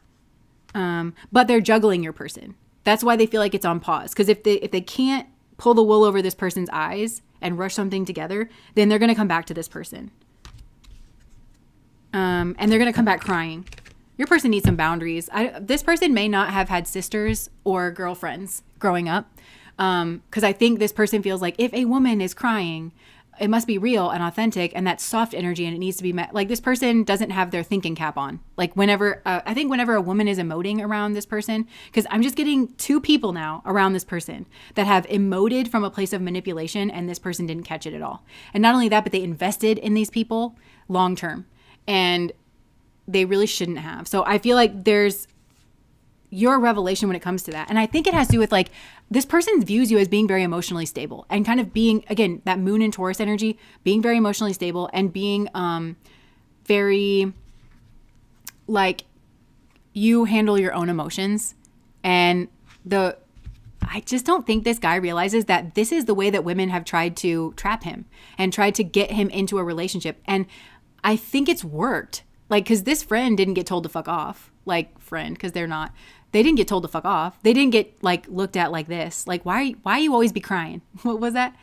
But they're juggling your person. That's why they feel like it's on pause. Because if they can't pull the wool over this person's eyes and rush something together, then they're going to come back to this person. And they're going to come back crying. Your person needs some boundaries. This person may not have had sisters or girlfriends growing up. Because I think this person feels like if a woman is crying, it must be real and authentic, and that's soft energy, and it needs to be met. Like, this person doesn't have their thinking cap on. Like, whenever I think whenever a woman is emoting around this person, because I'm just getting 2 people now around this person that have emoted from a place of manipulation, and this person didn't catch it at all. And not only that, but they invested in these people long term, and they really shouldn't have. So I feel like there's your revelation when it comes to that. And I think it has to do with, like, this person views you as being very emotionally stable and kind of being, again, that moon and Taurus energy, being very emotionally stable and being very, like, you handle your own emotions. And I just don't think this guy realizes that this is the way that women have tried to trap him and tried to get him into a relationship. And I think it's worked. Like, because this friend didn't get told to fuck off. Like, friend, because they didn't get told to fuck off. They didn't get, like, looked at like this. Like, why you always be crying? What was that?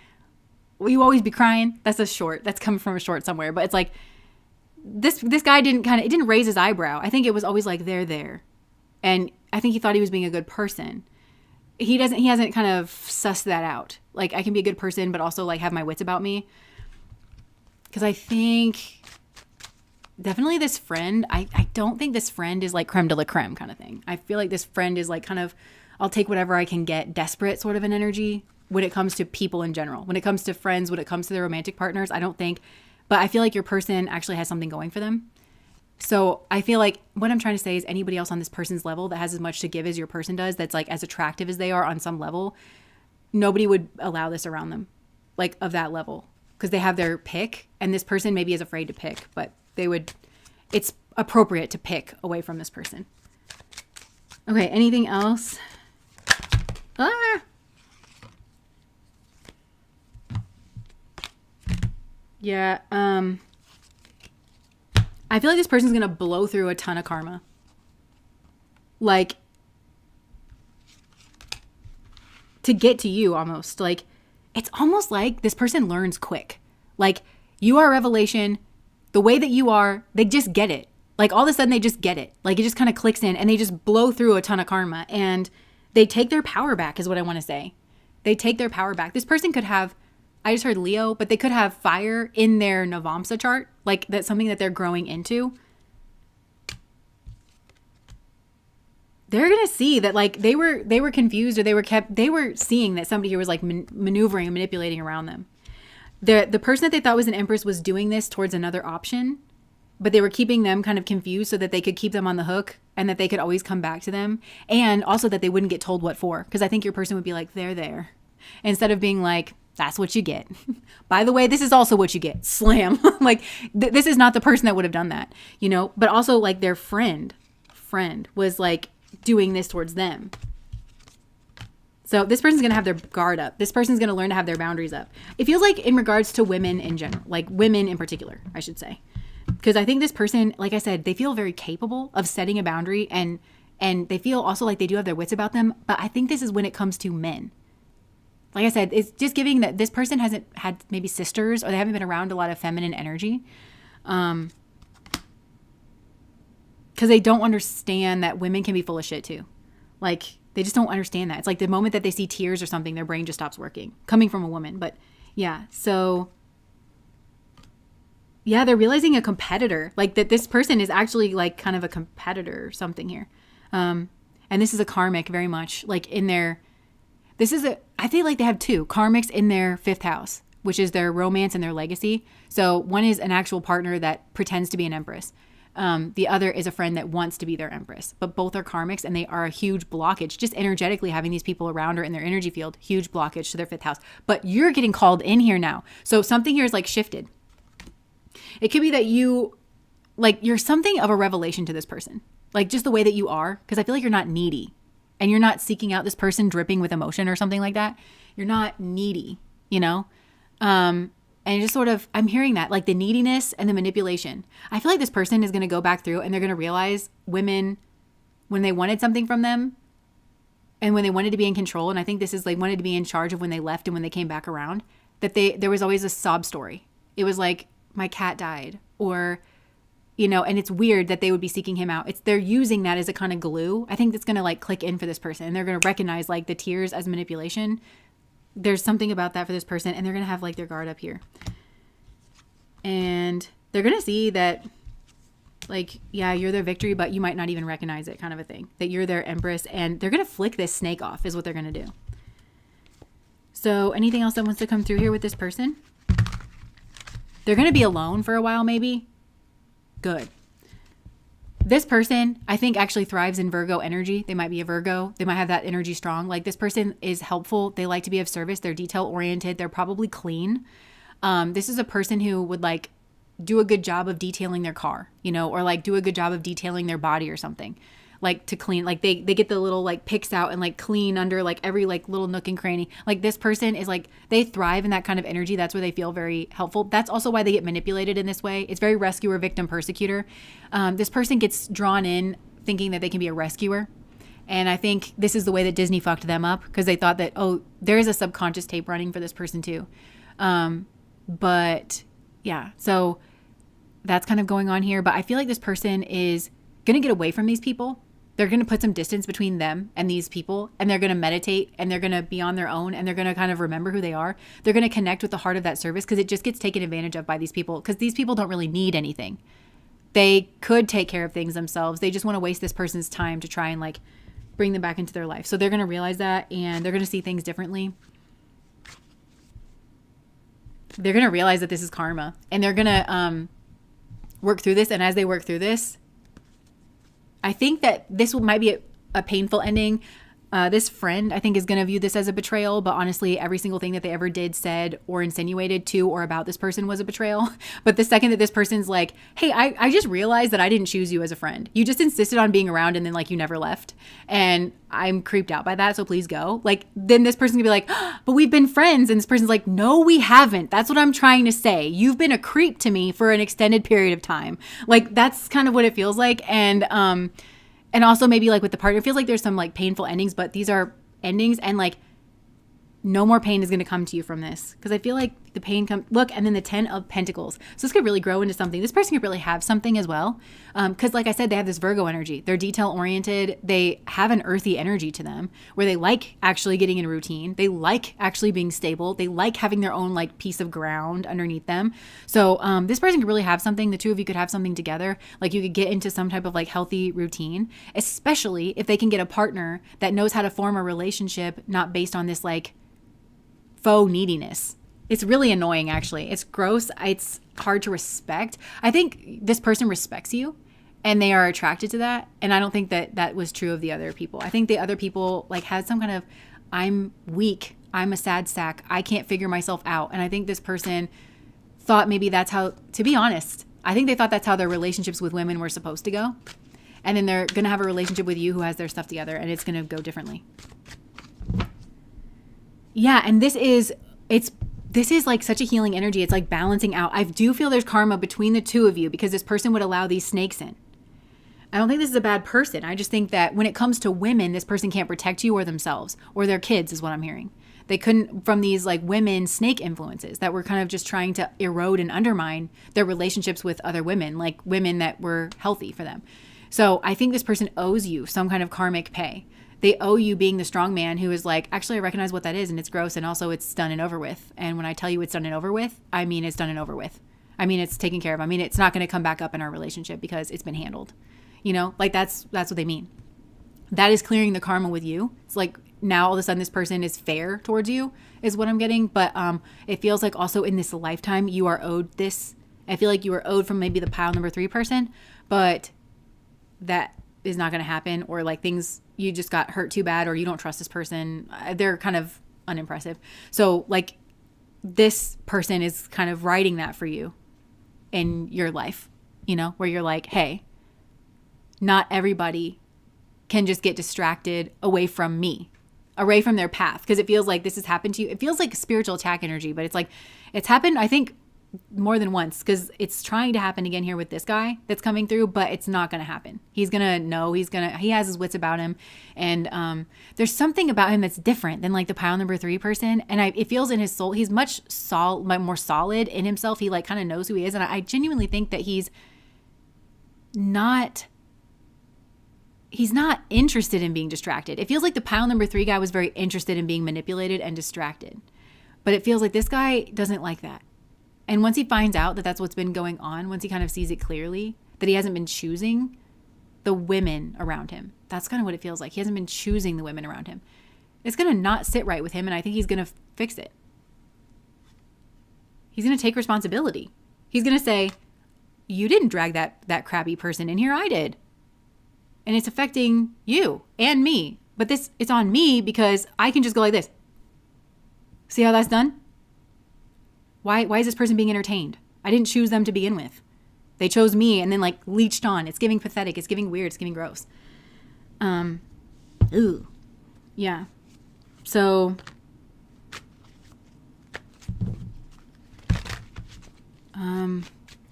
Will you always be crying? That's a short. That's coming from a short somewhere. But it's like, this guy it didn't raise his eyebrow. I think it was always like, they're there. And I think he thought he was being a good person. He hasn't kind of sussed that out. Like, I can be a good person, but also, like, have my wits about me. Because I think definitely this friend, I don't think this friend is like creme de la creme kind of thing. I feel like this friend is like kind of, I'll take whatever I can get, desperate sort of an energy when it comes to people in general. When it comes to friends, when it comes to their romantic partners, I don't think, but I feel like your person actually has something going for them. So I feel like what I'm trying to say is anybody else on this person's level that has as much to give as your person does, that's like as attractive as they are on some level, nobody would allow this around them, like, of that level, because they have their pick, and this person maybe is afraid to pick, but it's appropriate to pick away from this person. Okay, anything else? Yeah, I feel like this person's gonna blow through a ton of karma. Like, to get to you almost. Like, it's almost like this person learns quick. Like, you are a revelation. The way that you are, they just get it. Like, all of a sudden they just get it. Like, it just kind of clicks in and they just blow through a ton of karma and they take their power back is what I want to say. They take their power back. This person could have, I just heard Leo, but they could have fire in their Navamsa chart. Like, that's something that they're growing into. They're going to see that, like, they were confused, or they were seeing that somebody here was like maneuvering and manipulating around them. The person that they thought was an empress was doing this towards another option, but they were keeping them kind of confused so that they could keep them on the hook and that they could always come back to them. And also that they wouldn't get told what for. Because I think your person would be like, they're there. Instead of being like, that's what you get. By the way, this is also what you get. Slam. Like, this is not the person that would have done that, you know? But also, like, their friend was, like, doing this towards them. So this person's going to have their guard up. This person's going to learn to have their boundaries up. It feels like in regards to women in general, like women in particular, I should say. Because I think this person, like I said, they feel very capable of setting a boundary, and they feel also like they do have their wits about them. But I think this is when it comes to men. Like I said, it's just giving that this person hasn't had maybe sisters, or they haven't been around a lot of feminine energy. Because they don't understand that women can be full of shit too. Like, they just don't understand that. It's like the moment that they see tears or something, their brain just stops working. Coming from a woman. But yeah, so yeah, they're realizing a competitor. Like, that this person is actually like kind of a competitor or something here. And this is a karmic very much. Like, in their, I feel like they have 2 karmics in their 5th house, which is their romance and their legacy. So one is an actual partner that pretends to be an empress. The other is a friend that wants to be their empress, but both are karmics, and they are a huge blockage. Just energetically having these people around her in their energy field, huge blockage to their 5th house. But you're getting called in here now. So something here is like shifted. It could be that you're something of a revelation to this person. Like, just the way that you are, because I feel like you're not needy and you're not seeking out this person dripping with emotion or something like that. You're not needy, you know? And just sort of, I'm hearing that, like the neediness and the manipulation. I feel like this person is going to go back through and they're going to realize women, when they wanted something from them and when they wanted to be in control, and I think this is like wanted to be in charge of when they left and when they came back around, that there was always a sob story. It was like, my cat died, or, you know, and it's weird that they would be seeking him out. They're using that as a kind of glue. I think that's going to like click in for this person, and they're going to recognize like the tears as manipulation. There's something about that for this person, and they're going to have like their guard up here. And they're going to see that, like, yeah, you're their victory, but you might not even recognize it, kind of a thing. That you're their empress, and they're going to flick this snake off is what they're going to do. So anything else that wants to come through here with this person? They're going to be alone for a while, maybe. Good. This person, I think, actually thrives in Virgo energy. They might be a Virgo. They might have that energy strong. Like, this person is helpful. They like to be of service. They're detail oriented. They're probably clean. This is a person who would like do a good job of detailing their car, you know, or like do a good job of detailing their body or something, like to clean, like they get the little like picks out and like clean under like every like little nook and cranny. Like, this person is like, they thrive in that kind of energy. That's where they feel very helpful. That's also why they get manipulated in this way. It's very rescuer, victim, persecutor. This person gets drawn in thinking that they can be a rescuer. And I think this is the way that Disney fucked them up, because they thought that, oh, there is a subconscious tape running for this person too. But yeah, so that's kind of going on here. But I feel like this person is going to get away from these people. They're going to put some distance between them and these people, and they're going to meditate, and they're going to be on their own, and they're going to kind of remember who they are. They're going to connect with the heart of that service, because it just gets taken advantage of by these people, because these people don't really need anything. They could take care of things themselves. They just want to waste this person's time to try and like bring them back into their life. So they're going to realize that, and they're going to see things differently. They're going to realize that this is karma, and they're going to work through this. And as they work through this, I think that this might be a painful ending. This friend, I think, is going to view this as a betrayal. But honestly, every single thing that they ever did, said, or insinuated to or about this person was a betrayal. But the second that this person's like, hey, I just realized that I didn't choose you as a friend. You just insisted on being around, and then like you never left. And I'm creeped out by that. So please go. Like, then this person's gonna be like, oh, but we've been friends. And this person's like, no, we haven't. That's what I'm trying to say. You've been a creep to me for an extended period of time. Like, that's kind of what it feels like. And also maybe like with the partner, it feels like there's some like painful endings, but these are endings, and like no more pain is going to come to you from this. Because I feel like the pain look, and then the 10 of Pentacles. So this could really grow into something. This person could really have something as well. Because like I said, they have this Virgo energy. They're detail oriented. They have an earthy energy to them, where they like actually getting in routine. They like actually being stable. They like having their own like piece of ground underneath them. So this person could really have something. The two of you could have something together. Like, you could get into some type of like healthy routine, especially if they can get a partner that knows how to form a relationship, not based on this like faux neediness. It's really annoying, actually. It's gross. It's hard to respect. I think this person respects you, and they are attracted to that. And I don't think that that was true of the other people. I think the other people like had some kind of, I'm weak, I'm a sad sack, I can't figure myself out. And I think this person thought maybe that's how, to be honest, I think they thought that's how their relationships with women were supposed to go. And then they're going to have a relationship with you who has their stuff together, and it's going to go differently. Yeah, and this is like such a healing energy. It's like balancing out. I do feel there's karma between the two of you, because this person would allow these snakes in. I don't think this is a bad person. I just think that when it comes to women, this person can't protect you or themselves or their kids, is what I'm hearing. They couldn't, from these like women snake influences that were kind of just trying to erode and undermine their relationships with other women, like women that were healthy for them. So I think this person owes you some kind of karmic pay. They owe you being the strong man who is like, actually, I recognize what that is, and it's gross, and also it's done and over with. And when I tell you it's done and over with, I mean it's done and over with. I mean it's taken care of. I mean it's not going to come back up in our relationship because it's been handled. You know, like that's what they mean. That is clearing the karma with you. It's like now all of a sudden this person is fair towards you, is what I'm getting. But it feels like also in this lifetime you are owed this. I feel like you are owed from maybe the pile number 3 person, but that is not going to happen, or like things, you just got hurt too bad, or you don't trust this person. They're kind of unimpressive. So like this person is kind of writing that for you in your life, you know, where you're like, hey, not everybody can just get distracted away from me, away from their path. Because it feels like this has happened to you. It feels like spiritual attack energy, but it's like, it's happened, I think, more than once, because it's trying to happen again here with this guy that's coming through, but it's not going to happen. He's going to know, he has his wits about him. And there's something about him that's different than like the pile number 3 person. And it feels in his soul, he's much more solid in himself. He like kind of knows who he is. And I genuinely think that he's not interested in being distracted. It feels like the pile number 3 guy was very interested in being manipulated and distracted. But it feels like this guy doesn't like that. And once he finds out that that's what's been going on, once he kind of sees it clearly, that he hasn't been choosing the women around him. That's kind of what it feels like. He hasn't been choosing the women around him. It's going to not sit right with him, and I think he's going to fix it. He's going to take responsibility. He's going to say, you didn't drag that crabby person in here, I did. And it's affecting you and me. But it's on me because I can just go like this. See how that's done? Why is this person being entertained? I didn't choose them to begin with. They chose me and then like leeched on. It's giving pathetic. It's giving weird. It's giving gross. Ooh. Yeah. So,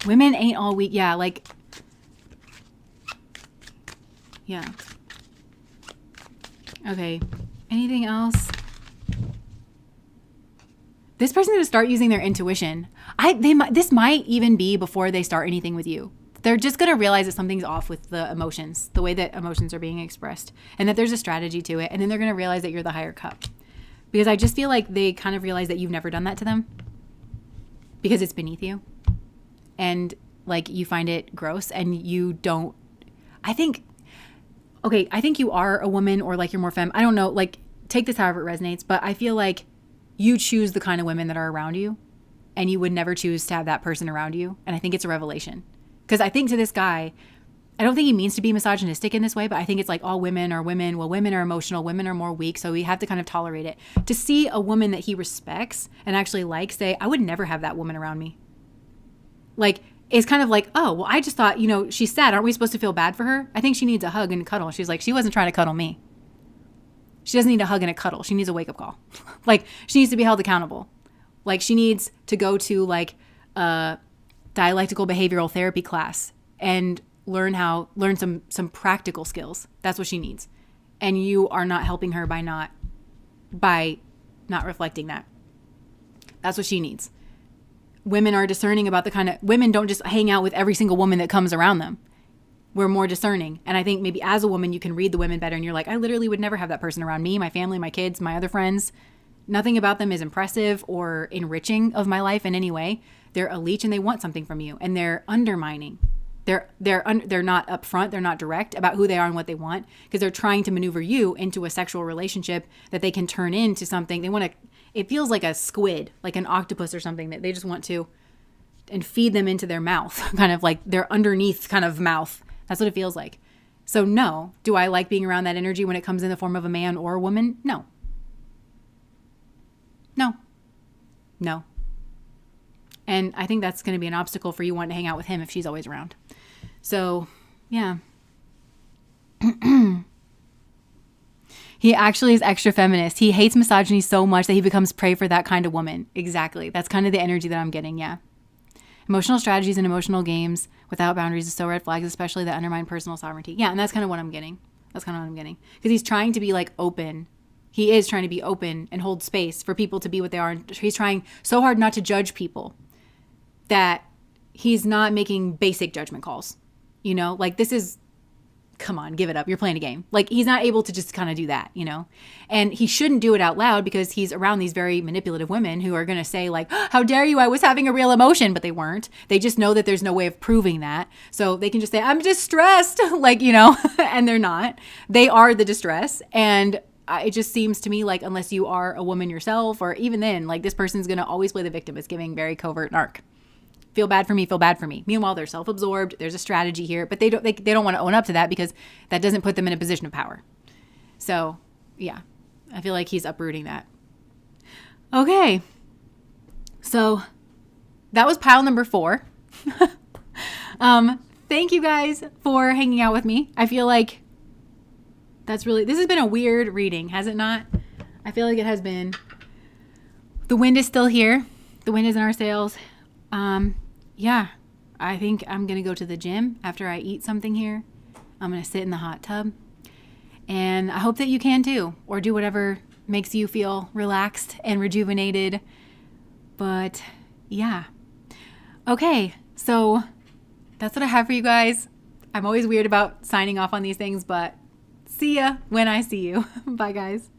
women ain't all weak. Yeah. Like, yeah. Okay. Anything else? This person's going to start using their intuition. This might even be before they start anything with you. They're just going to realize that something's off with the emotions, the way that emotions are being expressed, and that there's a strategy to it. And then they're going to realize that you're the higher cup. Because I just feel like they kind of realize that you've never done that to them because it's beneath you. And like you find it gross and you don't, I think you are a woman or like you're more femme. I don't know, like take this however it resonates, but I feel like you choose the kind of women that are around you and you would never choose to have that person around you. And I think it's a revelation. Because I think to this guy, I don't think he means to be misogynistic in this way, but I think it's like all women are women. Well, women are emotional. Women are more weak. So we have to kind of tolerate it. To see a woman that he respects and actually likes say, I would never have that woman around me. Like, it's kind of like, oh, well, I just thought, she's sad. Aren't we supposed to feel bad for her? I think she needs a hug and a cuddle. She's like, she wasn't trying to cuddle me. She doesn't need a hug and a cuddle. She needs a wake-up call. Like, she needs to be held accountable. Like, she needs to go to, like, a dialectical behavioral therapy class and learn some practical skills. That's what she needs. And you are not helping her by not reflecting that. That's what she needs. Women are discerning about women don't just hang out with every single woman that comes around them. We're more discerning. And I think maybe as a woman, you can read the women better. And you're like, I literally would never have that person around me, my family, my kids, my other friends. Nothing about them is impressive or enriching of my life in any way. They're a leech and they want something from you. And they're undermining. They're not upfront. They're not direct about who they are and what they want. Because they're trying to maneuver you into a sexual relationship that they can turn into something. They want to, it feels like a squid, like an octopus or something that they just want to and feed them into their mouth. Kind of like their underneath kind of mouth. That's what it feels like. So no. Do I like being around that energy when it comes in the form of a man or a woman? No. No. And I think that's going to be an obstacle for you wanting to hang out with him if she's always around. So, yeah. He actually is extra feminist. He hates misogyny so much that he becomes prey for that kind of woman. Exactly. That's kind of the energy that I'm getting, yeah. Emotional strategies and emotional games without boundaries is so red flags, especially that undermine personal sovereignty. Yeah, and that's kind of what I'm getting. Because he's trying to be like open. He is trying to be open and hold space for people to be what they are. He's trying so hard not to judge people that he's not making basic judgment calls. Like this is, come on, give it up. You're playing a game. Like he's not able to just kind of do that, and he shouldn't do it out loud because he's around these very manipulative women who are going to say like, how dare you? I was having a real emotion, but they weren't. They just know that there's no way of proving that. So they can just say, I'm distressed. Like, and they're not, they are the distress. And it just seems to me like unless you are a woman yourself, or even then, like this person's going to always play the victim. It's giving very covert narc. Feel bad for me. Meanwhile, they're self-absorbed. There's a strategy here, but they don't want to own up to that because that doesn't put them in a position of power. So, yeah, I feel like he's uprooting that. Okay. So that was pile number 4. Thank you guys for hanging out with me. I feel like this has been a weird reading, has it not? I feel like it has been. The wind is still here. The wind is in our sails. Yeah, I think I'm going to go to the gym after I eat something here. I'm going to sit in the hot tub, and I hope that you can too, or do whatever makes you feel relaxed and rejuvenated. But yeah. Okay. So that's what I have for you guys. I'm always weird about signing off on these things, but see ya when I see you. Bye guys.